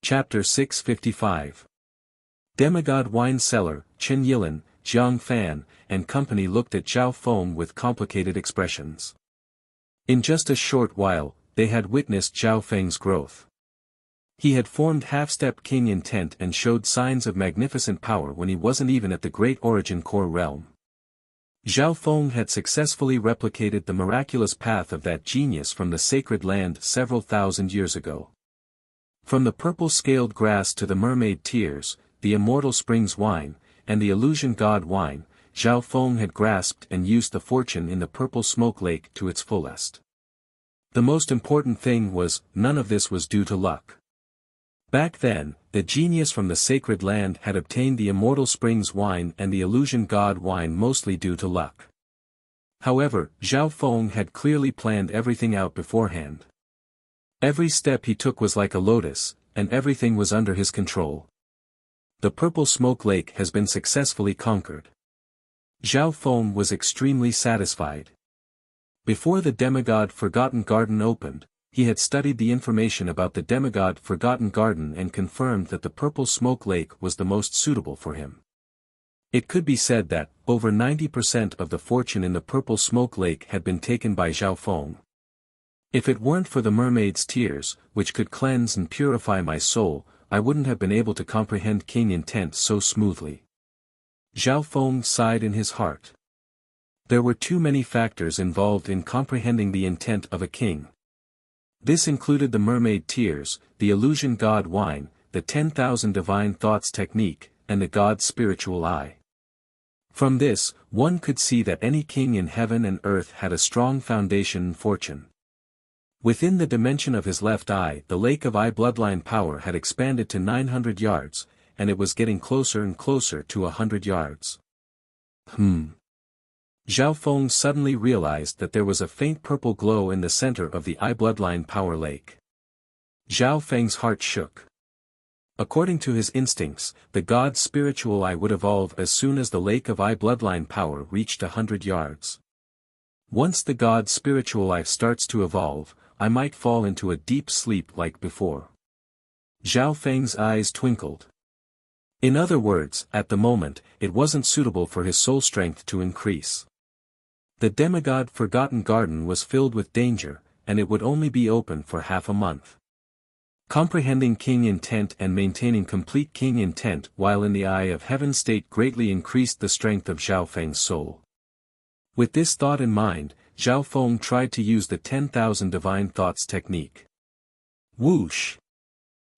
Chapter 655. Demigod wine seller, Chen Yilin, Jiang Fan, and company looked at Zhao Feng with complicated expressions. In just a short while, they had witnessed Zhao Feng's growth. He had formed half-step king intent and showed signs of magnificent power when he wasn't even at the great origin core realm. Zhao Feng had successfully replicated the miraculous path of that genius from the sacred land several thousand years ago. From the purple-scaled grass to the mermaid tears, the immortal springs wine, and the illusion god wine, Zhao Feng had grasped and used the fortune in the purple smoke lake to its fullest. The most important thing was, none of this was due to luck. Back then, the genius from the sacred land had obtained the immortal springs wine and the illusion god wine mostly due to luck. However, Zhao Feng had clearly planned everything out beforehand. Every step he took was like a lotus, and everything was under his control. The purple smoke lake has been successfully conquered. Zhao Feng was extremely satisfied. Before the demigod Forgotten Garden opened, he had studied the information about the demigod Forgotten Garden and confirmed that the purple smoke lake was the most suitable for him. It could be said that, over 90% of the fortune in the purple smoke lake had been taken by Zhao Feng. If it weren't for the mermaid's tears, which could cleanse and purify my soul, I wouldn't have been able to comprehend king intent so smoothly. Zhao Feng sighed in his heart. There were too many factors involved in comprehending the intent of a king. This included the mermaid tears, the illusion god wine, the 10,000 divine thoughts technique, and the god's spiritual eye. From this, one could see that any king in heaven and earth had a strong foundation in fortune. Within the dimension of his left eye, the lake of eye bloodline power had expanded to 900 yards, and it was getting closer and closer to 100 yards. Zhao Feng suddenly realized that there was a faint purple glow in the center of the eye bloodline power lake. Zhao Feng's heart shook. According to his instincts, the god's spiritual eye would evolve as soon as the lake of eye bloodline power reached 100 yards. Once the god's spiritual eye starts to evolve, I might fall into a deep sleep like before. Zhao Feng's eyes twinkled. In other words, at the moment, it wasn't suitable for his soul strength to increase. The demigod Forgotten Garden was filled with danger, and it would only be open for half a month. Comprehending king intent and maintaining complete king intent while in the eye of heaven state greatly increased the strength of Zhao Feng's soul. With this thought in mind, Zhao Feng tried to use the 10,000 divine thoughts technique. Whoosh!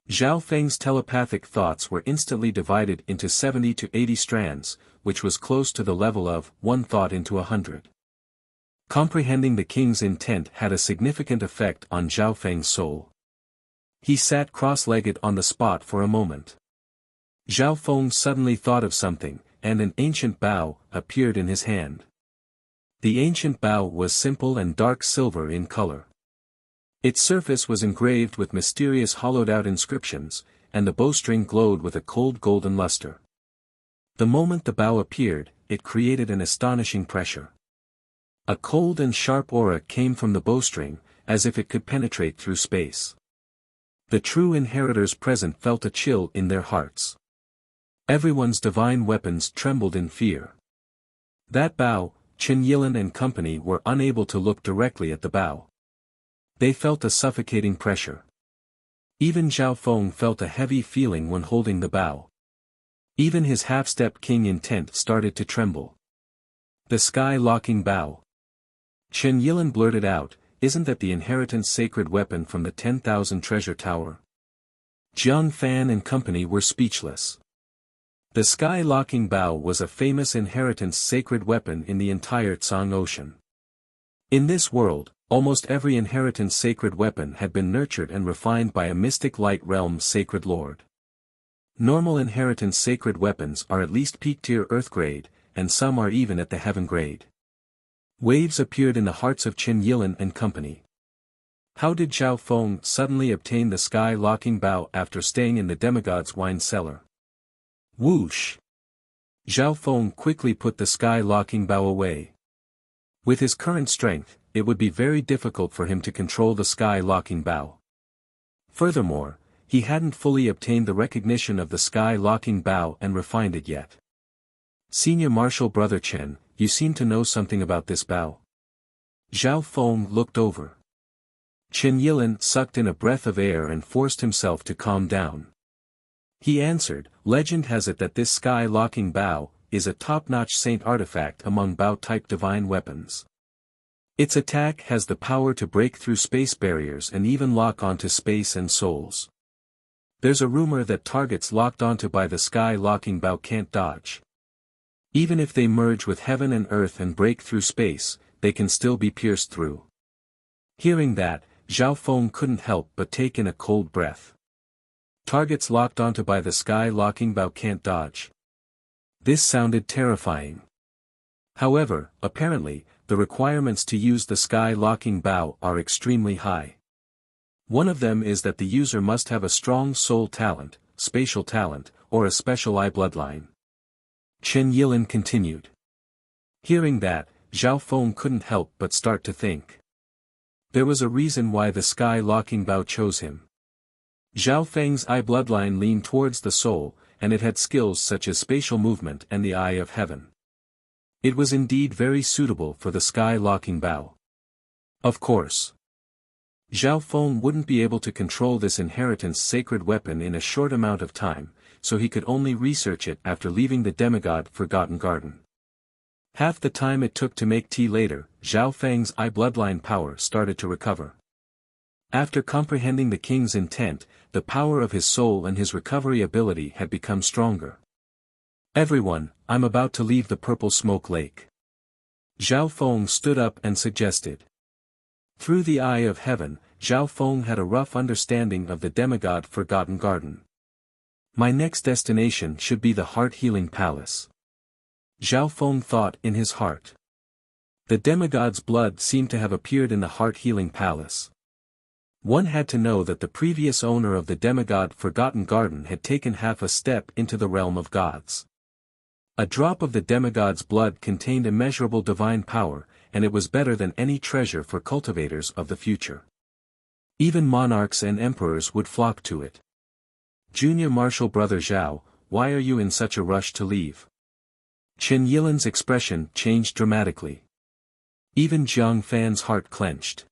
Zhao Feng's telepathic thoughts were instantly divided into 70 to 80 strands, which was close to the level of one thought into 100. Comprehending the king's intent had a significant effect on Zhao Feng's soul. He sat cross-legged on the spot for a moment. Zhao Feng suddenly thought of something, and an ancient bow appeared in his hand. The ancient bow was simple and dark silver in color. Its surface was engraved with mysterious hollowed-out inscriptions, and the bowstring glowed with a cold golden luster. The moment the bow appeared, it created an astonishing pressure. A cold and sharp aura came from the bowstring, as if it could penetrate through space. The true inheritors present felt a chill in their hearts. Everyone's divine weapons trembled in fear. That bow, Chen Yilin and company were unable to look directly at the bow. They felt a suffocating pressure. Even Zhao Feng felt a heavy feeling when holding the bow. Even his half-step king intent started to tremble. The sky-locking bow. Chen Yilin blurted out, "Isn't that the inheritance sacred weapon from the 10,000 treasure tower?" Jiang Fan and company were speechless. The sky-locking bow was a famous inheritance sacred weapon in the entire Tsang Ocean. In this world, almost every inheritance sacred weapon had been nurtured and refined by a mystic light realm sacred lord. Normal inheritance sacred weapons are at least peak-tier earth grade, and some are even at the heaven grade. Waves appeared in the hearts of Chen Yilin and company. How did Zhao Feng suddenly obtain the sky-locking bow after staying in the demigod's wine cellar? Whoosh! Zhao Feng quickly put the sky-locking bow away. With his current strength, it would be very difficult for him to control the sky-locking bow. Furthermore, he hadn't fully obtained the recognition of the sky-locking bow and refined it yet. Senior Marshal Brother Chen, you seem to know something about this bow. Zhao Feng looked over. Chen Yilin sucked in a breath of air and forced himself to calm down. He answered, legend has it that this sky-locking bow is a top-notch saint artifact among bow-type divine weapons. Its attack has the power to break through space barriers and even lock onto space and souls. There's a rumor that targets locked onto by the sky-locking bow can't dodge. Even if they merge with heaven and earth and break through space, they can still be pierced through. Hearing that, Zhao Feng couldn't help but take in a cold breath. Targets locked onto by the sky-locking bow can't dodge. This sounded terrifying. However, apparently, the requirements to use the sky-locking bow are extremely high. One of them is that the user must have a strong soul talent, spatial talent, or a special eye bloodline. Chen Yilin continued. Hearing that, Zhao Feng couldn't help but start to think. There was a reason why the sky-locking bow chose him. Zhao Feng's eye bloodline leaned towards the soul, and it had skills such as spatial movement and the eye of heaven. It was indeed very suitable for the sky-locking bow. Of course, Zhao Feng wouldn't be able to control this inheritance sacred weapon in a short amount of time, so he could only research it after leaving the demigod Forgotten Garden. Half the time it took to make tea later, Zhao Feng's eye bloodline power started to recover. After comprehending the king's intent, the power of his soul and his recovery ability had become stronger. Everyone, I'm about to leave the purple smoke lake. Zhao Feng stood up and suggested. Through the eye of heaven, Zhao Feng had a rough understanding of the demigod Forgotten Garden. My next destination should be the heart-healing palace. Zhao Feng thought in his heart. The demigod's blood seemed to have appeared in the heart-healing palace. One had to know that the previous owner of the demigod Forgotten Garden had taken half a step into the realm of gods. A drop of the demigod's blood contained immeasurable divine power, and it was better than any treasure for cultivators of the future. Even monarchs and emperors would flock to it. Junior Marshal Brother Zhao, why are you in such a rush to leave? Chen Yilin's expression changed dramatically. Even Jiang Fan's heart clenched.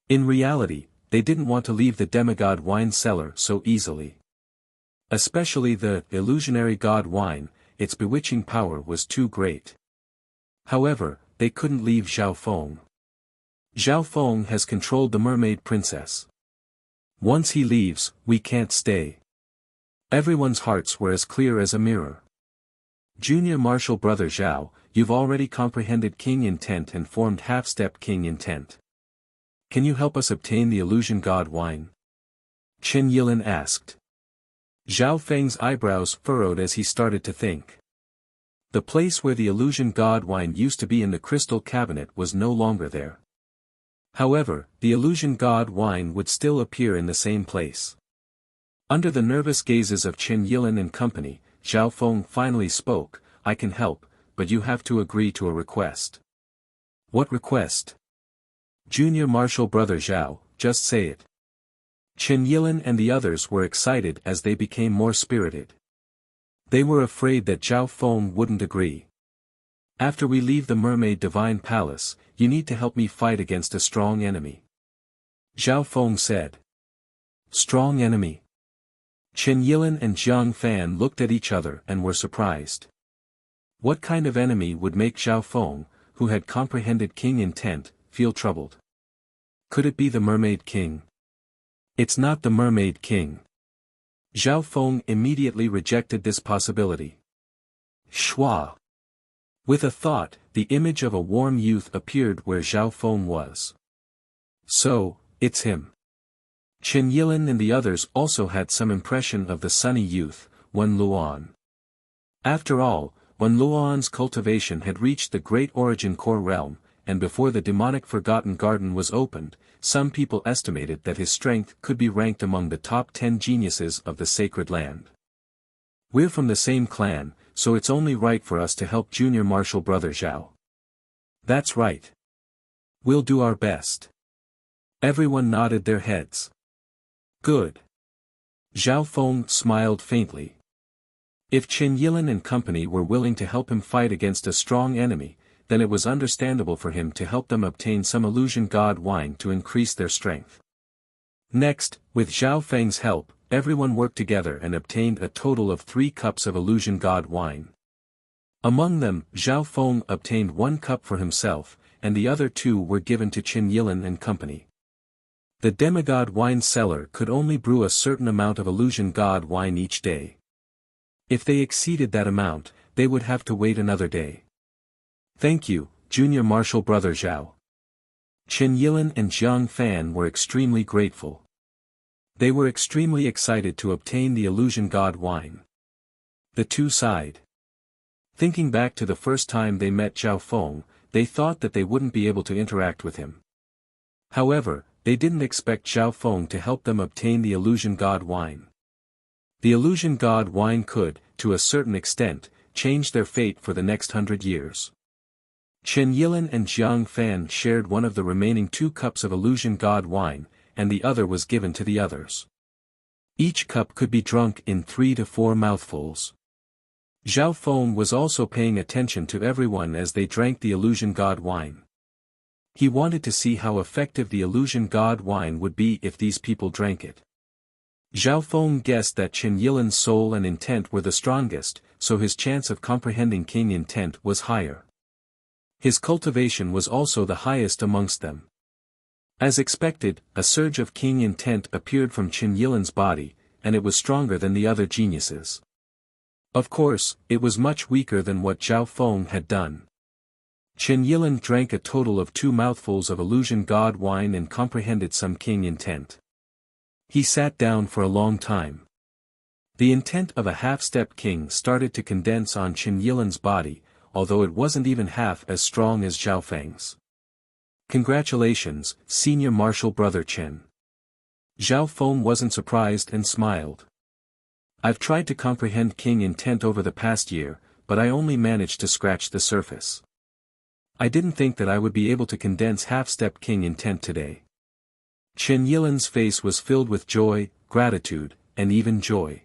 In reality, they didn't want to leave the demigod wine cellar so easily. Especially the illusionary god wine, its bewitching power was too great. However, they couldn't leave Zhao Feng. Zhao Feng has controlled the mermaid princess. Once he leaves, we can't stay. Everyone's hearts were as clear as a mirror. Junior Marshal Brother Zhao, you've already comprehended king intent and formed half-step king intent. Can you help us obtain the illusion god wine? Chen Yilin asked. Zhao Feng's eyebrows furrowed as he started to think. The place where the illusion god wine used to be in the crystal cabinet was no longer there. However, the illusion god wine would still appear in the same place. Under the nervous gazes of Chen Yilin and company, Zhao Feng finally spoke, I can help, but you have to agree to a request. What request? Junior Marshal Brother Zhao, just say it. Chen Yilin and the others were excited as they became more spirited. They were afraid that Zhao Feng wouldn't agree. After we leave the Mermaid Divine Palace, you need to help me fight against a strong enemy. Zhao Feng said. Strong enemy? Chen Yilin and Jiang Fan looked at each other and were surprised. What kind of enemy would make Zhao Feng, who had comprehended king intent, feel troubled? Could it be the Mermaid King? It's not the Mermaid King. Zhao Feng immediately rejected this possibility. Shua. With a thought, the image of a warm youth appeared where Zhao Feng was. So, it's him. Chen Yilin and the others also had some impression of the sunny youth, Wen Luan. After all, Wen Luan's cultivation had reached the great origin core realm, and before the demonic Forgotten Garden was opened, some people estimated that his strength could be ranked among the top 10 geniuses of the sacred land. We're from the same clan, so it's only right for us to help Junior Marshal Brother Zhao. That's right. We'll do our best. Everyone nodded their heads. Good. Zhao Feng smiled faintly. If Qin Yilin and company were willing to help him fight against a strong enemy, then it was understandable for him to help them obtain some illusion god wine to increase their strength. Next, with Zhao Feng's help, everyone worked together and obtained a total of 3 cups of illusion god wine. Among them, Zhao Feng obtained 1 cup for himself, and the other 2 were given to Qin Yilin and company. The demigod wine seller could only brew a certain amount of illusion god wine each day. If they exceeded that amount, they would have to wait another day. Thank you, Junior Marshal Brother Zhao. Qin Yilin and Jiang Fan were extremely grateful. They were extremely excited to obtain the illusion god wine. The two sighed. Thinking back to the first time they met Zhao Feng, they thought that they wouldn't be able to interact with him. However, they didn't expect Zhao Feng to help them obtain the illusion god wine. The illusion god wine could, to a certain extent, change their fate for the next 100 years. Qin Yilin and Jiang Fan shared one of the remaining 2 cups of illusion god wine, and the other was given to the others. Each cup could be drunk in 3 to 4 mouthfuls. Zhao Feng was also paying attention to everyone as they drank the illusion god wine. He wanted to see how effective the illusion god wine would be if these people drank it. Zhao Feng guessed that Qin Yilin's soul and intent were the strongest, so his chance of comprehending king intent was higher. His cultivation was also the highest amongst them. As expected, a surge of king intent appeared from Qin Yilin's body, and it was stronger than the other geniuses. Of course, it was much weaker than what Zhao Feng had done. Qin Yilin drank a total of 2 mouthfuls of illusion god wine and comprehended some king intent. He sat down for a long time. The intent of a half-step king started to condense on Qin Yilin's body, although it wasn't even half as strong as Zhao Feng's. Congratulations, Senior Marshal Brother Qin. Zhao Feng wasn't surprised and smiled. I've tried to comprehend king intent over the past year, but I only managed to scratch the surface. I didn't think that I would be able to condense half-step king intent today. Qin Yilin's face was filled with joy, gratitude, and even joy.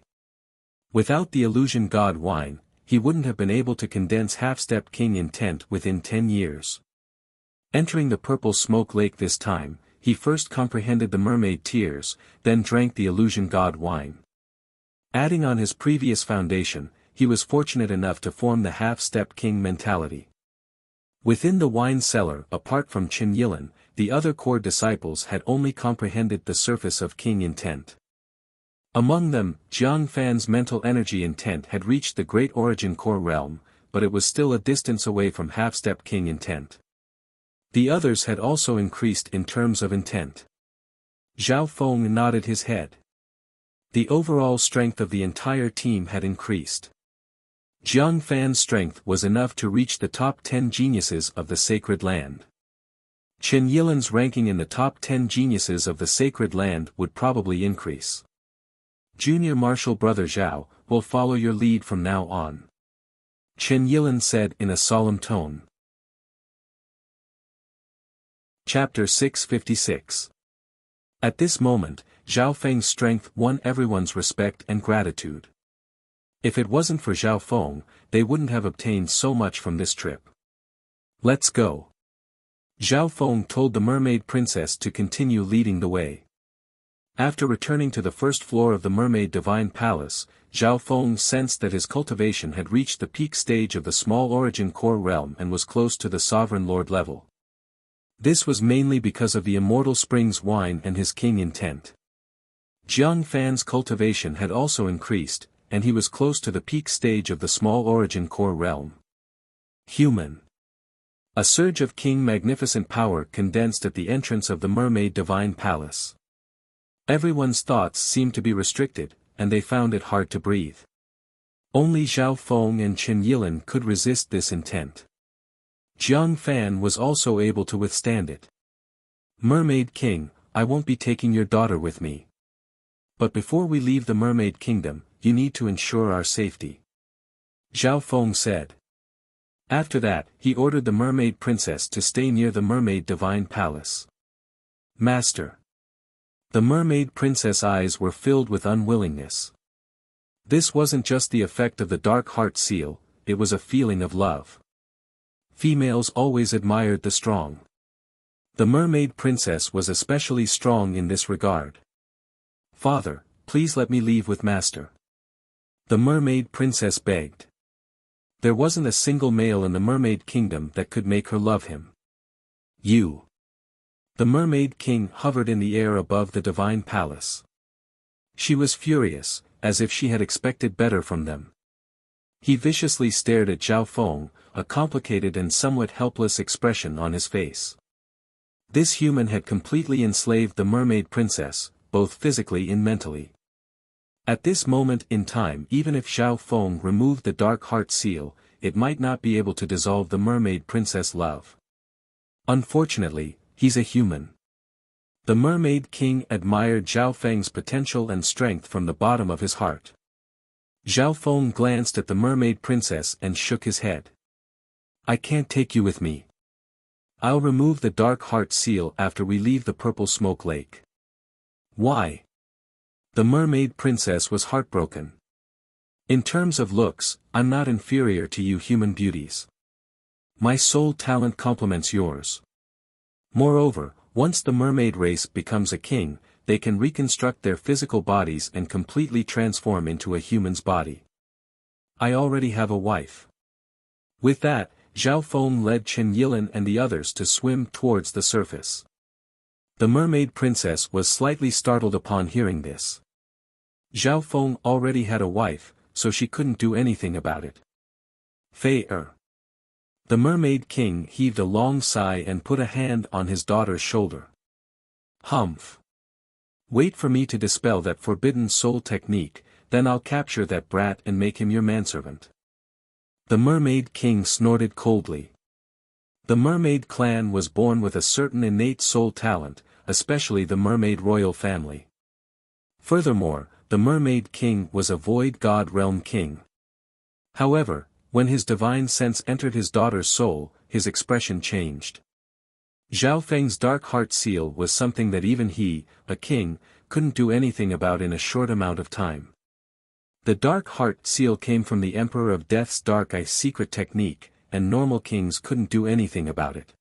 Without the illusion god wine, he wouldn't have been able to condense half-step king intent within 10 years. Entering the purple smoke lake this time, he first comprehended the mermaid tears, then drank the illusion god wine. Adding on his previous foundation, he was fortunate enough to form the half-step king mentality. Within the wine cellar, apart from Qin Yilin, the other core disciples had only comprehended the surface of king intent. Among them, Jiang Fan's mental energy intent had reached the great origin core realm, but it was still a distance away from half-step king intent. The others had also increased in terms of intent. Zhao Feng nodded his head. The overall strength of the entire team had increased. Jiang Fan's strength was enough to reach the top 10 geniuses of the sacred land. Qin Yilin's ranking in the top 10 geniuses of the sacred land would probably increase. Junior Marshal Brother Zhao will follow your lead from now on. Qin Yilin said in a solemn tone. Chapter 656. At this moment, Zhao Feng's strength won everyone's respect and gratitude. If it wasn't for Zhao Feng, they wouldn't have obtained so much from this trip. Let's go. Zhao Feng told the mermaid princess to continue leading the way. After returning to the first floor of the mermaid divine palace, Zhao Feng sensed that his cultivation had reached the peak stage of the small origin core realm and was close to the sovereign lord level. This was mainly because of the immortal springs wine and his king intent. Jiang Fan's cultivation had also increased, and he was close to the peak stage of the small origin core realm. Human. A surge of king magnificent power condensed at the entrance of the mermaid divine palace. Everyone's thoughts seemed to be restricted, and they found it hard to breathe. Only Zhao Feng and Qin Yilin could resist this intent. Jiang Fan was also able to withstand it. Mermaid King, I won't be taking your daughter with me. But before we leave the Mermaid Kingdom, you need to ensure our safety. Zhao Feng said. After that, he ordered the mermaid princess to stay near the mermaid divine palace. Master. The mermaid princess' eyes were filled with unwillingness. This wasn't just the effect of the dark heart seal, it was a feeling of love. Females always admired the strong. The mermaid princess was especially strong in this regard. "Father, please let me leave with master," the mermaid princess begged. There wasn't a single male in the mermaid kingdom that could make her love him. "You." The mermaid king hovered in the air above the divine palace. She was furious, as if she had expected better from them. He viciously stared at Zhao Feng, a complicated and somewhat helpless expression on his face. This human had completely enslaved the mermaid princess, both physically and mentally. At this moment in time, even if Zhao Feng removed the dark heart seal, it might not be able to dissolve the mermaid princess' love. Unfortunately, he's a human. The mermaid king admired Zhao Feng's potential and strength from the bottom of his heart. Zhao Feng glanced at the mermaid princess and shook his head. "I can't take you with me. I'll remove the dark heart seal after we leave the purple smoke lake." "Why?" The mermaid princess was heartbroken. "In terms of looks, I'm not inferior to you human beauties. My soul talent complements yours. Moreover, once the mermaid race becomes a king, they can reconstruct their physical bodies and completely transform into a human's body. I already have a wife." With that, Zhao Feng led Chen Yilin and the others to swim towards the surface. The mermaid princess was slightly startled upon hearing this. Zhao Feng already had a wife, so she couldn't do anything about it. "Fei-er." The mermaid king heaved a long sigh and put a hand on his daughter's shoulder. "Humph. Wait for me to dispel that forbidden soul technique, then I'll capture that brat and make him your manservant." The mermaid king snorted coldly. The mermaid clan was born with a certain innate soul talent, especially the mermaid royal family. Furthermore, the mermaid king was a void god realm king. However, when his divine sense entered his daughter's soul, his expression changed. Zhao Feng's dark heart seal was something that even he, a king, couldn't do anything about in a short amount of time. The dark heart seal came from the Emperor of Death's dark eye secret technique, and normal kings couldn't do anything about it.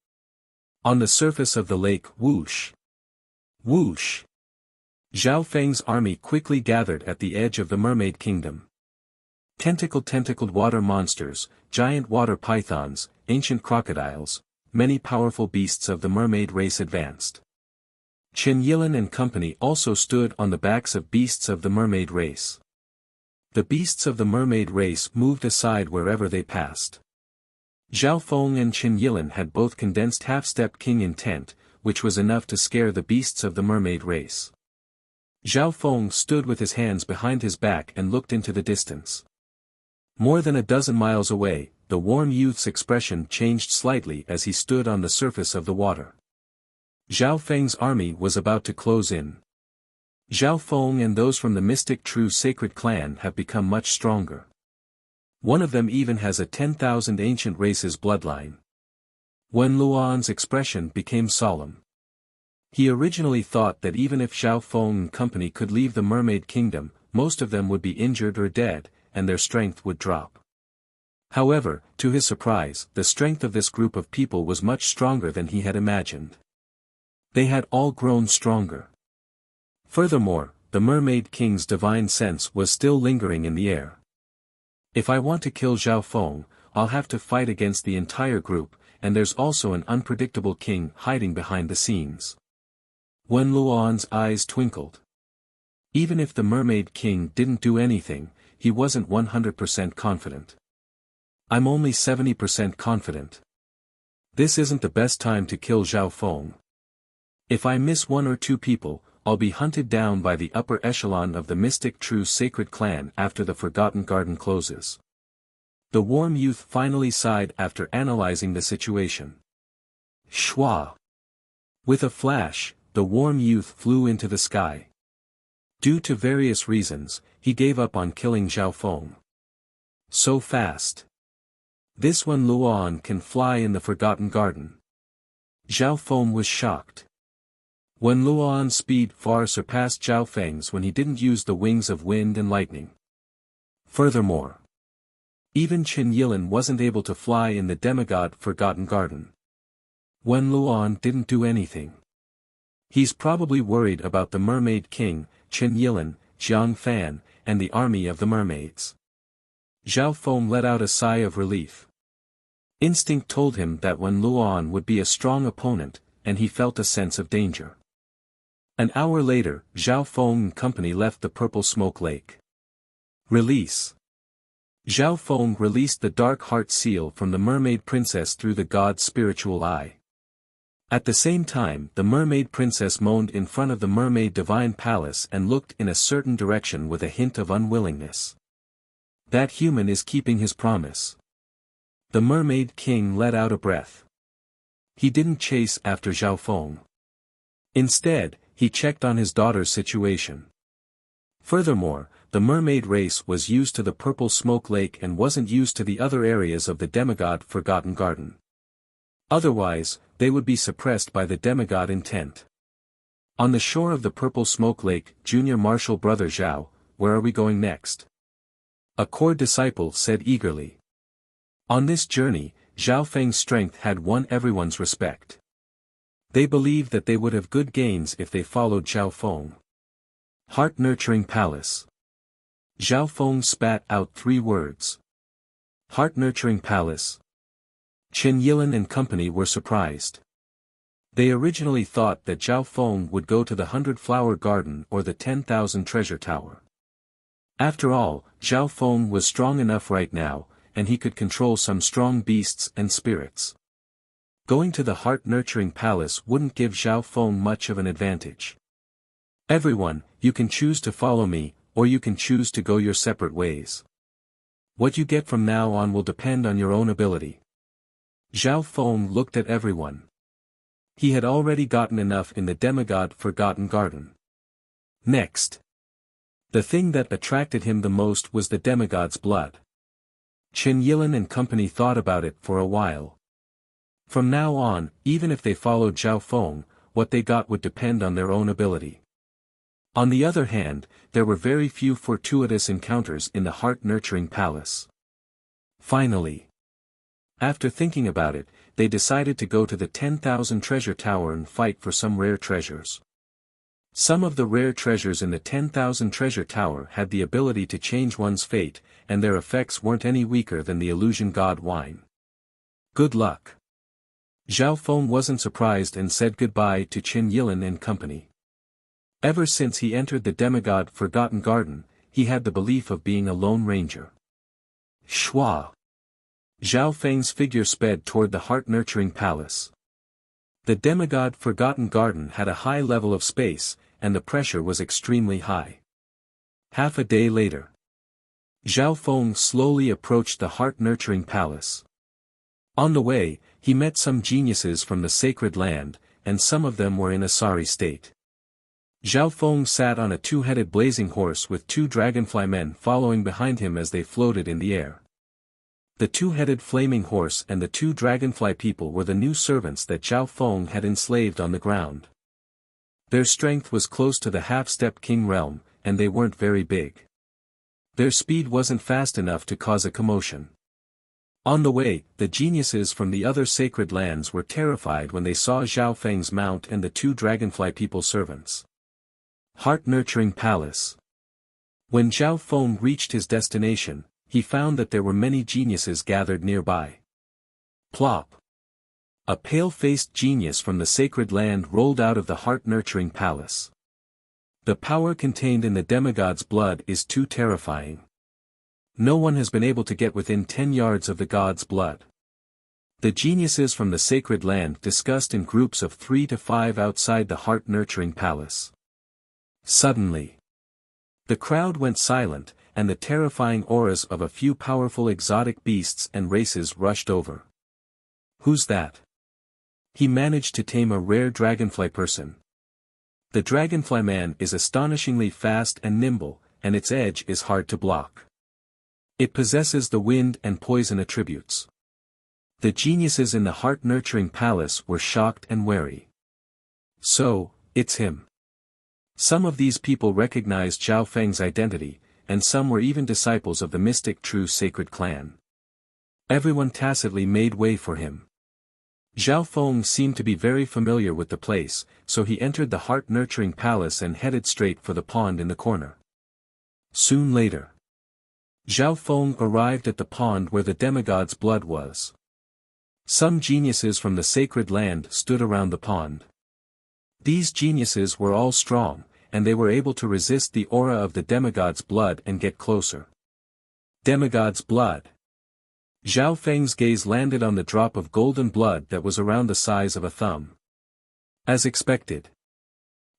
On the surface of the lake, whoosh! Whoosh! Zhao Feng's army quickly gathered at the edge of the mermaid kingdom. Tentacled water monsters, giant water pythons, ancient crocodiles, many powerful beasts of the mermaid race advanced. Chen Yilin and company also stood on the backs of beasts of the mermaid race. The beasts of the mermaid race moved aside wherever they passed. Zhao Feng and Chen Yilin had both condensed half-step king intent, which was enough to scare the beasts of the mermaid race. Zhao Feng stood with his hands behind his back and looked into the distance. More than a dozen miles away, the warm youth's expression changed slightly as he stood on the surface of the water. Zhao Feng's army was about to close in. Zhao Feng and those from the mystic true sacred clan have become much stronger. One of them even has a 10,000 ancient races bloodline. Wen Luan's expression became solemn. He originally thought that even if Zhao Feng and company could leave the mermaid kingdom, most of them would be injured or dead, and their strength would drop. However, to his surprise, the strength of this group of people was much stronger than he had imagined. They had all grown stronger. Furthermore, the mermaid king's divine sense was still lingering in the air. If I want to kill Zhao Feng, I'll have to fight against the entire group, and there's also an unpredictable king hiding behind the scenes. Wen Luan's eyes twinkled. Even if the mermaid king didn't do anything, he wasn't 100% confident. "I'm only 70% confident. This isn't the best time to kill Zhao Feng. If I miss one or two people, I'll be hunted down by the upper echelon of the mystic true sacred clan after the Forgotten Garden closes." The warm youth finally sighed after analyzing the situation. Shwa! With a flash, the warm youth flew into the sky. Due to various reasons, he gave up on killing Zhao Feng. So fast. This Wen Luan can fly in the Forgotten Garden. Zhao Feng was shocked. Wen Luoan's speed far surpassed Zhao Feng's when he didn't use the wings of wind and lightning. Furthermore, even Qin Yilin wasn't able to fly in the demigod Forgotten Garden. Wen Luoan didn't do anything. He's probably worried about the Mermaid King, Qin Yilin, Jiang Fan, and the army of the mermaids. Zhao Feng let out a sigh of relief. Instinct told him that Wen Luoan would be a strong opponent, and he felt a sense of danger. An hour later, Zhao Feng and company left the Purple Smoke Lake. Release. Zhao Feng released the Dark Heart Seal from the Mermaid Princess through the god's spiritual eye. At the same time, the Mermaid Princess moaned in front of the Mermaid Divine Palace and looked in a certain direction with a hint of unwillingness. That human is keeping his promise. The Mermaid King let out a breath. He didn't chase after Zhao Feng. Instead, he checked on his daughter's situation. Furthermore, the mermaid race was used to the Purple Smoke Lake and wasn't used to the other areas of the demigod Forgotten Garden. Otherwise, they would be suppressed by the demigod intent. On the shore of the Purple Smoke Lake, Junior Marshal Brother Zhao, where are we going next? A core disciple said eagerly. On this journey, Zhao Feng's strength had won everyone's respect. They believed that they would have good gains if they followed Zhao Feng. Heart-nurturing palace. Zhao Feng spat out 3 words. Heart-nurturing palace. Qin Yilin and company were surprised. They originally thought that Zhao Feng would go to the 100-flower garden or the 10,000 treasure tower. After all, Zhao Feng was strong enough right now, and he could control some strong beasts and spirits. Going to the heart-nurturing palace wouldn't give Zhao Feng much of an advantage. Everyone, you can choose to follow me, or you can choose to go your separate ways. What you get from now on will depend on your own ability. Zhao Feng looked at everyone. He had already gotten enough in the demigod Forgotten Garden. Next. The thing that attracted him the most was the demigod's blood. Qin Yilin and company thought about it for a while. From now on, even if they followed Zhao Feng, what they got would depend on their own ability. On the other hand, there were very few fortuitous encounters in the heart-nurturing palace. Finally, after thinking about it, they decided to go to the 10,000 treasure tower and fight for some rare treasures. Some of the rare treasures in the 10,000 treasure tower had the ability to change one's fate, and their effects weren't any weaker than the illusion god wine. Good luck. Zhao Feng wasn't surprised and said goodbye to Qin Yilin and company. Ever since he entered the demigod Forgotten Garden, he had the belief of being a lone ranger. Shua. Zhao Feng's figure sped toward the heart-nurturing palace. The demigod Forgotten Garden had a high level of space, and the pressure was extremely high. Half a day later, Zhao Feng slowly approached the heart-nurturing palace. On the way, he met some geniuses from the sacred land, and some of them were in a sorry state. Zhao Feng sat on a 2-headed blazing horse with 2 dragonfly men following behind him as they floated in the air. The 2-headed flaming horse and the 2 dragonfly people were the new servants that Zhao Feng had enslaved on the ground. Their strength was close to the half-step king realm, and they weren't very big. Their speed wasn't fast enough to cause a commotion. On the way, the geniuses from the other sacred lands were terrified when they saw Zhao Feng's mount and the 2 dragonfly people servants. Heart-nurturing palace. When Zhao Feng reached his destination, he found that there were many geniuses gathered nearby. Plop. A pale-faced genius from the sacred land rolled out of the heart-nurturing palace. The power contained in the demigod's blood is too terrifying. No one has been able to get within 10 yards of the god's blood. The geniuses from the sacred land discussed in groups of 3 to 5 outside the heart-nurturing palace. Suddenly, the crowd went silent, and the terrifying auras of a few powerful exotic beasts and races rushed over. Who's that? He managed to tame a rare dragonfly person. The dragonfly man is astonishingly fast and nimble, and its edge is hard to block. It possesses the wind and poison attributes. The geniuses in the heart-nurturing palace were shocked and wary. So, It's him. Some of these people recognized Zhao Feng's identity, and some were even disciples of the mystic True Sacred Clan. Everyone tacitly made way for him. Zhao Feng seemed to be very familiar with the place, so he entered the heart-nurturing palace and headed straight for the pond in the corner. Soon later, Zhao Feng arrived at the pond where the demigod's blood was. Some geniuses from the sacred land stood around the pond. These geniuses were all strong, and they were able to resist the aura of the demigod's blood and get closer. Demigod's blood. Zhao Feng's gaze landed on the drop of golden blood that was around the size of a thumb. As expected.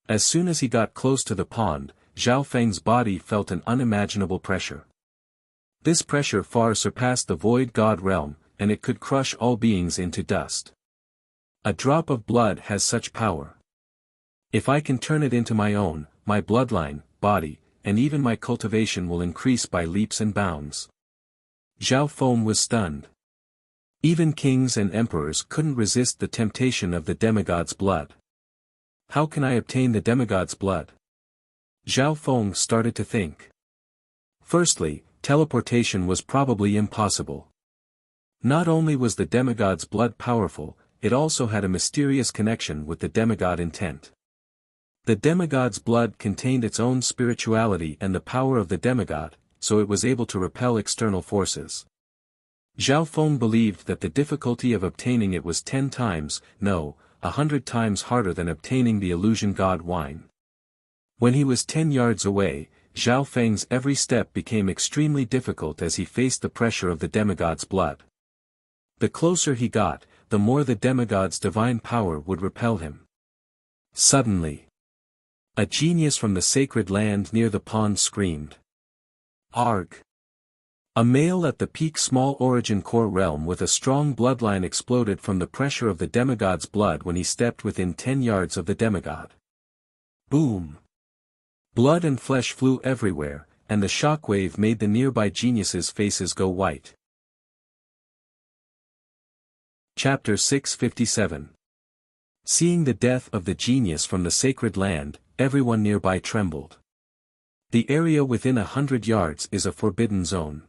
As soon as he got close to the pond, Zhao Feng's body felt an unimaginable pressure. This pressure far surpassed the void god realm, and it could crush all beings into dust. A drop of blood has such power. If I can turn it into my own, my bloodline, body, and even my cultivation will increase by leaps and bounds. Zhao Feng was stunned. Even kings and emperors couldn't resist the temptation of the demigod's blood. How can I obtain the demigod's blood? Zhao Feng started to think. Firstly, teleportation was probably impossible. Not only was the demigod's blood powerful, it also had a mysterious connection with the demigod intent. The demigod's blood contained its own spirituality and the power of the demigod, so it was able to repel external forces. Zhao Feng believed that the difficulty of obtaining it was 10 times, no, 100 times harder than obtaining the illusion god wine. When he was 10 yards away, Zhao Feng's every step became extremely difficult as he faced the pressure of the demigod's blood. The closer he got, the more the demigod's divine power would repel him. Suddenly, a genius from the sacred land near the pond screamed. Arg! A male at the peak small origin core realm with a strong bloodline exploded from the pressure of the demigod's blood when he stepped within 10 yards of the demigod. Boom! Blood and flesh flew everywhere, and the shockwave made the nearby geniuses' faces go white. Chapter 657. Seeing the death of the genius from the sacred land, everyone nearby trembled. The area within 100 yards is a forbidden zone.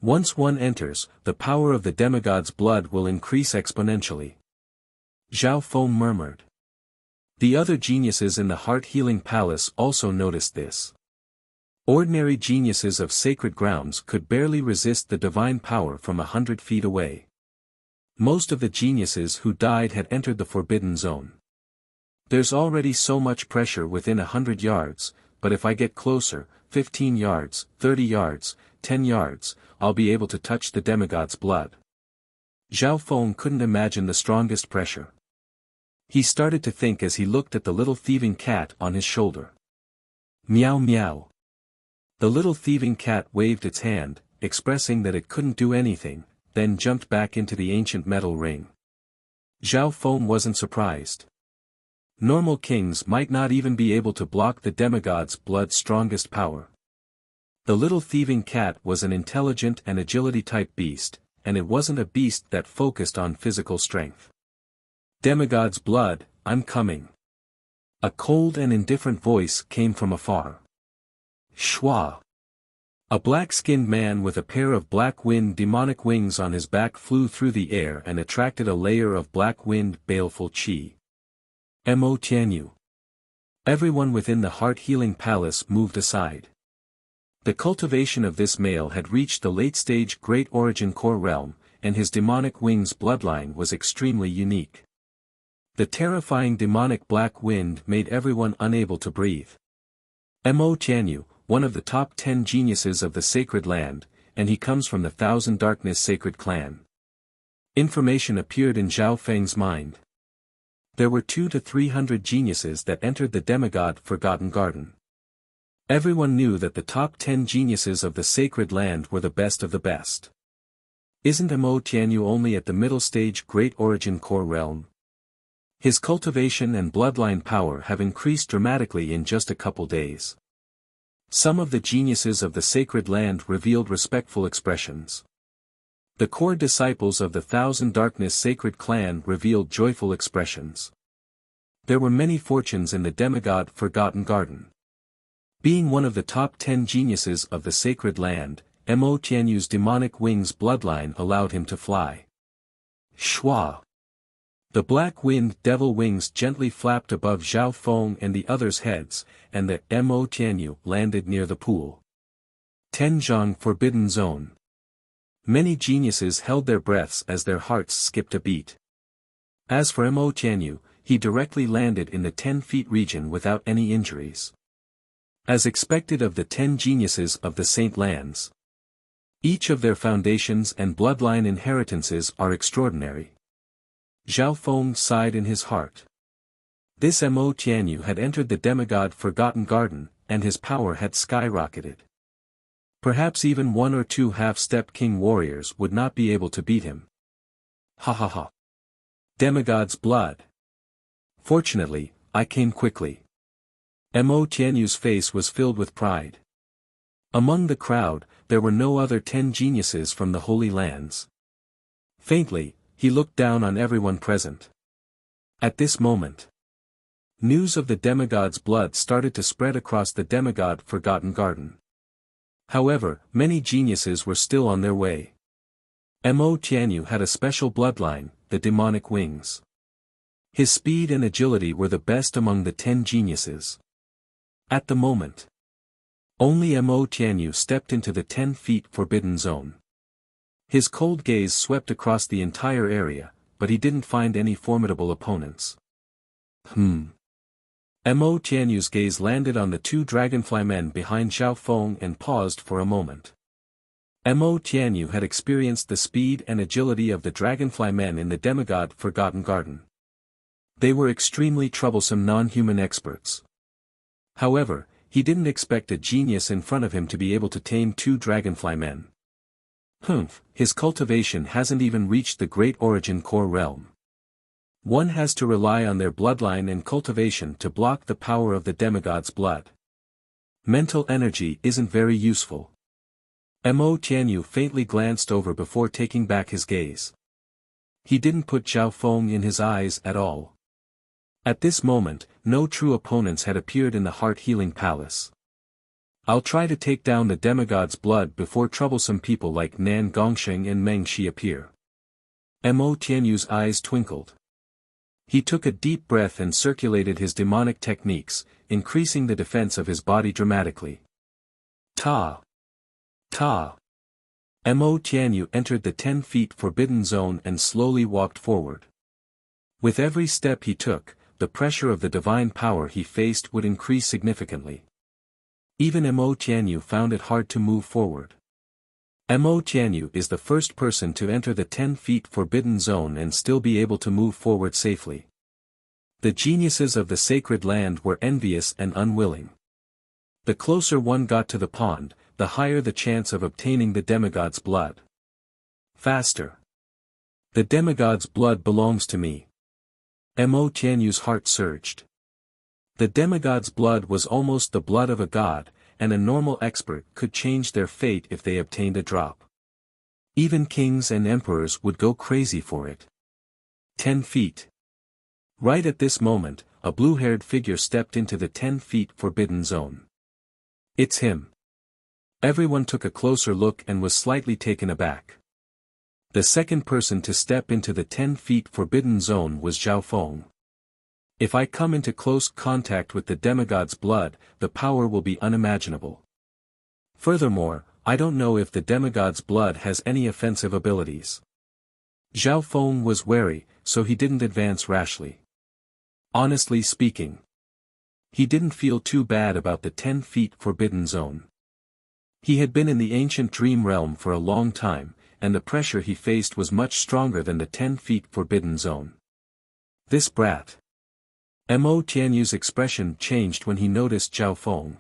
Once one enters, the power of the demigod's blood will increase exponentially. Zhao Feng murmured. The other geniuses in the heart-healing palace also noticed this. Ordinary geniuses of sacred grounds could barely resist the divine power from 100 feet away. Most of the geniuses who died had entered the forbidden zone. There's already so much pressure within 100 yards, but if I get closer, 15 yards, 30 yards, 10 yards, I'll be able to touch the demigod's blood. Zhao Feng couldn't imagine the strongest pressure. He started to think as he looked at the little thieving cat on his shoulder. Meow meow. The little thieving cat waved its hand, expressing that it couldn't do anything, then jumped back into the ancient metal ring. Zhao Feng wasn't surprised. Normal kings might not even be able to block the demigod's blood's strongest power. The little thieving cat was an intelligent and agility-type beast, and it wasn't a beast that focused on physical strength. Demigod's blood, I'm coming. A cold and indifferent voice came from afar. Shwa. A black-skinned man with a pair of black-wind demonic wings on his back flew through the air and attracted a layer of black-wind baleful chi. Mo Tianyu. Everyone within the heart-healing palace moved aside. The cultivation of this male had reached the late-stage Great Origin Core realm, and his demonic wings bloodline was extremely unique. The terrifying demonic black wind made everyone unable to breathe. Mo Tianyu, one of the top 10 geniuses of the sacred land, and he comes from the Thousand Darkness sacred clan. Information appeared in Zhao Feng's mind. There were 200 to 300 geniuses that entered the demigod Forgotten Garden. Everyone knew that the top 10 geniuses of the sacred land were the best of the best. Isn't Mo Tianyu only at the middle stage Great Origin Core realm? His cultivation and bloodline power have increased dramatically in just a couple days. Some of the geniuses of the sacred land revealed respectful expressions. The core disciples of the Thousand Darkness sacred clan revealed joyful expressions. There were many fortunes in the demigod Forgotten Garden. Being one of the top 10 geniuses of the sacred land, Mo Tianyu's demonic wings bloodline allowed him to fly. Shua! The black winged devil wings gently flapped above Zhao Feng and the others' heads, and the Mo Tianyu landed near the pool. Tenjiang Forbidden Zone. Many geniuses held their breaths as their hearts skipped a beat. As for Mo Tianyu, he directly landed in the 10 feet region without any injuries. As expected of the 10 geniuses of the Saint Lands. Each of their foundations and bloodline inheritances are extraordinary. Zhao Feng sighed in his heart. This Mo Tianyu had entered the demigod Forgotten Garden, and his power had skyrocketed. Perhaps even one or two half-step king warriors would not be able to beat him. Ha ha ha. Demigod's blood. Fortunately, I came quickly. Mo Tianyu's face was filled with pride. Among the crowd, there were no other 10 geniuses from the Holy Lands. Faintly, he looked down on everyone present. At this moment, news of the demigod's blood started to spread across the demigod Forgotten Garden. However, many geniuses were still on their way. Mo Tianyu had a special bloodline, the demonic wings. His speed and agility were the best among the 10 geniuses. At the moment, only Mo Tianyu stepped into the 10 feet forbidden zone. His cold gaze swept across the entire area, but he didn't find any formidable opponents. Mo Tianyu's gaze landed on the 2 dragonfly men behind Zhao Feng and paused for a moment. Mo Tianyu had experienced the speed and agility of the dragonfly men in the demigod Forgotten Garden. They were extremely troublesome non-human experts. However, he didn't expect a genius in front of him to be able to tame 2 dragonfly men. His cultivation hasn't even reached the great origin core realm. One has to rely on their bloodline and cultivation to block the power of the demigod's blood. Mental energy isn't very useful. Mo Tianyu faintly glanced over before taking back his gaze. He didn't put Zhao Feng in his eyes at all. At this moment, no true opponents had appeared in the heart-healing palace. I'll try to take down the demigod's blood before troublesome people like Nan Gongsheng and Meng Shi appear. Mo Tianyu's eyes twinkled. He took a deep breath and circulated his demonic techniques, increasing the defense of his body dramatically. Ta! Ta! Mo Tianyu entered the 10 feet forbidden zone and slowly walked forward. With every step he took, the pressure of the divine power he faced would increase significantly. Even Mo Tianyu found it hard to move forward. Mo Tianyu is the first person to enter the 10 feet forbidden zone and still be able to move forward safely. The geniuses of the sacred land were envious and unwilling. The closer one got to the pond, the higher the chance of obtaining the demigod's blood. Faster! The demigod's blood belongs to me. Mo Tianyu's heart surged. The demigod's blood was almost the blood of a god, and a normal expert could change their fate if they obtained a drop. Even kings and emperors would go crazy for it. 10 feet. Right at this moment, a blue-haired figure stepped into the 10 feet forbidden zone. It's him. Everyone took a closer look and was slightly taken aback. The second person to step into the 10 feet forbidden zone was Zhao Feng. If I come into close contact with the demigod's blood, the power will be unimaginable. Furthermore, I don't know if the demigod's blood has any offensive abilities. Zhao Feng was wary, so he didn't advance rashly. Honestly speaking, he didn't feel too bad about the 10 feet forbidden zone. He had been in the ancient dream realm for a long time, and the pressure he faced was much stronger than the 10 feet forbidden zone. This brat. Mo Tianyu's expression changed when he noticed Zhao Feng.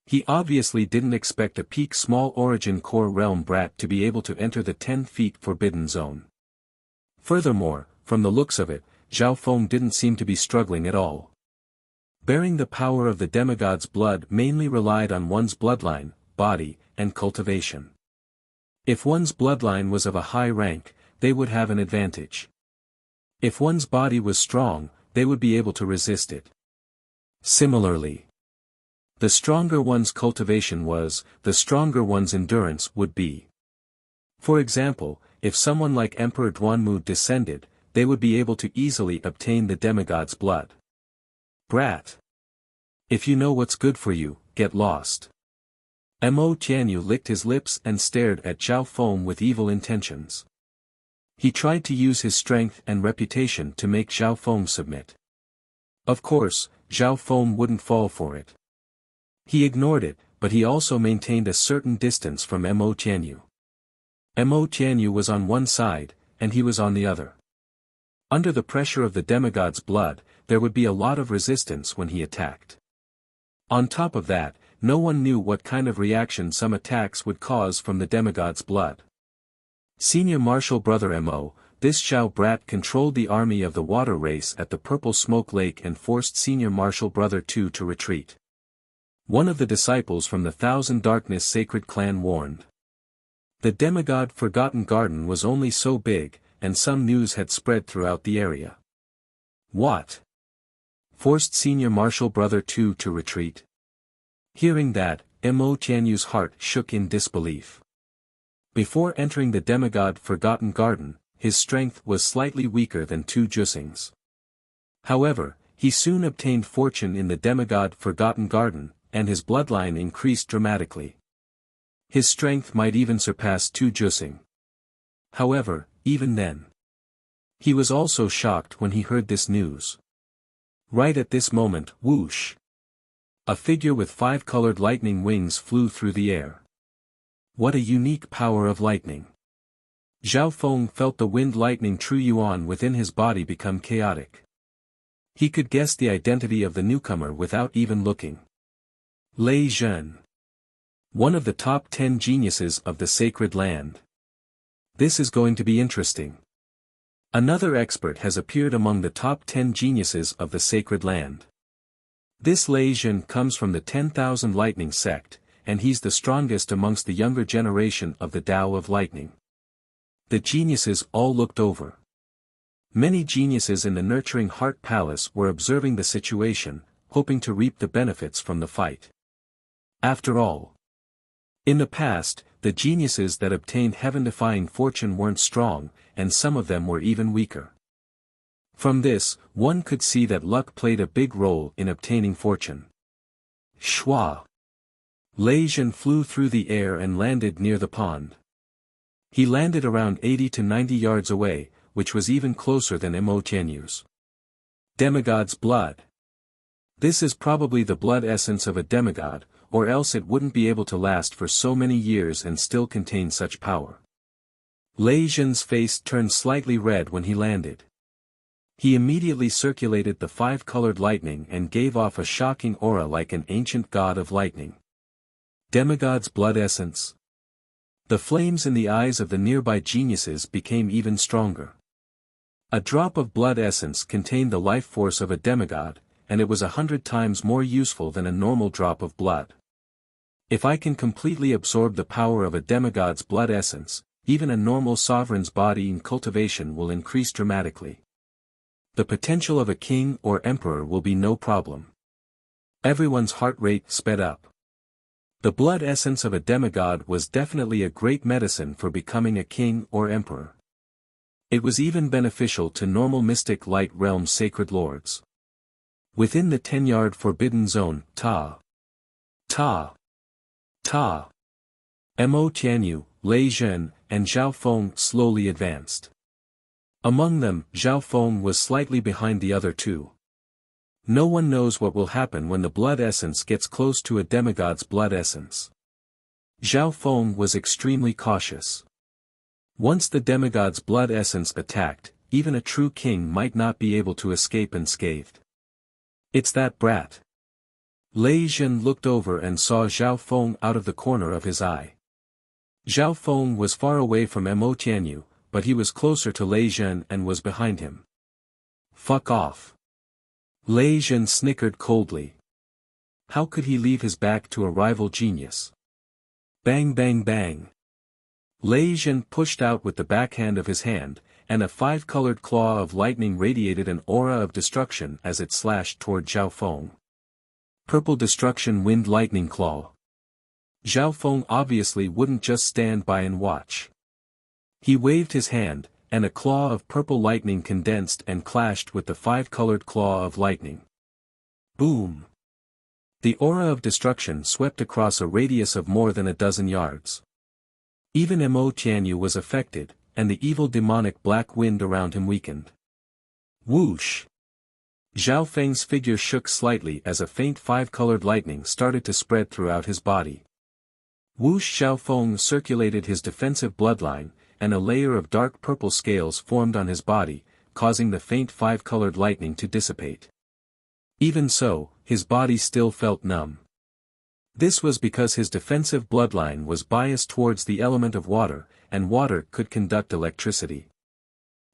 He obviously didn't expect a peak small origin core realm brat to be able to enter the 10 feet forbidden zone. Furthermore, from the looks of it, Zhao Feng didn't seem to be struggling at all. Bearing the power of the demigod's blood mainly relied on one's bloodline, body, and cultivation. If one's bloodline was of a high rank, they would have an advantage. If one's body was strong, they would be able to resist it. Similarly, the stronger one's cultivation was, the stronger one's endurance would be. For example, if someone like Emperor Duanmu descended, they would be able to easily obtain the demigod's blood. Brat. If you know what's good for you, get lost. Mo Tianyu licked his lips and stared at Zhao Feng with evil intentions. He tried to use his strength and reputation to make Zhao Feng submit. Of course, Zhao Feng wouldn't fall for it. He ignored it, but he also maintained a certain distance from Mo Tianyu. Mo Tianyu was on one side, and he was on the other. Under the pressure of the demigod's blood, there would be a lot of resistance when he attacked. On top of that, no one knew what kind of reaction some attacks would cause from the demigod's blood. Senior Marshal Brother Mo, this Xiao brat controlled the army of the water race at the Purple Smoke Lake and forced Senior Marshal Brother Tu to retreat. One of the disciples from the Thousand Darkness Sacred Clan warned. The demigod Forgotten Garden was only so big, and some news had spread throughout the area. What? Forced Senior Marshal Brother Tu to retreat? Hearing that, Mo Tianyu's heart shook in disbelief. Before entering the demigod Forgotten Garden, his strength was slightly weaker than Tu Jusing's. However, he soon obtained fortune in the demigod Forgotten Garden, and his bloodline increased dramatically. His strength might even surpass Tu Jusing. However, even then, he was also shocked when he heard this news. Right at this moment, whoosh! A figure with 5 colored lightning wings flew through the air. What a unique power of lightning! Zhao Feng felt the wind lightning True Yuan within his body become chaotic. He could guess the identity of the newcomer without even looking. Lei Zhen. One of the top 10 geniuses of the sacred land. This is going to be interesting. Another expert has appeared among the top 10 geniuses of the sacred land. This Lei Zhen comes from the 10,000 Lightning sect, and he's the strongest amongst the younger generation of the Tao of Lightning. The geniuses all looked over. Many geniuses in the Nurturing Heart Palace were observing the situation, hoping to reap the benefits from the fight. After all, in the past, the geniuses that obtained heaven-defying fortune weren't strong, and some of them were even weaker. From this, one could see that luck played a big role in obtaining fortune. Shua! Lei Zhen flew through the air and landed near the pond. He landed around 80 to 90 yards away, which was even closer than Mo Tianyu's. Demigod's blood. This is probably the blood essence of a demigod, or else it wouldn't be able to last for so many years and still contain such power. Lei Zhen's face turned slightly red when he landed. He immediately circulated the 5-colored lightning and gave off a shocking aura like an ancient god of lightning. Demigod's blood essence. The flames in the eyes of the nearby geniuses became even stronger. A drop of blood essence contained the life force of a demigod, and it was 100 times more useful than a normal drop of blood. If I can completely absorb the power of a demigod's blood essence, even a normal sovereign's body in cultivation will increase dramatically. The potential of a king or emperor will be no problem. Everyone's heart rate sped up. The blood essence of a demigod was definitely a great medicine for becoming a king or emperor. It was even beneficial to normal mystic light realm sacred lords. Within the 10-yard forbidden zone, Ta, Mo Tianyu, Lei Zhen, and Zhao Feng slowly advanced. Among them, Zhao Feng was slightly behind the other two. No one knows what will happen when the blood essence gets close to a demigod's blood essence. Zhao Feng was extremely cautious. Once the demigod's blood essence attacked, even a true king might not be able to escape unscathed. It's that brat. Lei Zhen looked over and saw Zhao Feng out of the corner of his eye. Zhao Feng was far away from Mo Tianyu, but he was closer to Lei Zhen and was behind him. Fuck off. Lei Zhen snickered coldly. How could he leave his back to a rival genius? Bang bang bang. Lei Zhen pushed out with the backhand of his hand, and a five-colored claw of lightning radiated an aura of destruction as it slashed toward Zhao Feng. Purple Destruction Wind Lightning Claw. Zhao Feng obviously wouldn't just stand by and watch. He waved his hand, and a claw of purple lightning condensed and clashed with the five-colored claw of lightning. Boom! The aura of destruction swept across a radius of more than a dozen yards. Even Mo Tianyu was affected, and the evil demonic black wind around him weakened. Whoosh! Zhao Feng's figure shook slightly as a faint five-colored lightning started to spread throughout his body. Whoosh! Zhao Feng circulated his defensive bloodline, and a layer of dark purple scales formed on his body, causing the faint five-colored lightning to dissipate. Even so, his body still felt numb. This was because his defensive bloodline was biased towards the element of water, and water could conduct electricity.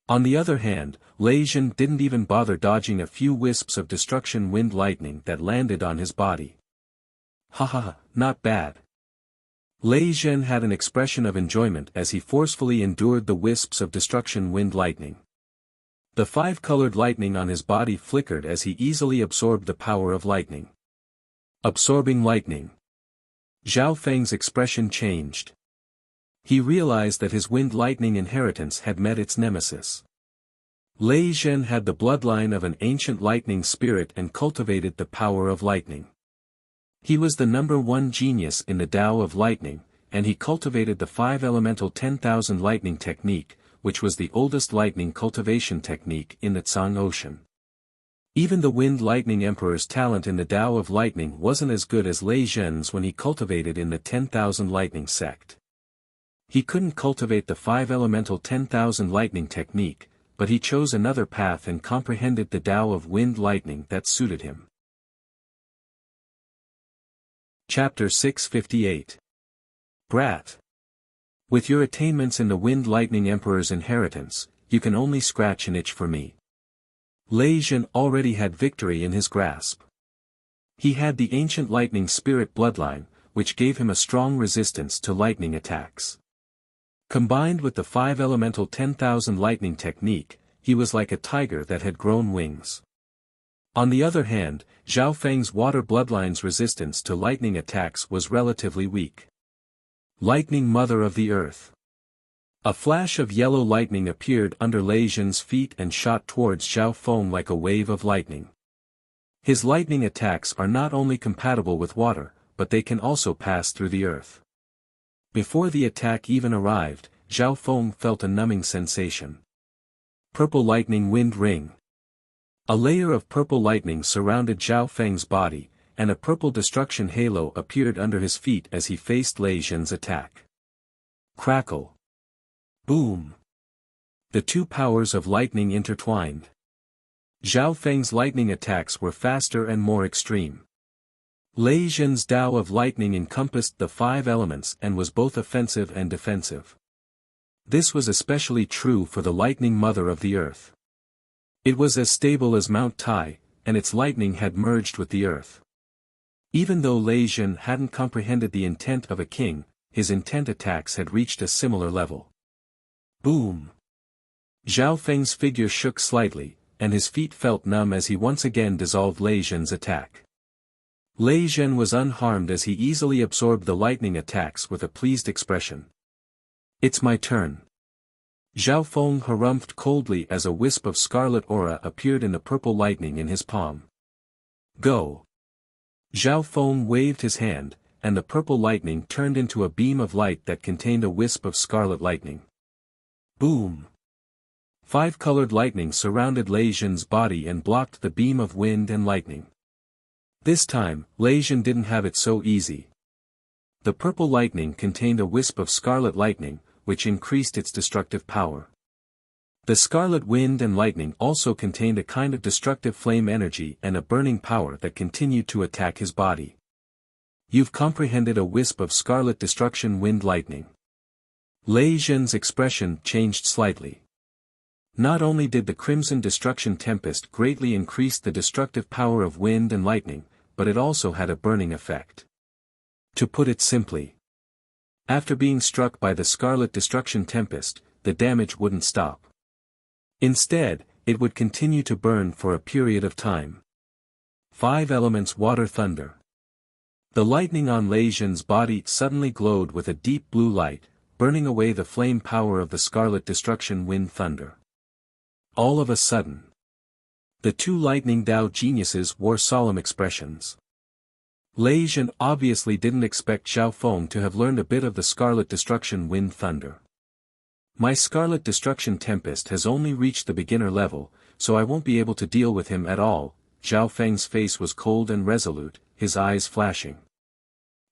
On the other hand, Lei Zhen didn't even bother dodging a few wisps of destruction wind lightning that landed on his body. Ha ha ha, not bad. Lei Zhen had an expression of enjoyment as he forcefully endured the wisps of destruction wind lightning. The five-colored lightning on his body flickered as he easily absorbed the power of lightning. Absorbing lightning. Zhao Feng's expression changed. He realized that his wind lightning inheritance had met its nemesis. Lei Zhen had the bloodline of an ancient lightning spirit and cultivated the power of lightning. He was the #1 genius in the Tao of lightning, and he cultivated the five-elemental 10,000 lightning technique, which was the oldest lightning cultivation technique in the Tsang Ocean. Even the Wind Lightning Emperor's talent in the Tao of lightning wasn't as good as Lei Zhen's when he cultivated in the 10,000 lightning sect. He couldn't cultivate the five-elemental 10,000 lightning technique, but he chose another path and comprehended the Tao of wind lightning that suited him. Chapter 658. Brat. With your attainments in the Wind Lightning Emperor's inheritance, you can only scratch an itch for me. Lei Zhen already had victory in his grasp. He had the ancient lightning spirit bloodline, which gave him a strong resistance to lightning attacks. Combined with the five-elemental 10,000 lightning technique, he was like a tiger that had grown wings. On the other hand, Zhao Feng's water bloodline's resistance to lightning attacks was relatively weak. Lightning Mother of the Earth. A flash of yellow lightning appeared under Lei Zhen's feet and shot towards Zhao Feng like a wave of lightning. His lightning attacks are not only compatible with water, but they can also pass through the earth. Before the attack even arrived, Zhao Feng felt a numbing sensation. Purple Lightning Wind Ring. A layer of purple lightning surrounded Zhao Feng's body, and a purple destruction halo appeared under his feet as he faced Lei Zhen's attack. Crackle. Boom. The two powers of lightning intertwined. Zhao Feng's lightning attacks were faster and more extreme. Lei Zhen's Tao of lightning encompassed the five elements and was both offensive and defensive. This was especially true for the Lightning Mother of the Earth. It was as stable as Mount Tai, and its lightning had merged with the earth. Even though Lei Zhen hadn't comprehended the intent of a king, his intent attacks had reached a similar level. Boom! Zhao Feng's figure shook slightly, and his feet felt numb as he once again dissolved Lei Zhen's attack. Lei Zhen was unharmed as he easily absorbed the lightning attacks with a pleased expression. It's my turn. Zhao Feng harumphed coldly as a wisp of scarlet aura appeared in the purple lightning in his palm. Go! Zhao Feng waved his hand, and the purple lightning turned into a beam of light that contained a wisp of scarlet lightning. Boom! Five-colored lightning surrounded Lei Zhen's body and blocked the beam of wind and lightning. This time, Lei Zhen didn't have it so easy. The purple lightning contained a wisp of scarlet lightning, which increased its destructive power. The scarlet wind and lightning also contained a kind of destructive flame energy and a burning power that continued to attack his body. You've comprehended a wisp of scarlet destruction wind lightning. Lei Zhen's expression changed slightly. Not only did the Crimson Destruction Tempest greatly increase the destructive power of wind and lightning, but it also had a burning effect. To put it simply, After being struck by the Scarlet Destruction Tempest, the damage wouldn't stop. Instead, it would continue to burn for a period of time. 5 elements water thunder. The lightning on Lei Zhen's body suddenly glowed with a deep blue light, burning away the flame power of the Scarlet Destruction Wind Thunder. All of a sudden, the 2 lightning Dao geniuses wore solemn expressions. Lei Zhen obviously didn't expect Zhao Feng to have learned a bit of the Scarlet Destruction Wind Thunder. My Scarlet Destruction Tempest has only reached the beginner level, so I won't be able to deal with him at all. Zhao Feng's face was cold and resolute, his eyes flashing.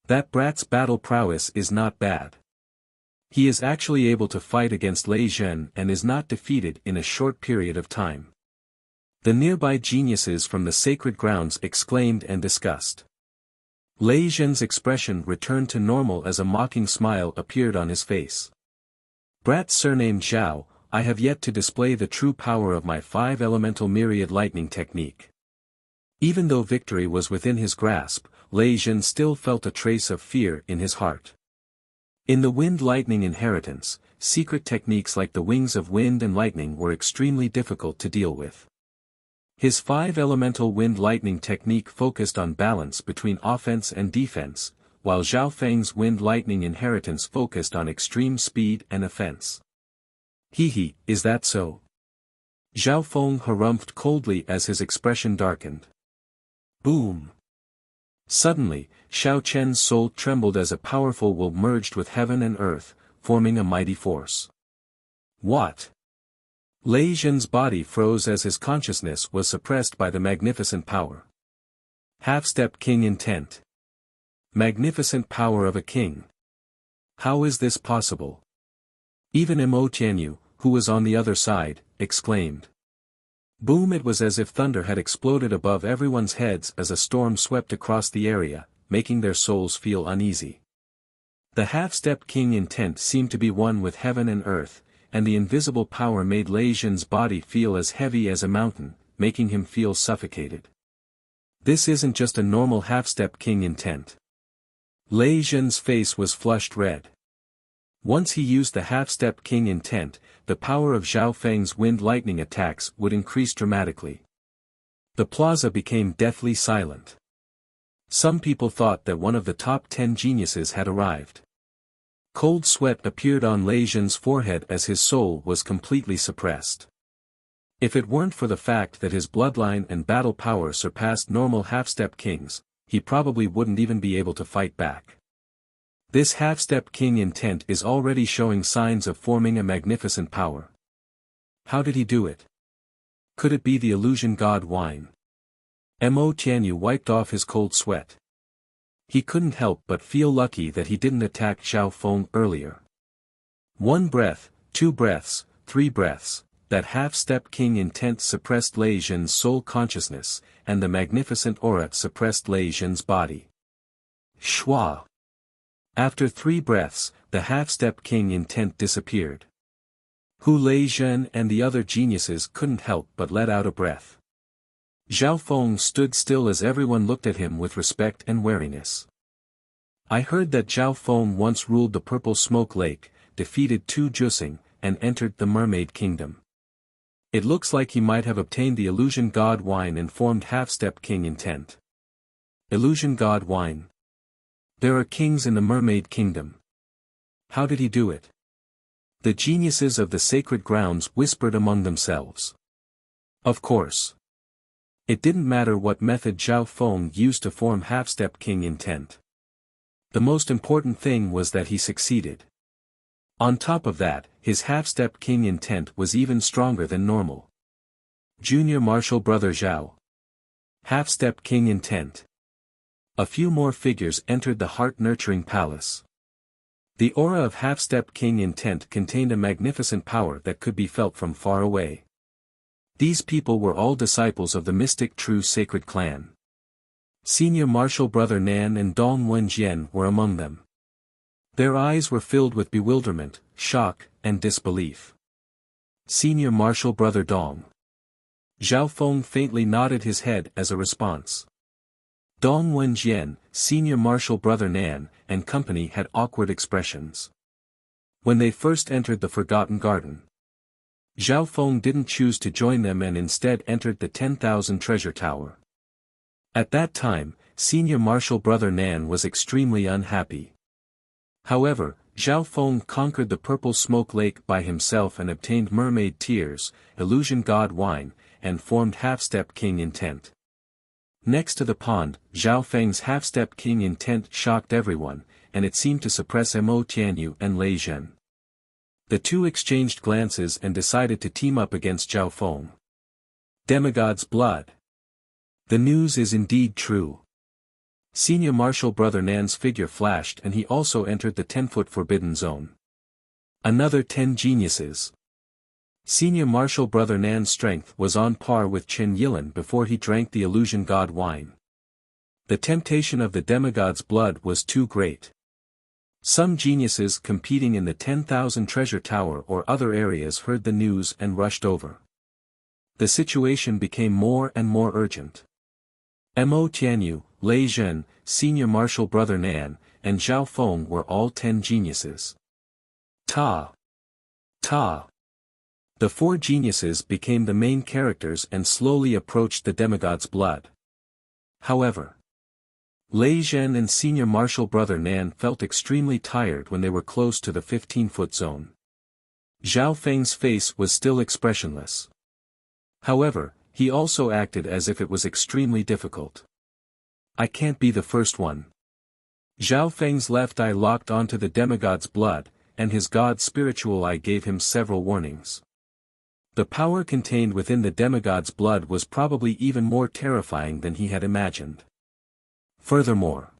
That brat's battle prowess is not bad. He is actually able to fight against Lei Zhen and is not defeated in a short period of time. The nearby geniuses from the sacred grounds exclaimed and discussed. Lei Zhen's expression returned to normal as a mocking smile appeared on his face. Brat surnamed Zhao, I have yet to display the true power of my 5 elemental myriad lightning technique. Even though victory was within his grasp, Lei Zhen still felt a trace of fear in his heart. In the wind lightning inheritance, secret techniques like the wings of wind and lightning were extremely difficult to deal with. His 5 elemental wind lightning technique focused on balance between offense and defense, while Zhao Feng's wind lightning inheritance focused on extreme speed and offense. Hehe, is that so? Zhao Feng harumphed coldly as his expression darkened. Boom! Suddenly, Xiao Chen's soul trembled as a powerful will merged with heaven and earth, forming a mighty force. What? Lei Zhen's body froze as his consciousness was suppressed by the magnificent power. Half-step king intent. Magnificent power of a king. How is this possible? Even Mo Tianyu, who was on the other side, exclaimed. Boom! It was as if thunder had exploded above everyone's heads as a storm swept across the area, making their souls feel uneasy. The half-step king intent seemed to be one with heaven and earth, and the invisible power made Lei Zhen's body feel as heavy as a mountain, making him feel suffocated. This isn't just a normal half-step king intent. Lei Zhen's face was flushed red. Once he used the half-step king intent, the power of Zhao Feng's wind lightning attacks would increase dramatically. The plaza became deathly silent. Some people thought that one of the top 10 geniuses had arrived. Cold sweat appeared on Lei Zhen's forehead as his soul was completely suppressed. If it weren't for the fact that his bloodline and battle power surpassed normal half-step kings, he probably wouldn't even be able to fight back. This half-step king intent is already showing signs of forming a magnificent power. How did he do it? Could it be the illusion god wine? Mo Tianyu wiped off his cold sweat. He couldn't help but feel lucky that he didn't attack Zhao Feng earlier. 1 breath, 2 breaths, 3 breaths, that half-step king intent suppressed Lei Zhen's soul consciousness, and the magnificent aura suppressed Lei Zhen's body. Shwa! After 3 breaths, the half-step king intent disappeared. Lei Zhen and the other geniuses couldn't help but let out a breath. Zhao Feng stood still as everyone looked at him with respect and wariness. I heard that Zhao Feng once ruled the Purple Smoke Lake, defeated Tu Jusing, and entered the Mermaid Kingdom. It looks like he might have obtained the illusion god wine and formed half-step king intent. Illusion god wine. There are kings in the Mermaid Kingdom. How did he do it? The geniuses of the sacred grounds whispered among themselves. Of course. It didn't matter what method Zhao Feng used to form half-step king intent. The most important thing was that he succeeded. On top of that, his half-step king intent was even stronger than normal. Junior Martial Brother Zhao. Half-step king intent. A few more figures entered the heart-nurturing palace. The aura of half-step king intent contained a magnificent power that could be felt from far away. These people were all disciples of the mystic True Sacred Clan. Senior Martial Brother Nan and Dong Wenjian were among them. Their eyes were filled with bewilderment, shock, and disbelief. Senior Martial Brother Dong. Zhao Feng faintly nodded his head as a response. Dong Wenjian, senior marshal brother Nan, and company had awkward expressions. When they first entered the Forgotten Garden, Zhao Feng didn't choose to join them and instead entered the 10,000 treasure tower. At that time, senior marshal brother Nan was extremely unhappy. However, Zhao Feng conquered the purple smoke lake by himself and obtained mermaid tears, illusion god wine, and formed half-step king intent. Next to the pond, Zhao Feng's half-step king intent shocked everyone, and it seemed to suppress Mo Tianyu and Lei Zhen. The two exchanged glances and decided to team up against Zhao Feng. Demigod's blood. The news is indeed true. Senior marshal brother Nan's figure flashed and he also entered the 10-foot forbidden zone. Another 10 geniuses. Senior marshal brother Nan's strength was on par with Chen Yilin before he drank the illusion god wine. The temptation of the demigod's blood was too great. Some geniuses competing in the 10,000 treasure tower or other areas heard the news and rushed over. The situation became more and more urgent. Mo Tianyu, Lei Zhen, senior marshal brother Nan, and Zhao Feng were all 10 geniuses. Ta! The 4 geniuses became the main characters and slowly approached the demigod's blood. However, Lei Zhen and senior marshal brother Nan felt extremely tired when they were close to the 15-foot zone. Zhao Feng's face was still expressionless. However, he also acted as if it was extremely difficult. I can't be the first one. Zhao Feng's left eye locked onto the demigod's blood, and his god's spiritual eye gave him several warnings. The power contained within the demigod's blood was probably even more terrifying than he had imagined. Furthermore,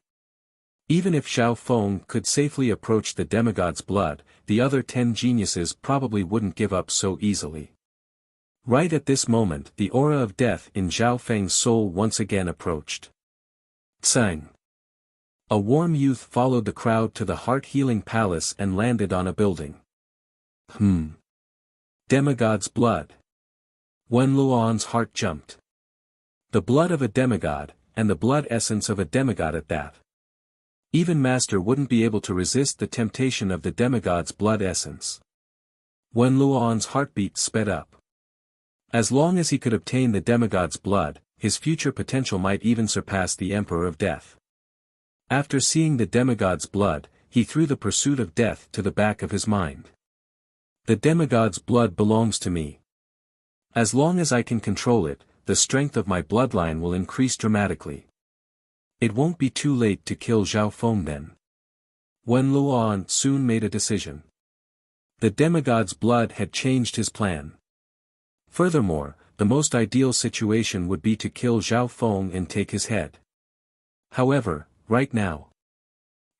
even if Zhao Feng could safely approach the demigod's blood, the other 10 geniuses probably wouldn't give up so easily. Right at this moment the aura of death in Zhao Feng's soul once again approached. Tsang. A warm youth followed the crowd to the heart-healing palace and landed on a building. Demigod's blood. Wen Luoan's heart jumped. The blood of a demigod, and the blood essence of a demigod at that. Even Master wouldn't be able to resist the temptation of the demigod's blood essence. Wen Luoan's heartbeat sped up. As long as he could obtain the demigod's blood, his future potential might even surpass the Emperor of Death. After seeing the demigod's blood, he threw the pursuit of death to the back of his mind. The demigod's blood belongs to me. As long as I can control it, the strength of my bloodline will increase dramatically. It won't be too late to kill Zhao Feng then. Wen Luoan soon made a decision. The demigod's blood had changed his plan. Furthermore, the most ideal situation would be to kill Zhao Feng and take his head. However, right now,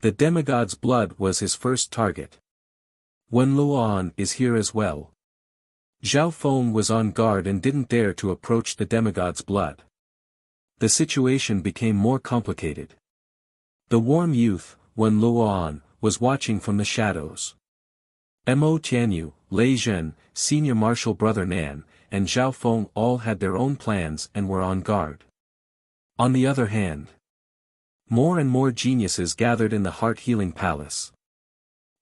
the demigod's blood was his first target. Wen Luoan is here as well. Zhao Feng was on guard and didn't dare to approach the demigod's blood. The situation became more complicated. The warm youth, Wen Luoan, was watching from the shadows. Mo Tianyu, Lei Zhen, senior marshal brother Nan, and Zhao Feng all had their own plans and were on guard. On the other hand, more and more geniuses gathered in the heart-healing palace.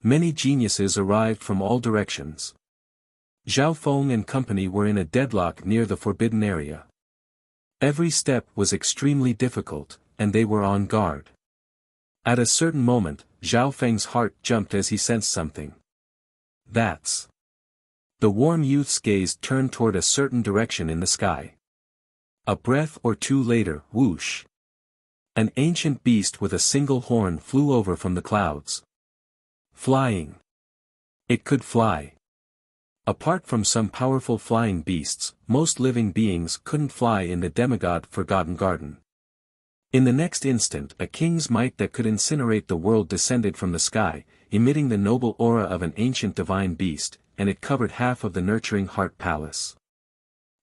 Many geniuses arrived from all directions. Zhao Feng and company were in a deadlock near the forbidden area. Every step was extremely difficult, and they were on guard. At a certain moment, Zhao Feng's heart jumped as he sensed something. That's. The warm youth's gaze turned toward a certain direction in the sky. A breath or two later, whoosh. An ancient beast with a single horn flew over from the clouds. Flying. It could fly. Apart from some powerful flying beasts, most living beings couldn't fly in the demigod Forgotten Garden. In the next instant a king's might that could incinerate the world descended from the sky, emitting the noble aura of an ancient divine beast, and it covered half of the nurturing heart palace.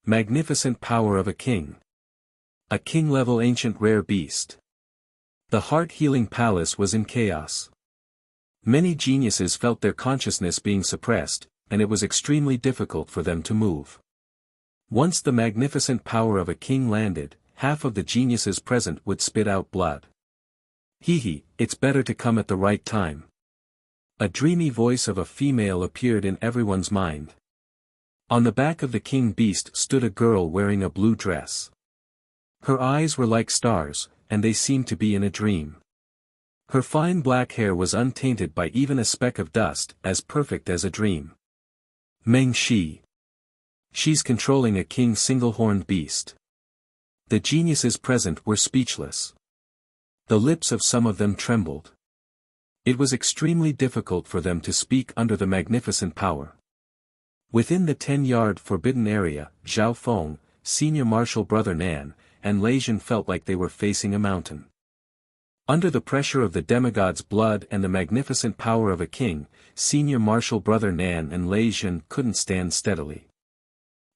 Magnificent power of a king. A king-level ancient rare beast. The heart-healing palace was in chaos. Many geniuses felt their consciousness being suppressed, and it was extremely difficult for them to move. Once the magnificent power of a king landed, half of the geniuses present would spit out blood. Hee, it's better to come at the right time. A dreamy voice of a female appeared in everyone's mind. On the back of the king beast stood a girl wearing a blue dress. Her eyes were like stars, and they seemed to be in a dream. Her fine black hair was untainted by even a speck of dust, as perfect as a dream. Meng Shi. She's controlling a king's single-horned beast. The geniuses present were speechless. The lips of some of them trembled. It was extremely difficult for them to speak under the magnificent power. Within the 10-yard forbidden area, Zhao Feng, senior marshal brother Nan, and Lei Jin felt like they were facing a mountain. Under the pressure of the demigod's blood and the magnificent power of a king, senior marshal brother Nan and Lei Jin couldn't stand steadily.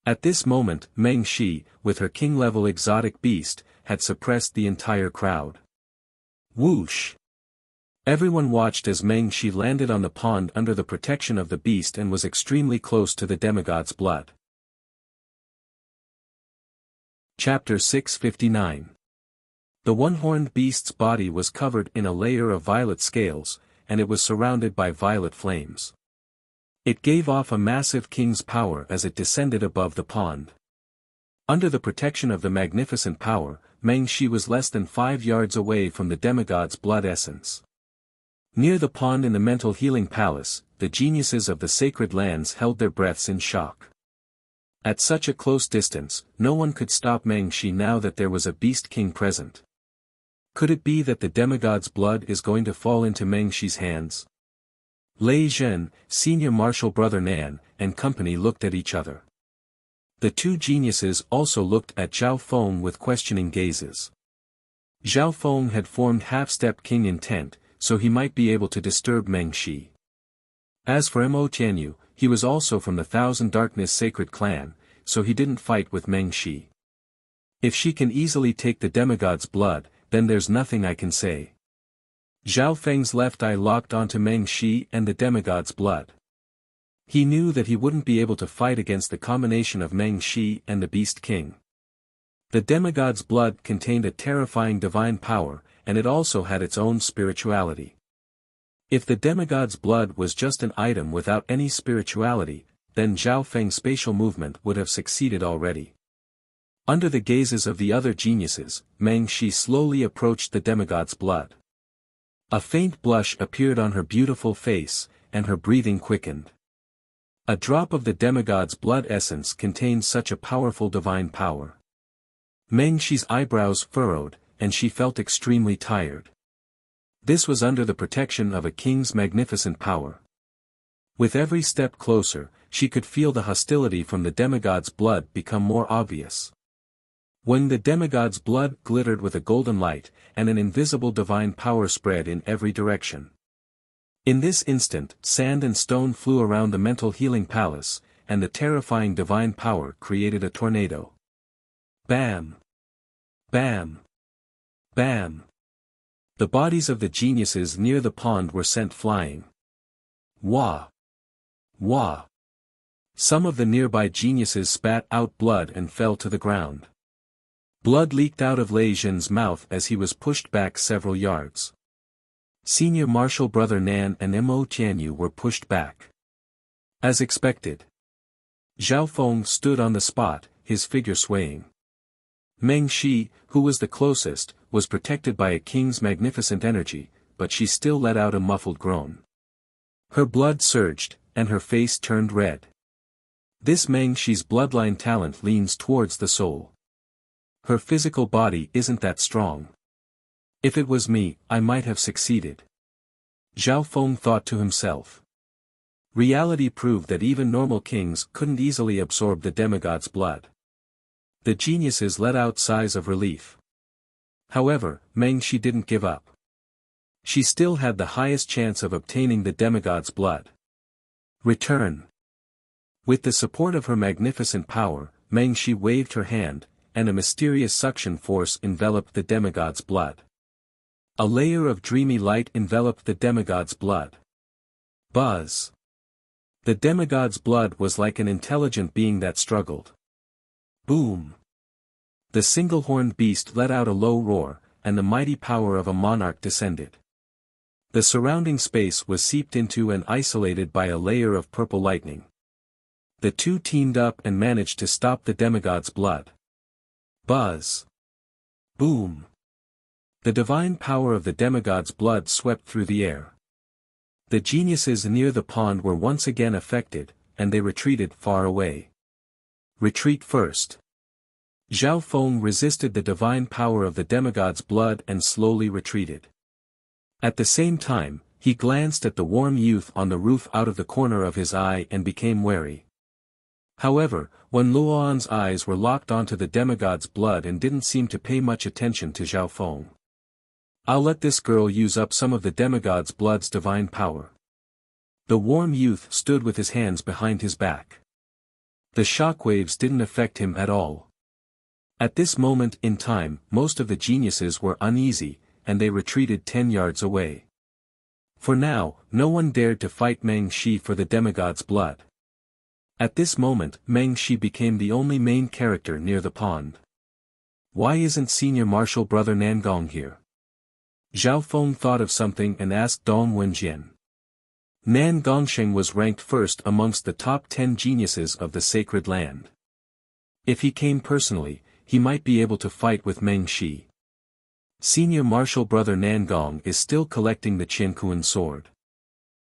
At this moment, Meng Shi, with her king-level exotic beast, had suppressed the entire crowd. Whoosh! Everyone watched as Meng Shi landed on the pond under the protection of the beast and was extremely close to the demigod's blood. Chapter 659. The one-horned beast's body was covered in a layer of violet scales, and it was surrounded by violet flames. It gave off a massive king's power as it descended above the pond. Under the protection of the magnificent power, Meng Shi was less than 5 yards away from the demigod's blood essence. Near the pond in the mental healing palace, the geniuses of the sacred lands held their breaths in shock. At such a close distance, no one could stop Meng Shi now that there was a beast king present. Could it be that the demigod's blood is going to fall into Meng Shi's hands? Lei Jin, senior marshal brother Nan, and company looked at each other. The two geniuses also looked at Zhao Feng with questioning gazes. Zhao Feng had formed half-step king intent, so he might be able to disturb Meng Shi. As for Mo Tianyu, he was also from the Thousand Darkness Sacred Clan, so he didn't fight with Meng Shi. If she can easily take the demigod's blood, then there's nothing I can say. Zhao Feng's left eye locked onto Meng Shi and the demigod's blood. He knew that he wouldn't be able to fight against the combination of Meng Shi and the Beast King. The demigod's blood contained a terrifying divine power, and it also had its own spirituality. If the demigod's blood was just an item without any spirituality, then Zhao Feng's spatial movement would have succeeded already. Under the gazes of the other geniuses, Meng Shi slowly approached the demigod's blood. A faint blush appeared on her beautiful face, and her breathing quickened. A drop of the demigod's blood essence contained such a powerful divine power. Meng Shi's eyebrows furrowed, and she felt extremely tired. This was under the protection of a king's magnificent power. With every step closer, she could feel the hostility from the demigod's blood become more obvious. When the demigod's blood glittered with a golden light, and an invisible divine power spread in every direction. In this instant, sand and stone flew around the mental healing palace, and the terrifying divine power created a tornado. Bam! Bam! Bam! The bodies of the geniuses near the pond were sent flying. Wah! Wah! Some of the nearby geniuses spat out blood and fell to the ground. Blood leaked out of Lei Jin's mouth as he was pushed back several yards. Senior marshal brother Nan and Mo Tianyu were pushed back. As expected. Zhao Feng stood on the spot, his figure swaying. Meng Shi, who was the closest, was protected by a king's magnificent energy, but she still let out a muffled groan. Her blood surged, and her face turned red. This Meng Shi's bloodline talent leans towards the soul. Her physical body isn't that strong. If it was me, I might have succeeded. Zhao Feng thought to himself. Reality proved that even normal kings couldn't easily absorb the demigod's blood. The geniuses let out sighs of relief. However, Meng Shi didn't give up. She still had the highest chance of obtaining the demigod's blood. Return. With the support of her magnificent power, Meng Shi waved her hand, and a mysterious suction force enveloped the demigod's blood. A layer of dreamy light enveloped the demigod's blood. Buzz. The demigod's blood was like an intelligent being that struggled. Boom. The single-horned beast let out a low roar, and the mighty power of a monarch descended. The surrounding space was seeped into and isolated by a layer of purple lightning. The two teamed up and managed to stop the demigod's blood. Buzz! Boom! The divine power of the demigod's blood swept through the air. The geniuses near the pond were once again affected, and they retreated far away. Retreat first. Zhao Feng resisted the divine power of the demigod's blood and slowly retreated. At the same time, he glanced at the warm youth on the roof out of the corner of his eye and became wary. However, when Luoan's eyes were locked onto the demigod's blood and didn't seem to pay much attention to Zhao Feng. I'll let this girl use up some of the demigod's blood's divine power. The warm youth stood with his hands behind his back. The shockwaves didn't affect him at all. At this moment in time, most of the geniuses were uneasy, and they retreated 10 yards away. For now, no one dared to fight Meng Shi for the demigod's blood. At this moment, Meng Shi became the only main character near the pond. Why isn't senior martial brother Nangong here? Zhao Feng thought of something and asked Dong Wenjian. Nan Gongsheng was ranked first amongst the top 10 geniuses of the sacred land. If he came personally, he might be able to fight with Meng Shi. Senior martial brother Nangong is still collecting the Qiankuan sword.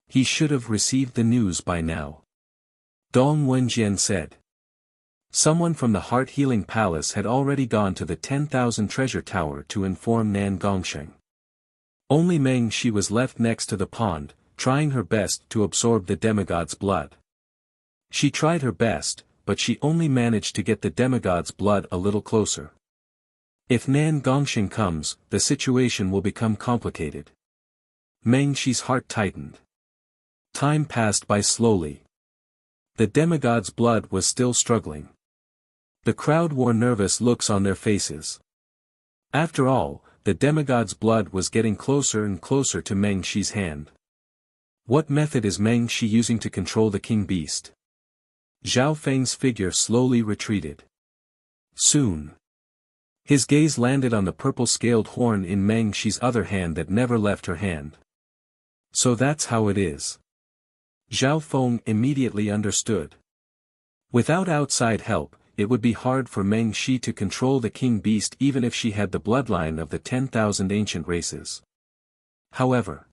He should have received the news by now. Dong Wenjian said. Someone from the Heart Healing Palace had already gone to the 10,000 treasure tower to inform Nan Gongsheng. Only Meng Shi was left next to the pond, trying her best to absorb the demigod's blood. She tried her best, but she only managed to get the demigod's blood a little closer. If Nan Gongsheng comes, the situation will become complicated. Meng Shi's heart tightened. Time passed by slowly. The demigod's blood was still struggling. The crowd wore nervous looks on their faces. After all, the demigod's blood was getting closer and closer to Meng Shi's hand. What method is Meng Shi using to control the king beast? Zhao Feng's figure slowly retreated. Soon. His gaze landed on the purple-scaled horn in Meng Shi's other hand that never left her hand. So that's how it is. Zhao Feng immediately understood. Without outside help, it would be hard for Meng Shi to control the king beast even if she had the bloodline of the 10,000 ancient races. However,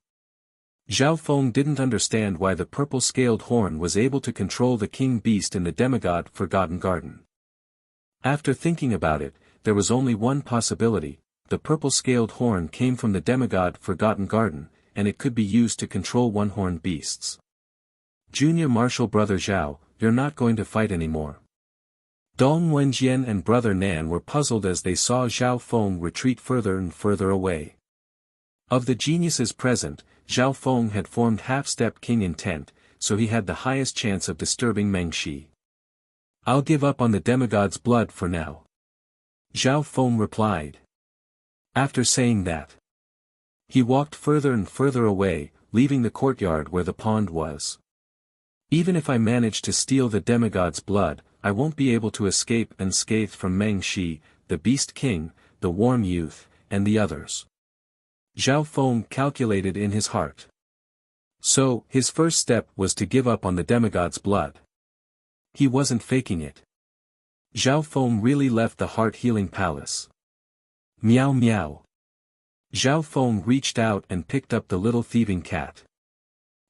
Zhao Feng didn't understand why the purple-scaled horn was able to control the king beast in the demigod Forgotten Garden. After thinking about it, there was only one possibility: the purple-scaled horn came from the demigod Forgotten Garden, and it could be used to control one-horned beasts. Junior martial brother Zhao, you're not going to fight anymore. Dong Wenjian and brother Nan were puzzled as they saw Zhao Feng retreat further and further away. Of the geniuses present, Zhao Feng had formed half-step king intent, so he had the highest chance of disturbing Meng Shi. I'll give up on the demigod's blood for now. Zhao Feng replied. After saying that, he walked further and further away, leaving the courtyard where the pond was. Even if I manage to steal the demigod's blood, I won't be able to escape unscathed from Meng Shi, the Beast King, the Warm Youth, and the others. Zhao Feng calculated in his heart. So, his first step was to give up on the demigod's blood. He wasn't faking it. Zhao Feng really left the Heart Healing Palace. Meow meow. Zhao Feng reached out and picked up the little thieving cat.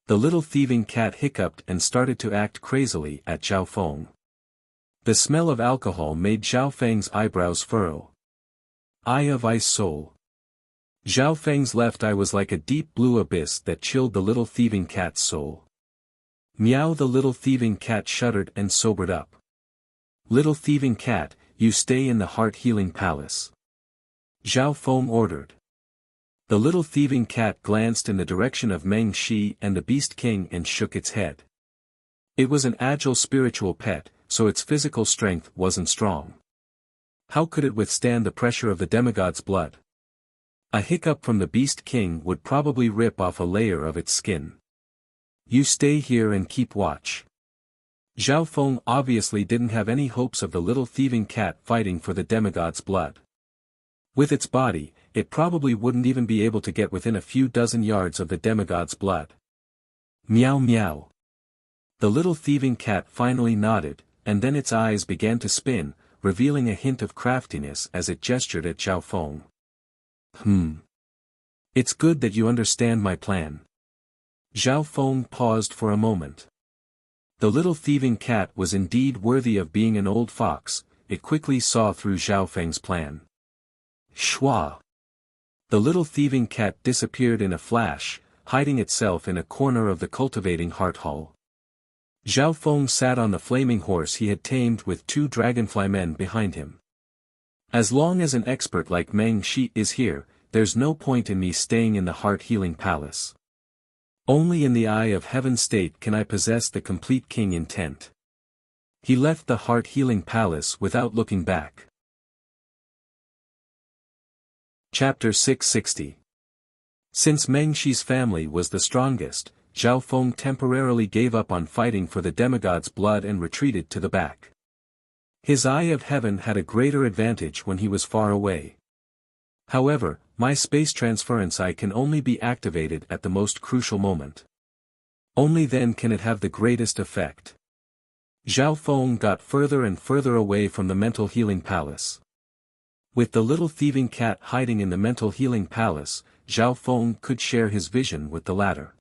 The little thieving cat hiccuped and started to act crazily at Zhao Feng. The smell of alcohol made Zhao Feng's eyebrows furrow. Eye of ice soul. Zhao Feng's left eye was like a deep blue abyss that chilled the little thieving cat's soul. Meow. The little thieving cat shuddered and sobered up. Little thieving cat, you stay in the Heart Healing Palace. Zhao Feng ordered. The little thieving cat glanced in the direction of Meng Shi and the Beast King and shook its head. It was an agile spiritual pet, so its physical strength wasn't strong. How could it withstand the pressure of the demigod's blood? A hiccup from the Beast King would probably rip off a layer of its skin. You stay here and keep watch. Zhao Feng obviously didn't have any hopes of the little thieving cat fighting for the demigod's blood. With its body, it probably wouldn't even be able to get within a few dozen yards of the demigod's blood. Meow meow. The little thieving cat finally nodded, and then its eyes began to spin, revealing a hint of craftiness as it gestured at Zhao Feng. It's good that you understand my plan. Zhao Feng paused for a moment. The little thieving cat was indeed worthy of being an old fox. It quickly saw through Zhao Feng's plan. Shwa! The little thieving cat disappeared in a flash, hiding itself in a corner of the cultivating heart hall. Zhao Feng sat on the flaming horse he had tamed with 2 dragonfly men behind him. As long as an expert like Meng Shi is here, there's no point in me staying in the heart-healing palace. Only in the eye of heaven state can I possess the complete king intent. He left the heart-healing palace without looking back. Chapter 660. Since Meng Shi's family was the strongest, Zhao Feng temporarily gave up on fighting for the demigod's blood and retreated to the back. His eye of heaven had a greater advantage when he was far away. However, my space transference eye can only be activated at the most crucial moment. Only then can it have the greatest effect. Zhao Feng got further and further away from the mental healing palace. With the little thieving cat hiding in the mental healing palace, Zhao Feng could share his vision with the latter.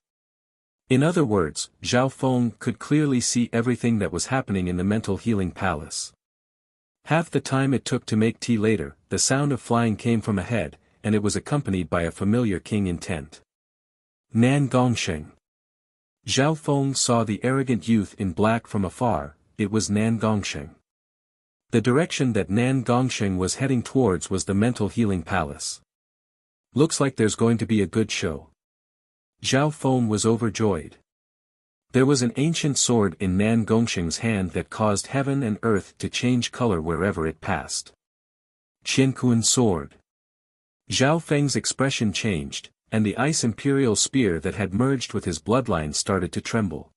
In other words, Zhao Feng could clearly see everything that was happening in the mental healing palace. Half the time it took to make tea later, the sound of flying came from ahead, and it was accompanied by a familiar king intent. Nan Gongsheng. Zhao Feng saw the arrogant youth in black from afar. It was Nan Gongsheng. The direction that Nan Gongsheng was heading towards was the mental healing palace. Looks like there's going to be a good show. Zhao Feng was overjoyed. There was an ancient sword in Nan Gongsheng's hand that caused heaven and earth to change color wherever it passed. Qiankuan sword. Zhao Feng's expression changed, and the ice imperial spear that had merged with his bloodline started to tremble.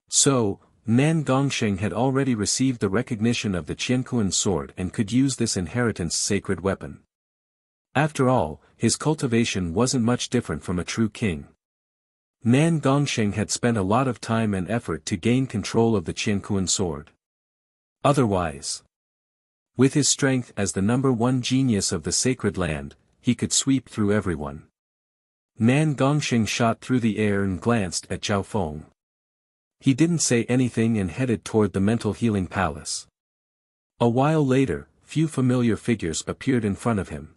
So, Nan Gongsheng had already received the recognition of the Qiankuan sword and could use this inheritance sacred weapon. After all, his cultivation wasn't much different from a true king. Nan Gongsheng had spent a lot of time and effort to gain control of the Qiankuan sword. Otherwise, with his strength as the #1 genius of the sacred land, he could sweep through everyone. Nan Gongsheng shot through the air and glanced at Zhao Feng. He didn't say anything and headed toward the mental healing palace. A while later, few familiar figures appeared in front of him.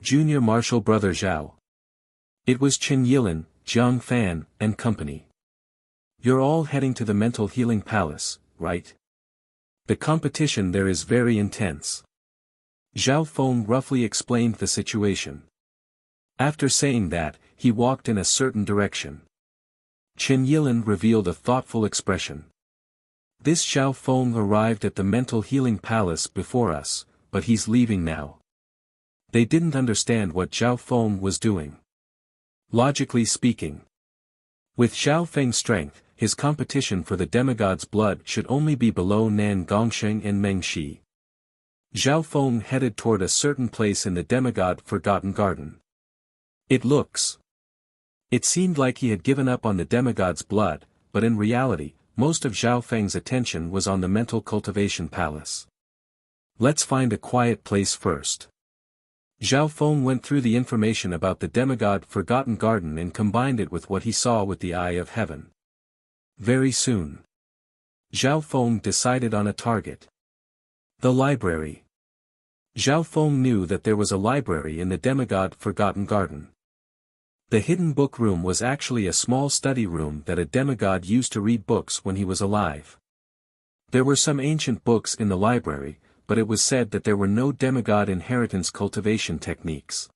Junior Marshal Brother Zhao. It was Chen Yilin, Jiang Fan, and company. You're all heading to the mental healing palace, right? The competition there is very intense. Zhao Feng roughly explained the situation. After saying that, he walked in a certain direction. Chen Yilin revealed a thoughtful expression. This Zhao Feng arrived at the mental healing palace before us, but he's leaving now. They didn't understand what Zhao Feng was doing. Logically speaking, with Zhao Feng's strength, his competition for the demigod's blood should only be below Nan Gongsheng and Meng Shi. Zhao Feng headed toward a certain place in the demigod Forgotten Garden. It seemed like he had given up on the demigod's blood, but in reality, most of Zhao Feng's attention was on the mental cultivation palace. Let's find a quiet place first. Zhao Feng went through the information about the demigod Forgotten Garden and combined it with what he saw with the eye of heaven. Very soon, Zhao Feng decided on a target. The library. Zhao Feng knew that there was a library in the demigod Forgotten Garden. The hidden book room was actually a small study room that a demigod used to read books when he was alive. There were some ancient books in the library, but it was said that there were no demigod inheritance cultivation techniques.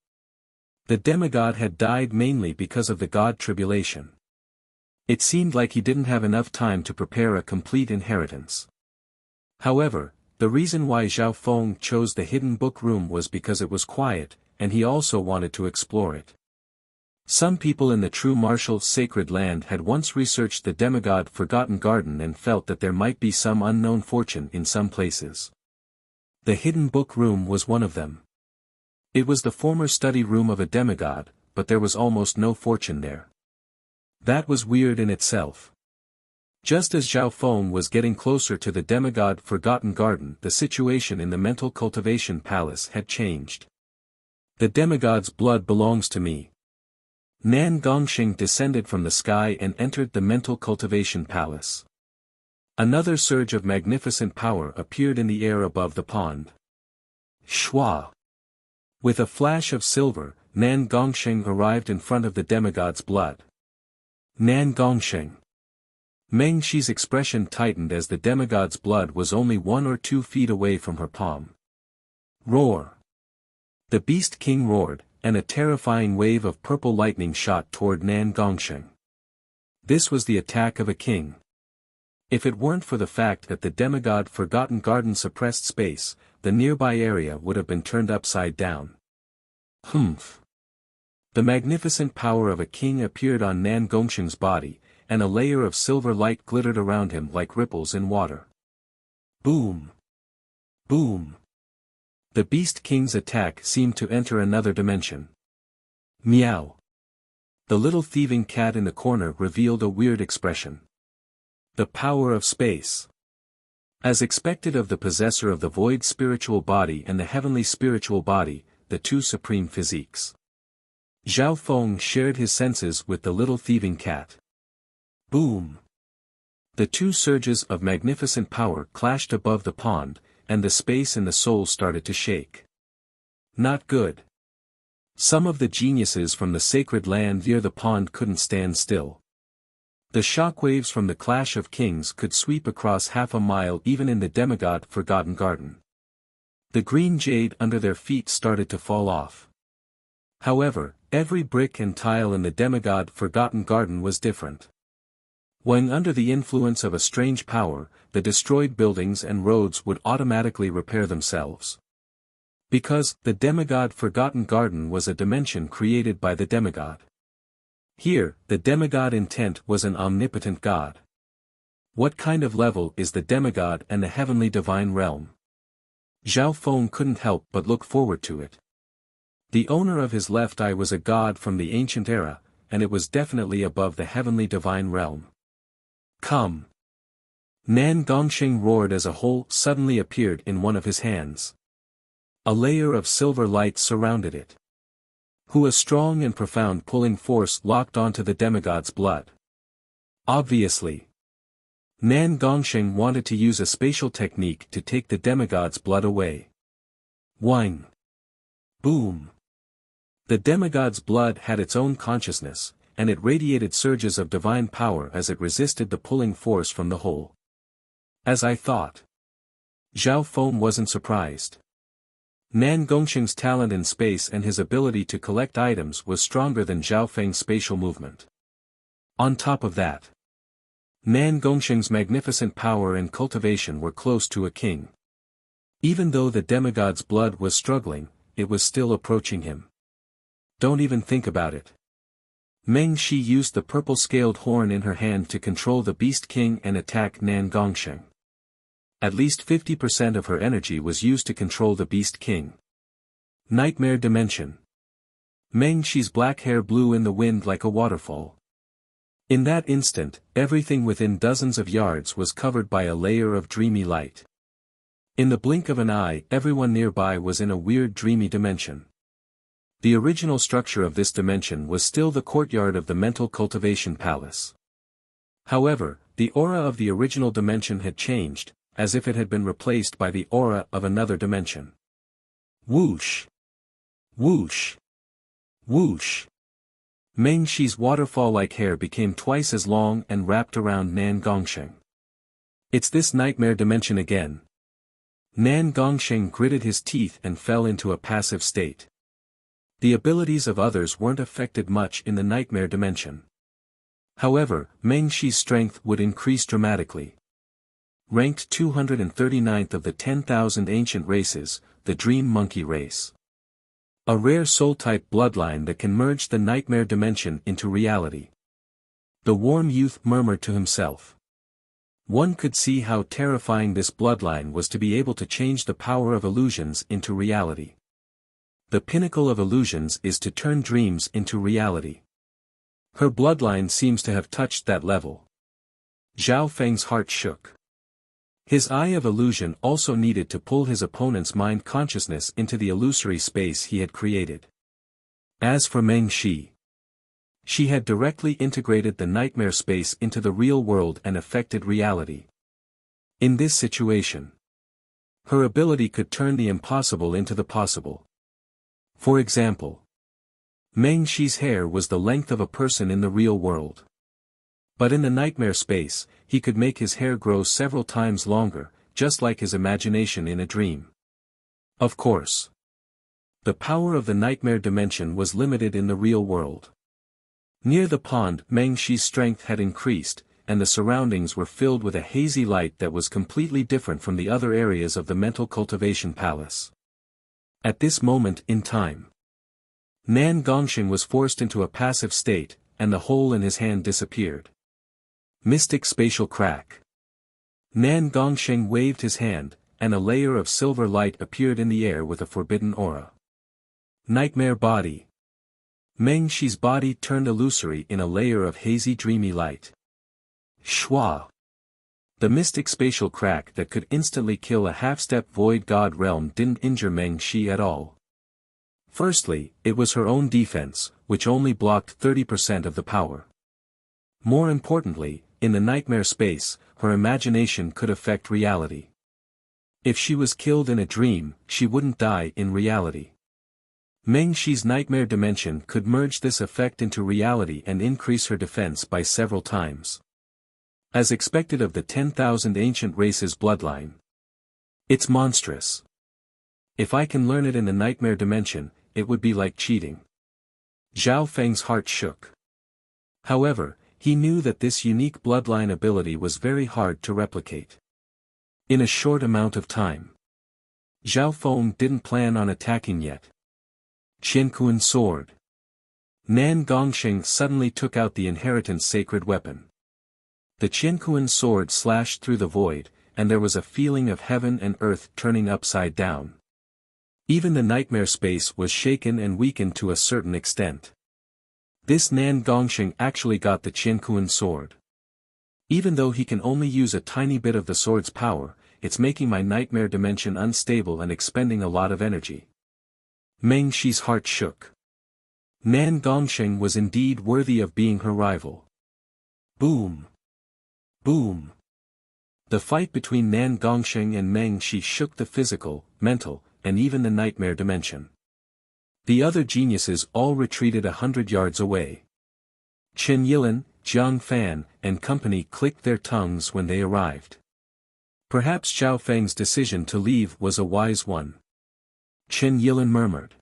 The demigod had died mainly because of the god tribulation. It seemed like he didn't have enough time to prepare a complete inheritance. However, the reason why Zhao Feng chose the hidden book room was because it was quiet, and he also wanted to explore it. Some people in the true martial sacred land had once researched the demigod Forgotten Garden and felt that there might be some unknown fortune in some places. The hidden book room was one of them. It was the former study room of a demigod, but there was almost no fortune there. That was weird in itself. Just as Zhao Feng was getting closer to the demigod Forgotten Garden, the situation in the mental cultivation palace had changed. The demigod's blood belongs to me. Nan Gongxing descended from the sky and entered the mental cultivation palace. Another surge of magnificent power appeared in the air above the pond. Shua! With a flash of silver, Nan Gongxing arrived in front of the demigod's blood. Nan Gongxing. Meng Shi's expression tightened as the demigod's blood was only 1 or 2 feet away from her palm. Roar! The Beast King roared, and a terrifying wave of purple lightning shot toward Nan Gongxing. This was the attack of a king. If it weren't for the fact that the demigod Forgotten Garden suppressed space, the nearby area would have been turned upside down. Humph! The magnificent power of a king appeared on Nan Gongxing's body, and a layer of silver light glittered around him like ripples in water. Boom! Boom! The Beast King's attack seemed to enter another dimension. Meow! The little thieving cat in the corner revealed a weird expression. The power of space. As expected of the possessor of the void spiritual body and the heavenly spiritual body, the two supreme physiques. Zhao Feng shared his senses with the little thieving cat. Boom! The two surges of magnificent power clashed above the pond, and the space and the soul started to shake. Not good. Some of the geniuses from the sacred land near the pond couldn't stand still. The shockwaves from the clash of kings could sweep across half a mile even in the demigod Forgotten Garden. The green jade under their feet started to fall off. However, every brick and tile in the demigod Forgotten Garden was different. When under the influence of a strange power, the destroyed buildings and roads would automatically repair themselves. Because the demigod Forgotten Garden was a dimension created by the demigod. Here, the demigod intent was an omnipotent god. What kind of level is the demigod and the heavenly divine realm? Zhao Feng couldn't help but look forward to it. The owner of his left eye was a god from the ancient era, and it was definitely above the heavenly divine realm. Come! Nan Gongxing roared as a hole suddenly appeared in one of his hands. A layer of silver light surrounded it. A strong and profound pulling force locked onto the demigod's blood. Obviously. Nan Gongxing wanted to use a spatial technique to take the demigod's blood away. Whine! Boom! The demigod's blood had its own consciousness, and it radiated surges of divine power as it resisted the pulling force from the hole. As I thought. Zhao Feng wasn't surprised. Nan Gongxing's talent in space and his ability to collect items was stronger than Zhao Feng's spatial movement. On top of that, Nan Gongxing's magnificent power and cultivation were close to a king. Even though the demigod's blood was struggling, it was still approaching him. Don't even think about it. Meng Shi used the purple-scaled horn in her hand to control the Beast King and attack Nan Gongxing. At least 50% of her energy was used to control the Beast King. Nightmare Dimension. Meng Shi's black hair blew in the wind like a waterfall. In that instant, everything within dozens of yards was covered by a layer of dreamy light. In the blink of an eye, everyone nearby was in a weird dreamy dimension. The original structure of this dimension was still the courtyard of the mental cultivation palace. However, the aura of the original dimension had changed, as if it had been replaced by the aura of another dimension. Whoosh! Whoosh! Whoosh! Meng Shi's waterfall-like hair became twice as long and wrapped around Nan Gongxing. It's this nightmare dimension again. Nan Gongxing gritted his teeth and fell into a passive state. The abilities of others weren't affected much in the nightmare dimension. However, Meng Shi's strength would increase dramatically. Ranked 239th of the 10,000 ancient races, the Dream Monkey race. A rare soul-type bloodline that can merge the nightmare dimension into reality. The warm youth murmured to himself. One could see how terrifying this bloodline was to be able to change the power of illusions into reality. The pinnacle of illusions is to turn dreams into reality. Her bloodline seems to have touched that level. Zhao Feng's heart shook. His eye of illusion also needed to pull his opponent's mind consciousness into the illusory space he had created. As for Meng Shi, she had directly integrated the nightmare space into the real world and affected reality. In this situation, her ability could turn the impossible into the possible. For example, Meng Shi's hair was the length of a person in the real world. But in the nightmare space, he could make his hair grow several times longer, just like his imagination in a dream. Of course, the power of the nightmare dimension was limited in the real world. Near the pond, Meng Shi's strength had increased, and the surroundings were filled with a hazy light that was completely different from the other areas of the mental cultivation palace. At this moment in time, Nan Gongsheng was forced into a passive state, and the hole in his hand disappeared. Mystic spatial crack. Nan Gongsheng waved his hand, and a layer of silver light appeared in the air with a forbidden aura. Nightmare body. Meng Shi's body turned illusory in a layer of hazy dreamy light. Shwa. The mystic spatial crack that could instantly kill a half-step void god realm didn't injure Meng Shi at all. Firstly, it was her own defense, which only blocked 30% of the power. More importantly, in the nightmare space, her imagination could affect reality. If she was killed in a dream, she wouldn't die in reality. Meng Shi's nightmare dimension could merge this effect into reality and increase her defense by several times. As expected of the 10,000 ancient races bloodline. It's monstrous. If I can learn it in the nightmare dimension, it would be like cheating. Zhao Feng's heart shook. However, he knew that this unique bloodline ability was very hard to replicate. In a short amount of time, Zhao Feng didn't plan on attacking yet. Qiankuan sword. Nan Gongsheng suddenly took out the inheritance sacred weapon. The Qiankuan sword slashed through the void, and there was a feeling of heaven and earth turning upside down. Even the nightmare space was shaken and weakened to a certain extent. This Nan Gongsheng actually got the Qiankuan sword. Even though he can only use a tiny bit of the sword's power, it's making my nightmare dimension unstable and expending a lot of energy. Meng Shi's heart shook. Nan Gongsheng was indeed worthy of being her rival. Boom! Boom! The fight between Nan Gongsheng and Meng Shi shook the physical, mental, and even the nightmare dimension. The other geniuses all retreated 100 yards away. Chen Yilin, Jiang Fan, and company clicked their tongues when they arrived. Perhaps Zhao Feng's decision to leave was a wise one. Chen Yilin murmured.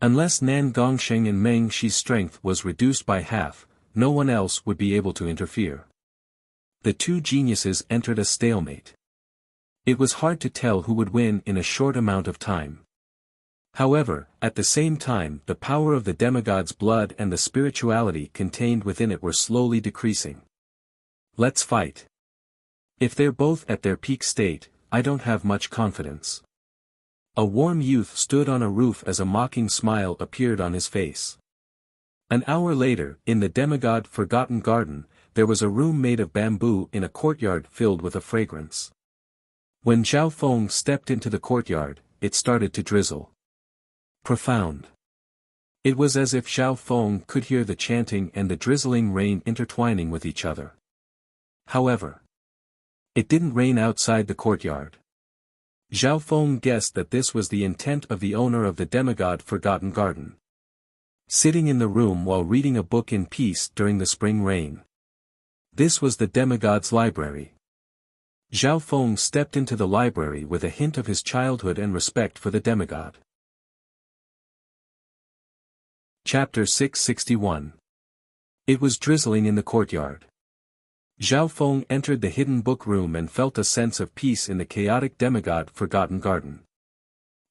Unless Nan Gongsheng and Meng Shi's strength was reduced by half, no one else would be able to interfere. The two geniuses entered a stalemate. It was hard to tell who would win in a short amount of time. However, at the same time the power of the demigod's blood and the spirituality contained within it were slowly decreasing. Let's fight. If they're both at their peak state, I don't have much confidence. A warm youth stood on a roof as a mocking smile appeared on his face. An hour later, in the demigod Forgotten Garden, there was a room made of bamboo in a courtyard filled with a fragrance. When Zhao Feng stepped into the courtyard, it started to drizzle. Profound. It was as if Zhao Feng could hear the chanting and the drizzling rain intertwining with each other. However, it didn't rain outside the courtyard. Zhao Feng guessed that this was the intent of the owner of the demigod Forgotten Garden. Sitting in the room while reading a book in peace during the spring rain. This was the demigod's library. Zhao Feng stepped into the library with a hint of his childhood and respect for the demigod. Chapter 661. It was drizzling in the courtyard. Zhao Feng entered the hidden book room and felt a sense of peace in the chaotic demigod Forgotten Garden.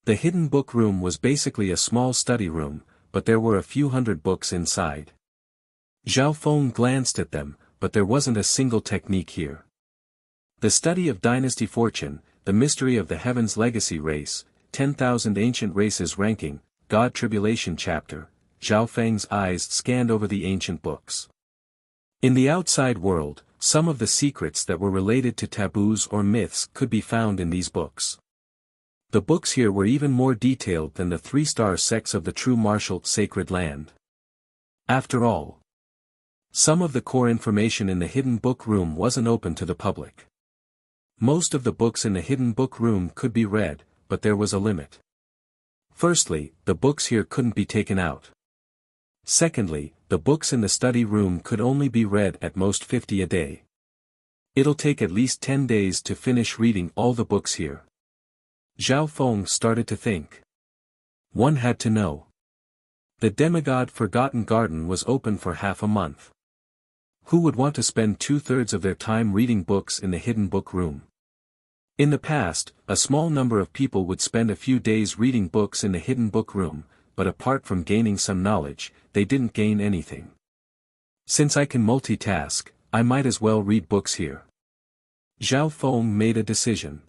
The hidden book room was basically a small study room, but there were a few hundred books inside. Zhao Feng glanced at them, but there wasn't a single technique here. The study of dynasty fortune, the mystery of the heavens legacy race, 10,000 ancient races ranking, God tribulation chapter. Zhao Feng's eyes scanned over the ancient books. In the outside world, some of the secrets that were related to taboos or myths could be found in these books. The books here were even more detailed than the 3-star sects of the true martial sacred land. After all, some of the core information in the hidden book room wasn't open to the public. Most of the books in the hidden book room could be read, but there was a limit. Firstly, the books here couldn't be taken out. Secondly, the books in the study room could only be read at most 50 a day. It'll take at least 10 days to finish reading all the books here. Zhao Feng started to think. One had to know. The demigod Forgotten Garden was open for half a month. Who would want to spend 2/3 of their time reading books in the hidden book room? In the past, a small number of people would spend a few days reading books in the hidden book room, but apart from gaining some knowledge, they didn't gain anything. Since I can multitask, I might as well read books here. Zhao Feng made a decision.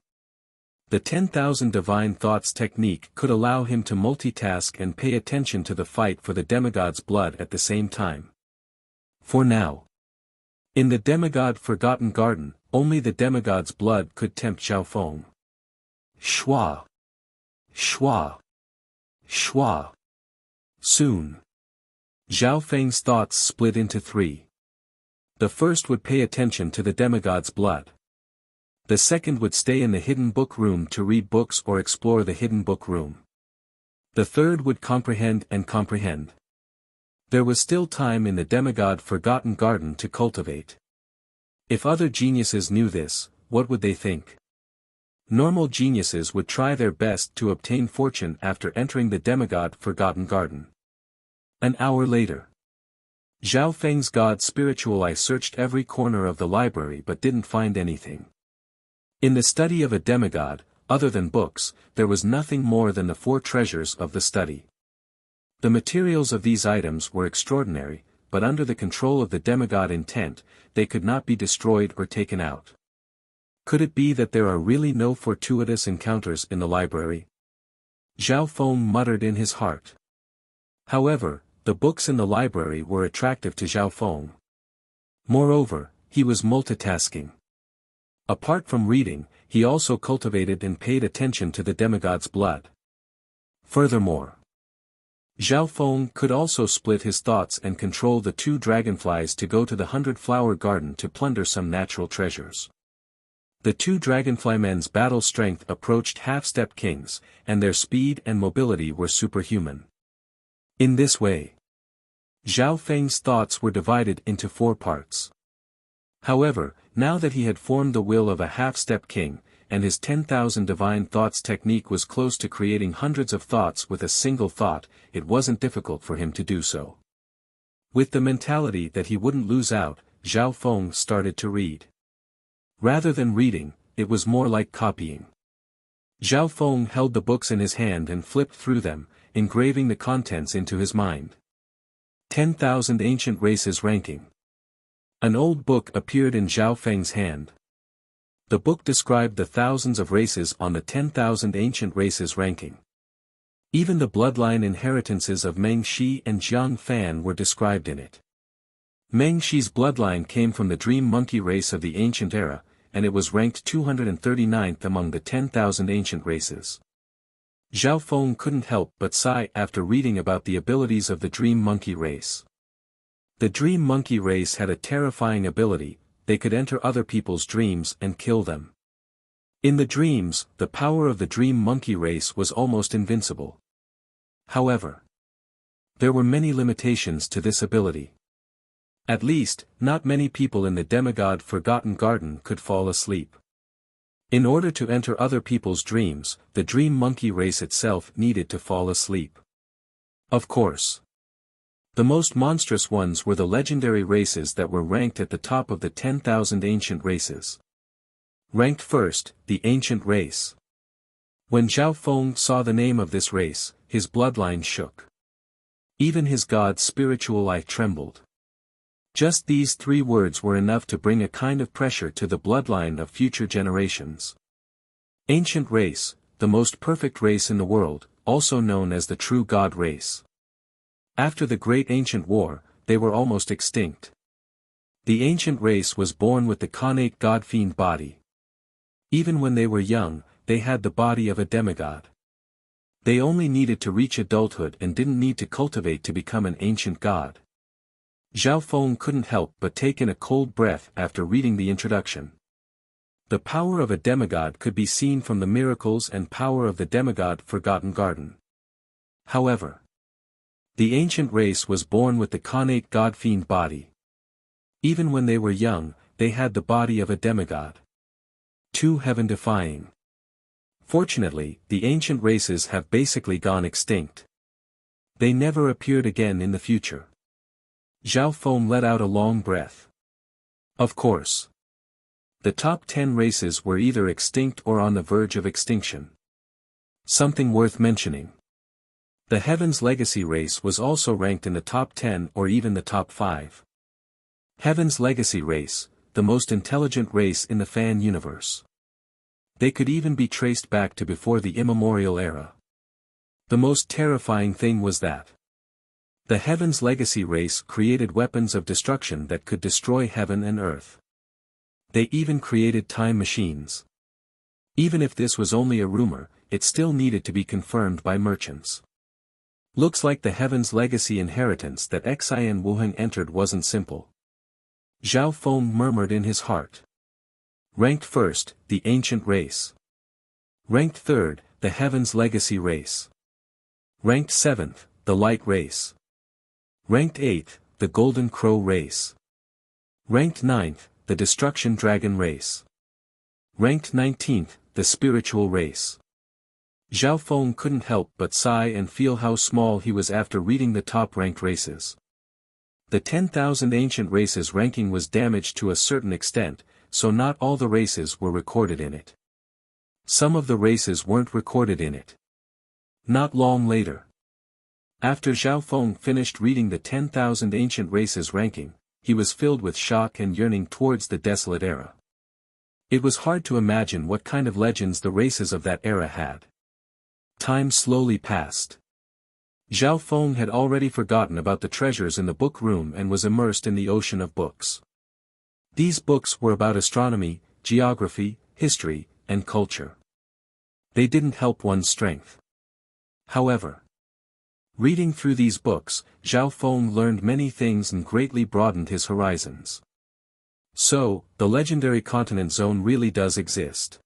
The 10,000 divine thoughts technique could allow him to multitask and pay attention to the fight for the demigod's blood at the same time. For now. In the demigod Forgotten Garden, only the demigod's blood could tempt Zhao Feng. Shua. Shua. Shua. Soon. Zhao Feng's thoughts split into 3. The first would pay attention to the demigod's blood. The second would stay in the hidden book room to read books or explore the hidden book room. The third would comprehend and comprehend. There was still time in the demigod Forgotten Garden to cultivate. If other geniuses knew this, what would they think? Normal geniuses would try their best to obtain fortune after entering the demigod Forgotten Garden. An hour later. Zhao Feng's god spiritual eye searched every corner of the library but didn't find anything. In the study of a demigod, other than books, there was nothing more than the 4 treasures of the study. The materials of these items were extraordinary, but under the control of the demigod intent, they could not be destroyed or taken out. Could it be that there are really no fortuitous encounters in the library? Zhao Feng muttered in his heart. However, the books in the library were attractive to Zhao Feng. Moreover, he was multitasking. Apart from reading, he also cultivated and paid attention to the demigod's blood. Furthermore, Zhao Feng could also split his thoughts and control the 2 dragonflies to go to the 100-flower garden to plunder some natural treasures. The 2 dragonflymen's battle strength approached half-step kings, and their speed and mobility were superhuman. In this way, Zhao Feng's thoughts were divided into 4 parts. However, now that he had formed the will of a half-step king, and his 10,000 divine thoughts technique was close to creating hundreds of thoughts with a single thought, it wasn't difficult for him to do so. With the mentality that he wouldn't lose out, Zhao Feng started to read. Rather than reading, it was more like copying. Zhao Feng held the books in his hand and flipped through them, engraving the contents into his mind. 10,000 ancient races ranking. An old book appeared in Zhao Feng's hand. The book described the thousands of races on the 10,000 ancient races ranking. Even the bloodline inheritances of Meng Shi and Jiang Fan were described in it. Meng Shi's bloodline came from the dream monkey race of the ancient era, and it was ranked 239th among the 10,000 ancient races. Zhao Feng couldn't help but sigh after reading about the abilities of the dream monkey race. The dream monkey race had a terrifying ability: they could enter other people's dreams and kill them. In the dreams, the power of the dream monkey race was almost invincible. However, there were many limitations to this ability. At least, not many people in the demigod Forgotten Garden could fall asleep. In order to enter other people's dreams, the dream monkey race itself needed to fall asleep. Of course, the most monstrous ones were the legendary races that were ranked at the top of the 10,000 ancient races. Ranked first, the ancient race. When Zhao Feng saw the name of this race, his bloodline shook. Even his god's spiritual life trembled. Just these 3 words were enough to bring a kind of pressure to the bloodline of future generations. Ancient race, the most perfect race in the world, also known as the true God race. After the Great Ancient War, they were almost extinct. The ancient race was born with the connate god-fiend body. Even when they were young, they had the body of a demigod. They only needed to reach adulthood and didn't need to cultivate to become an ancient god. Zhao Feng couldn't help but take in a cold breath after reading the introduction. The power of a demigod could be seen from the miracles and power of the demigod Forgotten Garden. However, the ancient race was born with the connate god-fiend body. Even when they were young, they had the body of a demigod. Too heaven-defying. Fortunately, the ancient races have basically gone extinct. They never appeared again in the future. Zhao Feng let out a long breath. Of course. The top 10 races were either extinct or on the verge of extinction. Something worth mentioning. The Heaven's Legacy race was also ranked in the top 10 or even the top 5. Heaven's Legacy race, the most intelligent race in the fan universe. They could even be traced back to before the immemorial era. The most terrifying thing was that the Heaven's Legacy race created weapons of destruction that could destroy heaven and earth. They even created time machines. Even if this was only a rumor, it still needed to be confirmed by merchants. Looks like the Heaven's Legacy inheritance that Xian Wuheng entered wasn't simple. Zhao Feng murmured in his heart. Ranked first, the Ancient Race. Ranked third, the Heaven's Legacy Race. Ranked 7th, the Light Race. Ranked 8th, the Golden Crow Race. Ranked 9th, the Destruction Dragon Race. Ranked 19th, the Spiritual Race. Zhao Feng couldn't help but sigh and feel how small he was after reading the top-ranked races. The 10,000 ancient races ranking was damaged to a certain extent, so not all the races were recorded in it. Some of the races weren't recorded in it. Not long later, after Zhao Feng finished reading the 10,000 ancient races ranking, he was filled with shock and yearning towards the desolate era. It was hard to imagine what kind of legends the races of that era had. Time slowly passed. Zhao Feng had already forgotten about the treasures in the book room and was immersed in the ocean of books. These books were about astronomy, geography, history, and culture. They didn't help one's strength. However, reading through these books, Zhao Feng learned many things and greatly broadened his horizons. So, the legendary continent zone really does exist.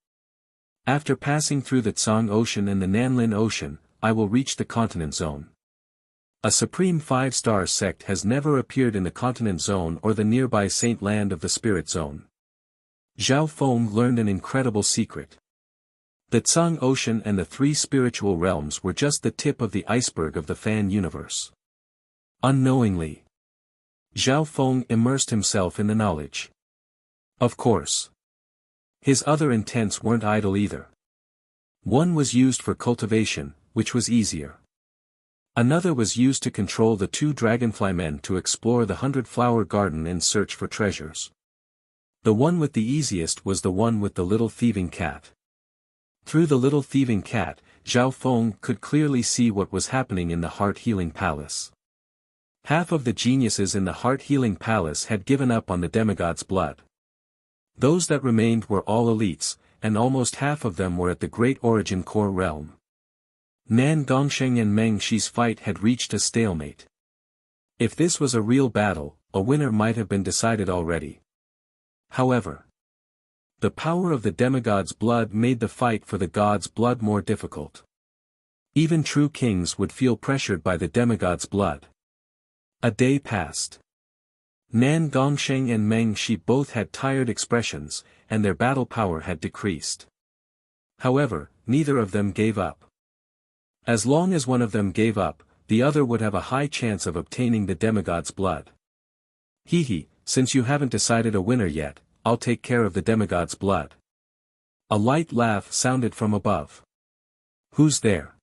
After passing through the Tsang Ocean and the Nanlin Ocean, I will reach the continent zone. A supreme 5-star sect has never appeared in the continent zone or the nearby saint land of the spirit zone. Zhao Feng learned an incredible secret. The Tsang Ocean and the 3 spiritual realms were just the tip of the iceberg of the fan universe. Unknowingly, Zhao Feng immersed himself in the knowledge. Of course, his other intents weren't idle either. One was used for cultivation, which was easier. Another was used to control the 2 dragonfly men to explore the 100-flower garden and search for treasures. The one with the easiest was the one with the little thieving cat. Through the little thieving cat, Zhao Feng could clearly see what was happening in the Heart-Healing Palace. Half of the geniuses in the Heart-Healing Palace had given up on the demigod's blood. Those that remained were all elites, and almost half of them were at the Great Origin Core realm. Nan Gongsheng and Meng Shi's fight had reached a stalemate. If this was a real battle, a winner might have been decided already. However, the power of the demigod's blood made the fight for the god's blood more difficult. Even true kings would feel pressured by the demigod's blood. A day passed. Nan Gongsheng and Meng Shi both had tired expressions, and their battle power had decreased. However, neither of them gave up. As long as one of them gave up, the other would have a high chance of obtaining the demigod's blood. Hee, since you haven't decided a winner yet, I'll take care of the demigod's blood. A light laugh sounded from above. Who's there?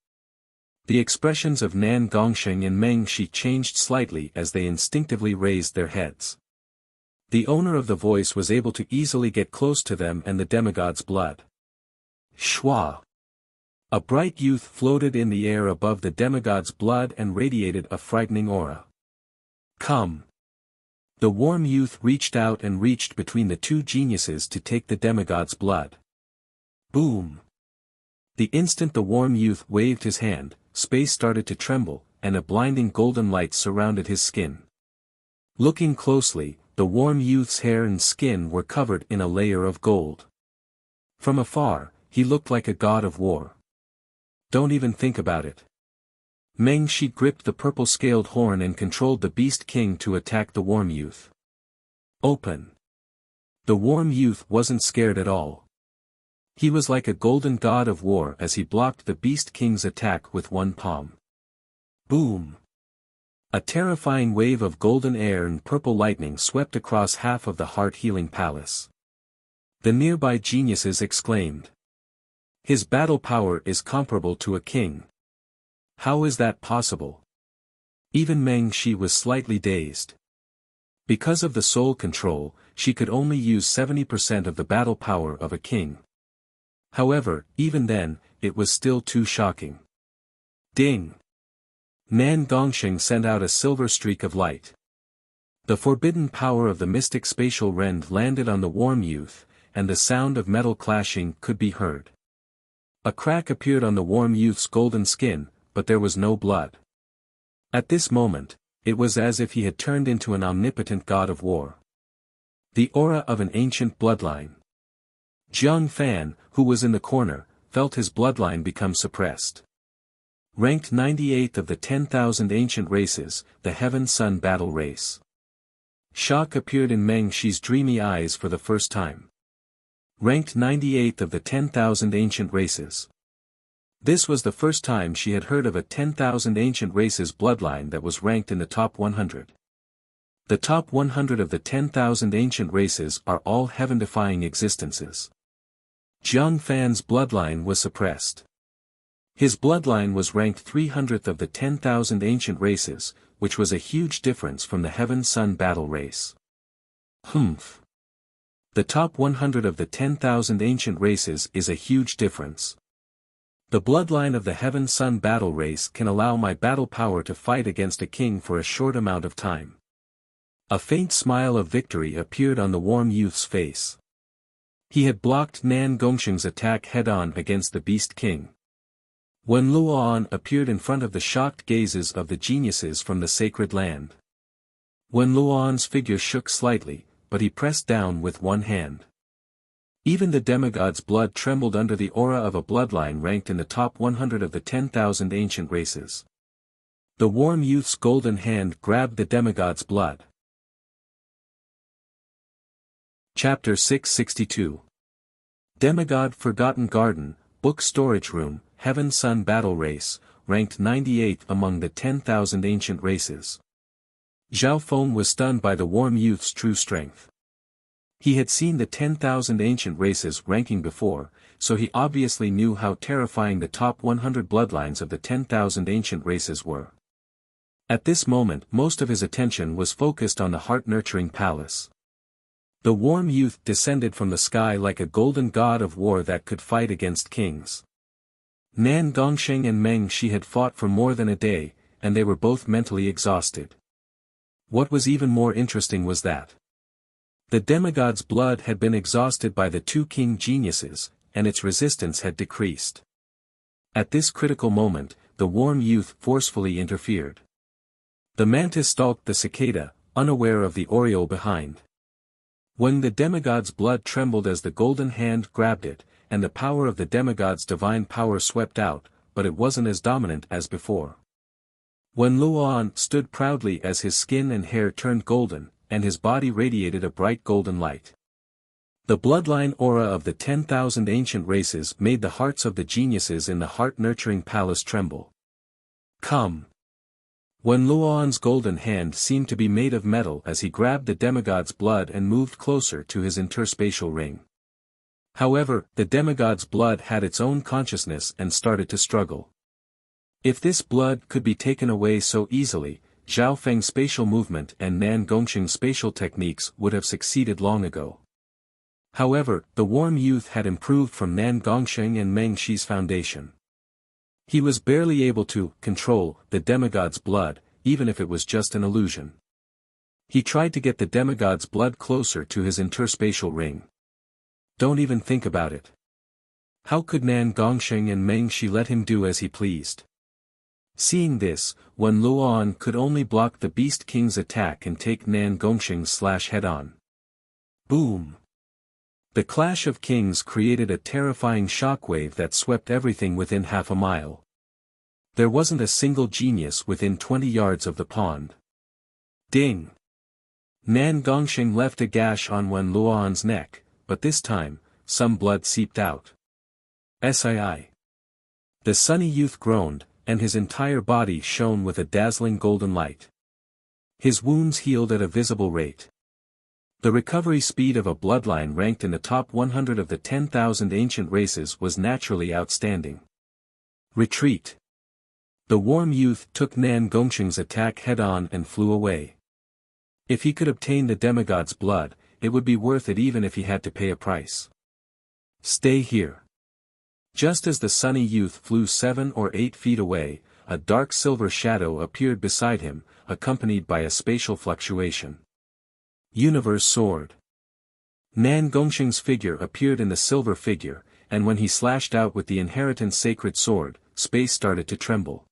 The expressions of Nan Gongsheng and Meng Shi changed slightly as they instinctively raised their heads. The owner of the voice was able to easily get close to them and the demigod's blood. Shwa! A bright youth floated in the air above the demigod's blood and radiated a frightening aura. Come! The warm youth reached out and reached between the two geniuses to take the demigod's blood. Boom! The instant the warm youth waved his hand, space started to tremble, and a blinding golden light surrounded his skin. Looking closely, the warm youth's hair and skin were covered in a layer of gold. From afar, he looked like a god of war. Don't even think about it. Meng Shi gripped the purple-scaled horn and controlled the Beast King to attack the warm youth. Open! The warm youth wasn't scared at all. He was like a golden god of war as he blocked the Beast King's attack with one palm. Boom! A terrifying wave of golden air and purple lightning swept across half of the heart-healing palace. The nearby geniuses exclaimed. His battle power is comparable to a king. How is that possible? Even Meng Shi was slightly dazed. Because of the soul control, she could only use 70% of the battle power of a king. However, even then, it was still too shocking. Ding! Nan Gongsheng sent out a silver streak of light. The forbidden power of the mystic spatial rend landed on the warm youth, and the sound of metal clashing could be heard. A crack appeared on the warm youth's golden skin, but there was no blood. At this moment, it was as if he had turned into an omnipotent god of war. The aura of an ancient bloodline. Jiang Fan, who was in the corner, felt his bloodline become suppressed. Ranked 98th of the 10,000 ancient races, the Heaven-Sun battle race. Shock appeared in Meng Shi's dreamy eyes for the first time. Ranked 98th of the 10,000 ancient races. This was the first time she had heard of a 10,000 ancient races bloodline that was ranked in the top 100. The top 100 of the 10,000 ancient races are all heaven-defying existences. Jiang Fan's bloodline was suppressed. His bloodline was ranked 300th of the 10,000 ancient races, which was a huge difference from the Heaven-Sun battle race. Humph. The top 100 of the 10,000 ancient races is a huge difference. The bloodline of the Heaven-Sun battle race can allow my battle power to fight against a king for a short amount of time. A faint smile of victory appeared on the warm youth's face. He had blocked Nan Gongsheng's attack head-on against the Beast King. When Luoan appeared in front of the shocked gazes of the geniuses from the sacred land. When Luoan's figure shook slightly, but he pressed down with one hand. Even the demigod's blood trembled under the aura of a bloodline ranked in the top 100 of the 10,000 ancient races. The warm youth's golden hand grabbed the demigod's blood. Chapter 662. Demigod Forgotten Garden, Book Storage Room, Heaven-Sun Battle Race, ranked 98th among the 10,000 ancient races. Zhao Feng was stunned by the warm youth's true strength. He had seen the 10,000 ancient races ranking before, so he obviously knew how terrifying the top 100 bloodlines of the 10,000 ancient races were. At this moment most of his attention was focused on the heart-nurturing palace. The warm youth descended from the sky like a golden god of war that could fight against kings. Nan Gongsheng and Meng Shi had fought for more than a day, and they were both mentally exhausted. What was even more interesting was that the demigod's blood had been exhausted by the two king geniuses, and its resistance had decreased. At this critical moment, the warm youth forcefully interfered. The mantis stalked the cicada, unaware of the oriole behind. When the demigod's blood trembled as the golden hand grabbed it, and the power of the demigod's divine power swept out, but it wasn't as dominant as before. When Luoan stood proudly as his skin and hair turned golden, and his body radiated a bright golden light. The bloodline aura of the 10,000 ancient races made the hearts of the geniuses in the heart-nurturing palace tremble. Come! When Luoan's golden hand seemed to be made of metal as he grabbed the demigod's blood and moved closer to his interspatial ring. However, the demigod's blood had its own consciousness and started to struggle. If this blood could be taken away so easily, Zhao Feng's spatial movement and Nan Gongqing's spatial techniques would have succeeded long ago. However, the warm youth had improved from Nan Gongqing and Meng Shi's foundation. He was barely able to control the demigod's blood, even if it was just an illusion. He tried to get the demigod's blood closer to his interspatial ring. Don't even think about it. How could Nan Gongqing and Meng Shi let him do as he pleased? Seeing this, Wen Luoan could only block the Beast King's attack and take Nan Gongqing's slash head-on. Boom! The clash of kings created a terrifying shockwave that swept everything within half a mile. There wasn't a single genius within 20 yards of the pond. Ding! Nan Gongqing left a gash on Wen Luoan's neck, but this time, some blood seeped out. Sii. The sunny youth groaned, and his entire body shone with a dazzling golden light. His wounds healed at a visible rate. The recovery speed of a bloodline ranked in the top 100 of the 10,000 ancient races was naturally outstanding. Retreat. The warm youth took Nan Gongqing's attack head-on and flew away. If he could obtain the demigod's blood, it would be worth it even if he had to pay a price. Stay here. Just as the sunny youth flew 7 or 8 feet away, a dark silver shadow appeared beside him, accompanied by a spatial fluctuation. Universe Sword. Nan Gongqing's figure appeared in the silver figure, and when he slashed out with the inheritance sacred sword, space started to tremble.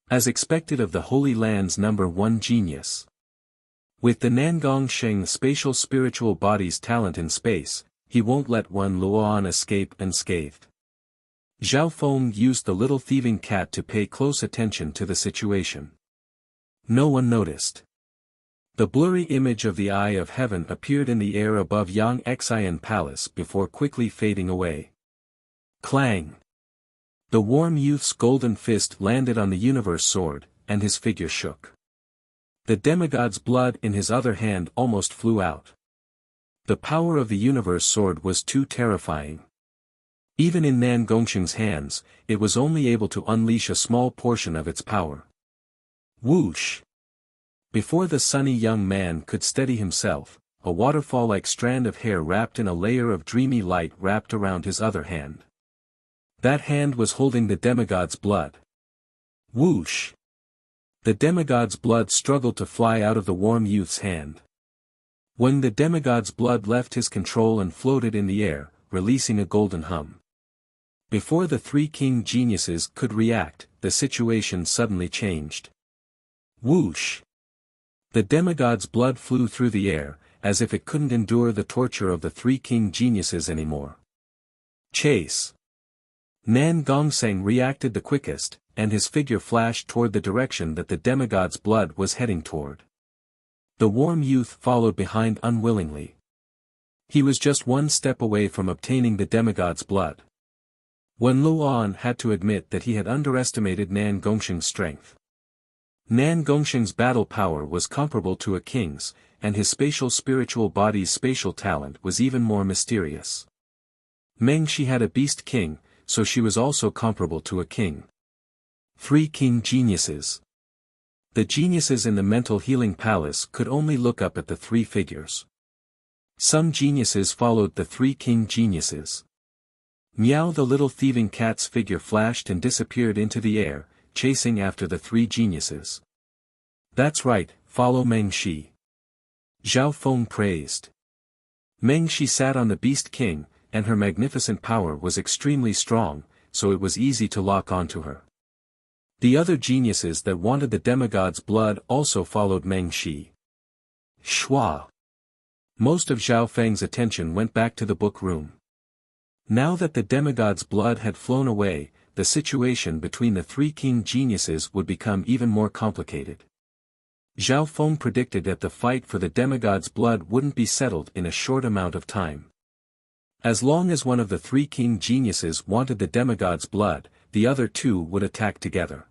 As expected of the Holy Land's #1 genius. With the Nan Gongqing spatial spiritual body's talent in space, he won't let Wen Luoan escape unscathed. Zhao Feng used the little thieving cat to pay close attention to the situation. No one noticed. The blurry image of the Eye of Heaven appeared in the air above Yang Xian Palace before quickly fading away. Clang! The warm youth's golden fist landed on the universe sword, and his figure shook. The demigod's blood in his other hand almost flew out. The power of the universe sword was too terrifying. Even in Nan Gongqing's hands, it was only able to unleash a small portion of its power. Whoosh! Before the sunny young man could steady himself, a waterfall-like strand of hair wrapped in a layer of dreamy light wrapped around his other hand. That hand was holding the demigod's blood. Whoosh! The demigod's blood struggled to fly out of the warm youth's hand. When the demigod's blood left his control and floated in the air, releasing a golden hum. Before the 3 king geniuses could react, the situation suddenly changed. Whoosh! The demigod's blood flew through the air, as if it couldn't endure the torture of the 3 king geniuses anymore. Chase! Nan Gongqing reacted the quickest, and his figure flashed toward the direction that the demigod's blood was heading toward. The warm youth followed behind unwillingly. He was just one step away from obtaining the demigod's blood. Wen Luoan had to admit that he had underestimated Nan Gongqing's strength. Nan Gongqing's battle power was comparable to a king's, and his spatial spiritual body's spatial talent was even more mysterious. Meng Shi had a beast king, so she was also comparable to a king. 3 king geniuses. The geniuses in the mental healing palace could only look up at the 3 figures. Some geniuses followed the 3 king geniuses. Meow, the little thieving cat's figure flashed and disappeared into the air, chasing after the 3 geniuses. That's right, follow Meng Shi. Zhao Feng praised. Meng Shi sat on the Beast King, and her magnificent power was extremely strong, so it was easy to lock onto her. The other geniuses that wanted the demigod's blood also followed Meng Shi. Shua! Most of Zhao Feng's attention went back to the book room. Now that the demigod's blood had flown away, the situation between the 3 king geniuses would become even more complicated. Zhao Feng predicted that the fight for the demigod's blood wouldn't be settled in a short amount of time. As long as one of the 3 king geniuses wanted the demigod's blood, the other 2 would attack together.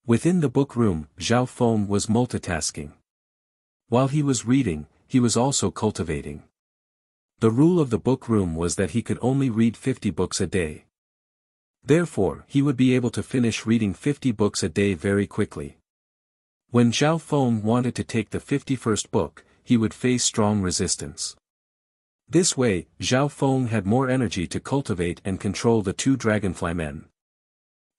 Within the book room, Zhao Feng was multitasking. While he was reading, he was also cultivating. The rule of the book room was that he could only read 50 books a day. Therefore, he would be able to finish reading 50 books a day very quickly. When Zhao Feng wanted to take the 51st book, he would face strong resistance. This way, Zhao Feng had more energy to cultivate and control the two dragonfly men.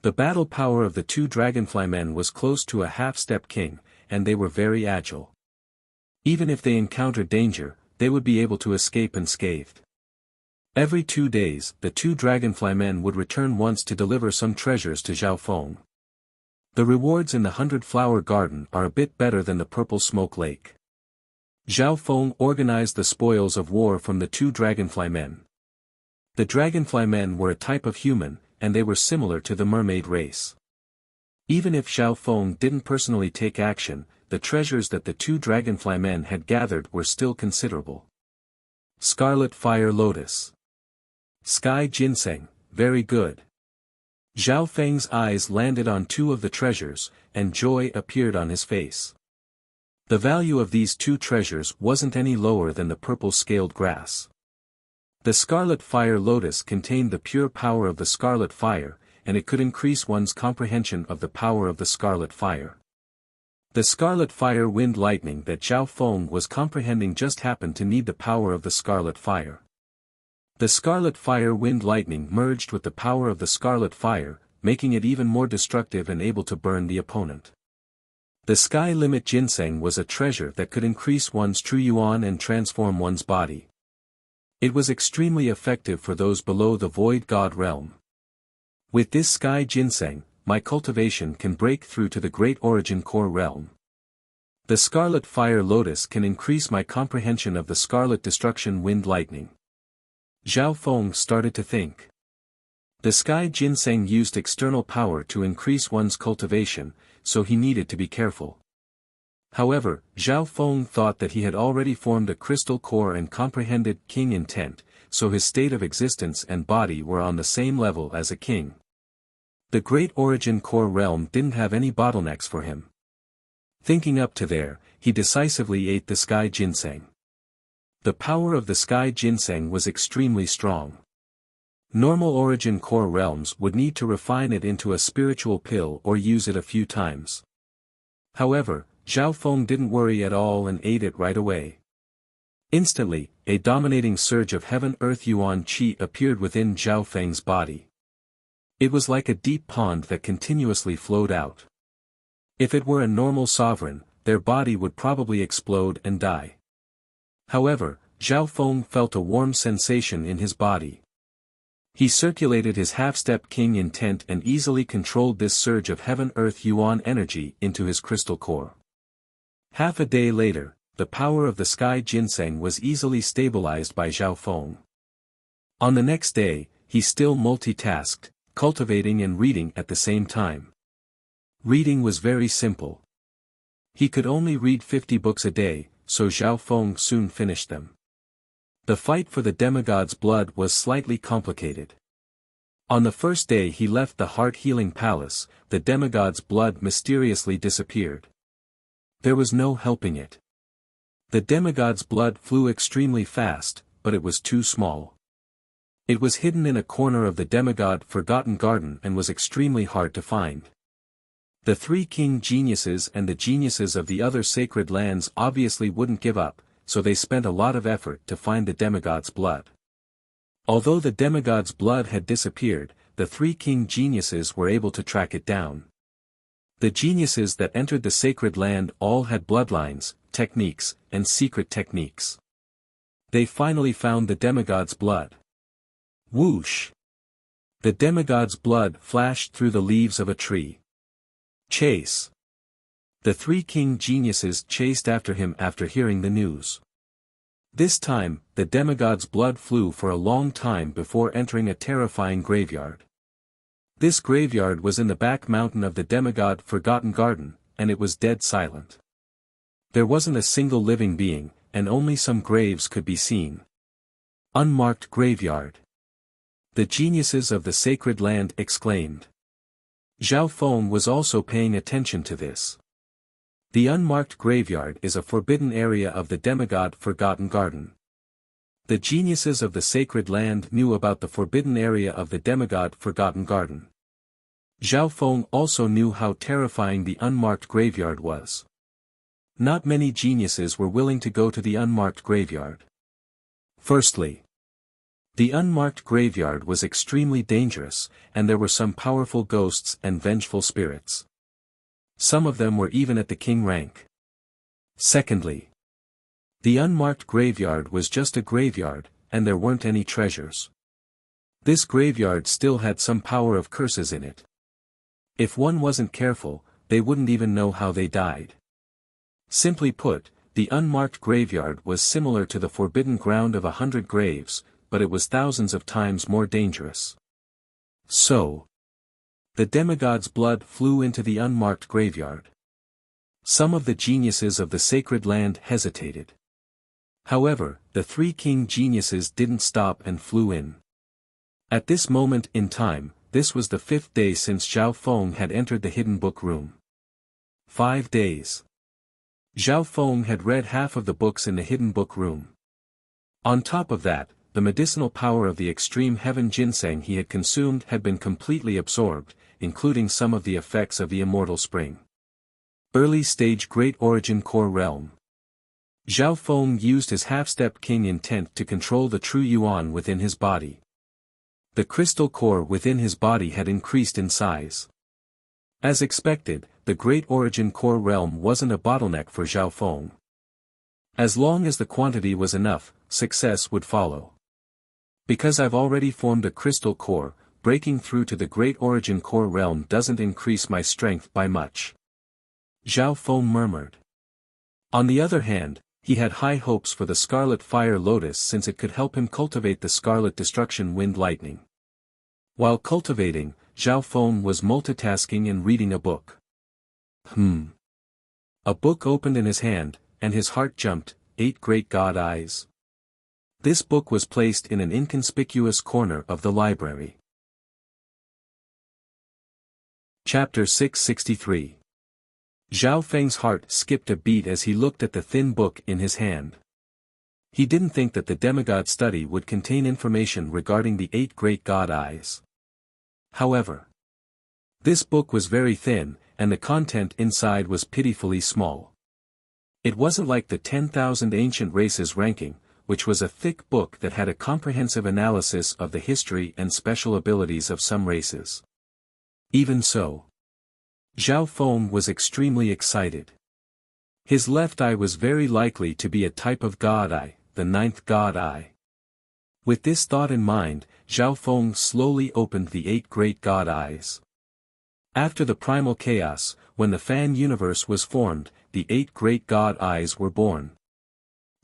The battle power of the two dragonfly men was close to a half-step king, and they were very agile. Even if they encountered danger, they would be able to escape unscathed. Every 2 days, the two dragonfly men would return once to deliver some treasures to Zhao Feng. The rewards in the 100-flower garden are a bit better than the purple smoke lake. Zhao Feng organized the spoils of war from the two dragonfly men. The dragonfly men were a type of human, and they were similar to the mermaid race. Even if Zhao Feng didn't personally take action, the treasures that the two dragonfly men had gathered were still considerable. Scarlet Fire Lotus. Sky Ginseng, very good. Zhao Feng's eyes landed on two of the treasures, and joy appeared on his face. The value of these two treasures wasn't any lower than the purple scaled grass. The Scarlet Fire Lotus contained the pure power of the Scarlet Fire, and it could increase one's comprehension of the power of the Scarlet Fire. The Scarlet Fire Wind Lightning that Zhao Feng was comprehending just happened to need the power of the Scarlet Fire. The Scarlet Fire Wind Lightning merged with the power of the Scarlet Fire, making it even more destructive and able to burn the opponent. The Sky Limit Ginseng was a treasure that could increase one's true yuan and transform one's body. It was extremely effective for those below the Void God realm. With this Sky Ginseng, my cultivation can break through to the Great Origin Core realm. The Scarlet Fire Lotus can increase my comprehension of the Scarlet Destruction Wind Lightning. Zhao Feng started to think. The Sky Ginseng used external power to increase one's cultivation, so he needed to be careful. However, Zhao Feng thought that he had already formed a crystal core and comprehended king intent, so his state of existence and body were on the same level as a king. The Great Origin Core realm didn't have any bottlenecks for him. Thinking up to there, he decisively ate the Sky Ginseng. The power of the Sky Ginseng was extremely strong. Normal Origin Core realms would need to refine it into a spiritual pill or use it a few times. However, Zhao Feng didn't worry at all and ate it right away. Instantly, a dominating surge of Heaven-Earth Yuan Qi appeared within Zhao Feng's body. It was like a deep pond that continuously flowed out. If it were a normal sovereign, their body would probably explode and die. However, Zhao Feng felt a warm sensation in his body. He circulated his half-step king intent and easily controlled this surge of Heaven-Earth Yuan energy into his crystal core. Half a day later, the power of the Sky Ginseng was easily stabilized by Zhao Feng. On the next day, he still multitasked, cultivating and reading at the same time. Reading was very simple. He could only read 50 books a day, so Zhao Feng soon finished them. The fight for the demigod's blood was slightly complicated. On the first day he left the heart-healing palace, the demigod's blood mysteriously disappeared. There was no helping it. The demigod's blood flew extremely fast, but it was too small. It was hidden in a corner of the demigod Forgotten Garden and was extremely hard to find. The three king geniuses and the geniuses of the other sacred lands obviously wouldn't give up, so they spent a lot of effort to find the demigod's blood. Although the demigod's blood had disappeared, the three king geniuses were able to track it down. The geniuses that entered the sacred land all had bloodlines, techniques, and secret techniques. They finally found the demigod's blood. Whoosh! The demigod's blood flashed through the leaves of a tree. Chase! The three king geniuses chased after him after hearing the news. This time, the demigod's blood flew for a long time before entering a terrifying graveyard. This graveyard was in the back mountain of the demigod Forgotten Garden, and it was dead silent. There wasn't a single living being, and only some graves could be seen. Unmarked graveyard. The geniuses of the sacred land exclaimed. Zhao Feng was also paying attention to this. The unmarked graveyard is a forbidden area of the demigod Forgotten Garden. The geniuses of the sacred land knew about the forbidden area of the demigod Forgotten Garden. Zhao Feng also knew how terrifying the unmarked graveyard was. Not many geniuses were willing to go to the unmarked graveyard. Firstly, the unmarked graveyard was extremely dangerous, and there were some powerful ghosts and vengeful spirits. Some of them were even at the king rank. Secondly, the unmarked graveyard was just a graveyard, and there weren't any treasures. This graveyard still had some power of curses in it. If one wasn't careful, they wouldn't even know how they died. Simply put, the unmarked graveyard was similar to the forbidden ground of 100 graves, but it was thousands of times more dangerous. So, the demigod's blood flew into the unmarked graveyard. Some of the geniuses of the sacred land hesitated. However, the three king geniuses didn't stop and flew in. At this moment in time, this was the 5th day since Zhao Feng had entered the hidden book room. 5 days. Zhao Feng had read half of the books in the hidden book room. On top of that, the medicinal power of the extreme heaven ginseng he had consumed had been completely absorbed, including some of the effects of the immortal spring. Early stage Great Origin Core Realm. Zhao Feng used his half-step king intent to control the true yuan within his body. The crystal core within his body had increased in size. As expected, the Great Origin Core Realm wasn't a bottleneck for Zhao Feng. As long as the quantity was enough, success would follow. Because I've already formed a crystal core, breaking through to the Great Origin Core Realm doesn't increase my strength by much. Zhao Feng murmured. On the other hand, he had high hopes for the Scarlet Fire Lotus since it could help him cultivate the Scarlet Destruction Wind Lightning. While cultivating, Zhao Feng was multitasking and reading a book. A book opened in his hand, and his heart jumped. 8 Great God Eyes. This book was placed in an inconspicuous corner of the library. Chapter 663. Zhao Feng's heart skipped a beat as he looked at the thin book in his hand. He didn't think that the demigod study would contain information regarding the 8 Great God Eyes. However, this book was very thin, and the content inside was pitifully small. It wasn't like the 10,000 Ancient Races ranking, which was a thick book that had a comprehensive analysis of the history and special abilities of some races. Even so, Zhao Feng was extremely excited. His left eye was very likely to be a type of God Eye, the 9th God Eye. With this thought in mind, Zhao Feng slowly opened the 8 Great God Eyes. After the primal chaos, when the Fan universe was formed, the 8 Great God Eyes were born.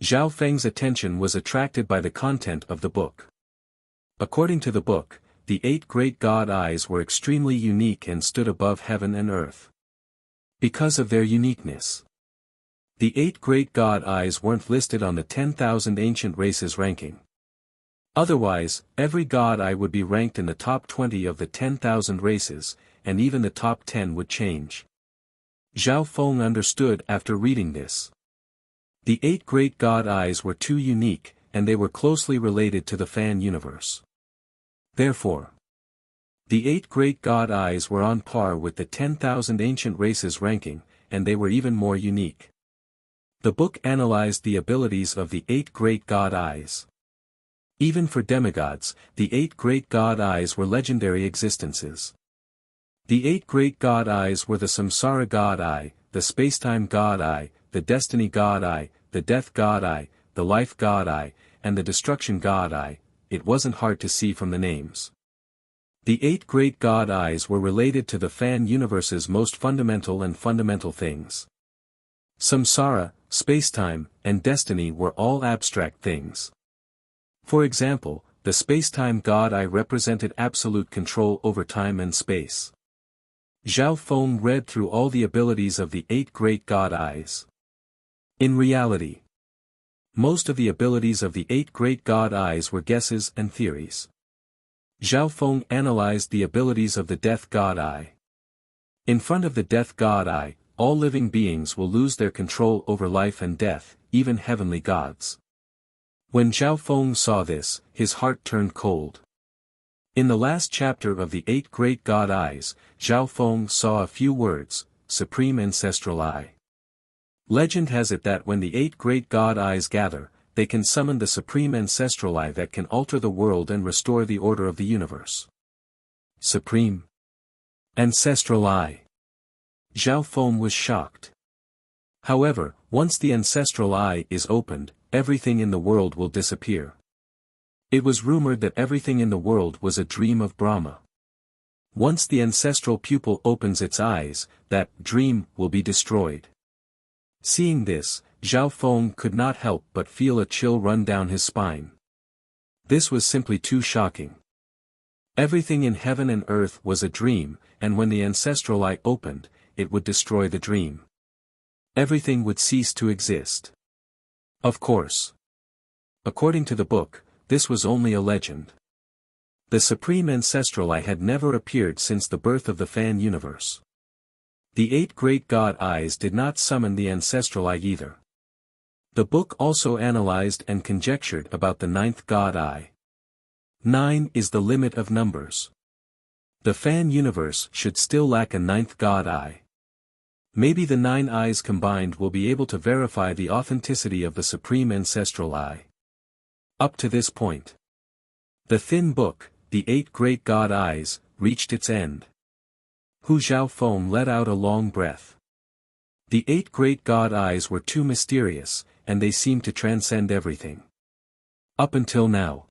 Zhao Feng's attention was attracted by the content of the book. According to the book, the 8 Great God Eyes were extremely unique and stood above heaven and earth. Because of their uniqueness, the 8 Great God Eyes weren't listed on the 10,000 Ancient Races ranking. Otherwise, every God Eye would be ranked in the top 20 of the 10,000 races, and even the top 10 would change. Zhao Feng understood after reading this. The 8 Great God Eyes were too unique, and they were closely related to the Fan universe. Therefore, the 8 Great God Eyes were on par with the 10,000 Ancient Races ranking, and they were even more unique. The book analyzed the abilities of the 8 Great God Eyes. Even for demigods, the 8 Great God Eyes were legendary existences. The 8 Great God Eyes were the Samsara God Eye, the Spacetime God Eye, the Destiny God Eye, the Death God Eye, the Life God Eye, and the Destruction God Eye. It wasn't hard to see from the names. The 8 Great God Eyes were related to the Fan universe's most fundamental things. Samsara, spacetime, and destiny were all abstract things. For example, the spacetime God Eye represented absolute control over time and space. Zhao Feng read through all the abilities of the 8 Great God Eyes. In reality, most of the abilities of the 8 Great God Eyes were guesses and theories. Zhao Feng analyzed the abilities of the Death God Eye. In front of the Death God Eye, all living beings will lose their control over life and death, even heavenly gods. When Zhao Feng saw this, his heart turned cold. In the last chapter of the 8 Great God Eyes, Zhao Feng saw a few words, Supreme Ancestral Eye. Legend has it that when the 8 Great God Eyes gather, they can summon the Supreme Ancestral Eye that can alter the world and restore the order of the universe. Supreme Ancestral Eye. Zhao Feng was shocked. However, once the Ancestral Eye is opened, everything in the world will disappear. It was rumored that everything in the world was a dream of Brahma. Once the ancestral pupil opens its eyes, that dream will be destroyed. Seeing this, Zhao Feng could not help but feel a chill run down his spine. This was simply too shocking. Everything in heaven and earth was a dream, and when the ancestral eye opened, it would destroy the dream. Everything would cease to exist. Of course. According to the book, this was only a legend. The Supreme Ancestral Eye had never appeared since the birth of the fan universe. The 8 Great God Eyes did not summon the Ancestral Eye either. The book also analyzed and conjectured about the 9th God Eye. 9 is the limit of numbers. The fan universe should still lack a 9th God Eye. Maybe the 9 eyes combined will be able to verify the authenticity of the Supreme Ancestral Eye. Up to this point, the thin book, the 8 Great God Eyes, reached its end. Hu Zhaofeng let out a long breath. The 8 Great God Eyes were too mysterious, and they seemed to transcend everything. Up until now,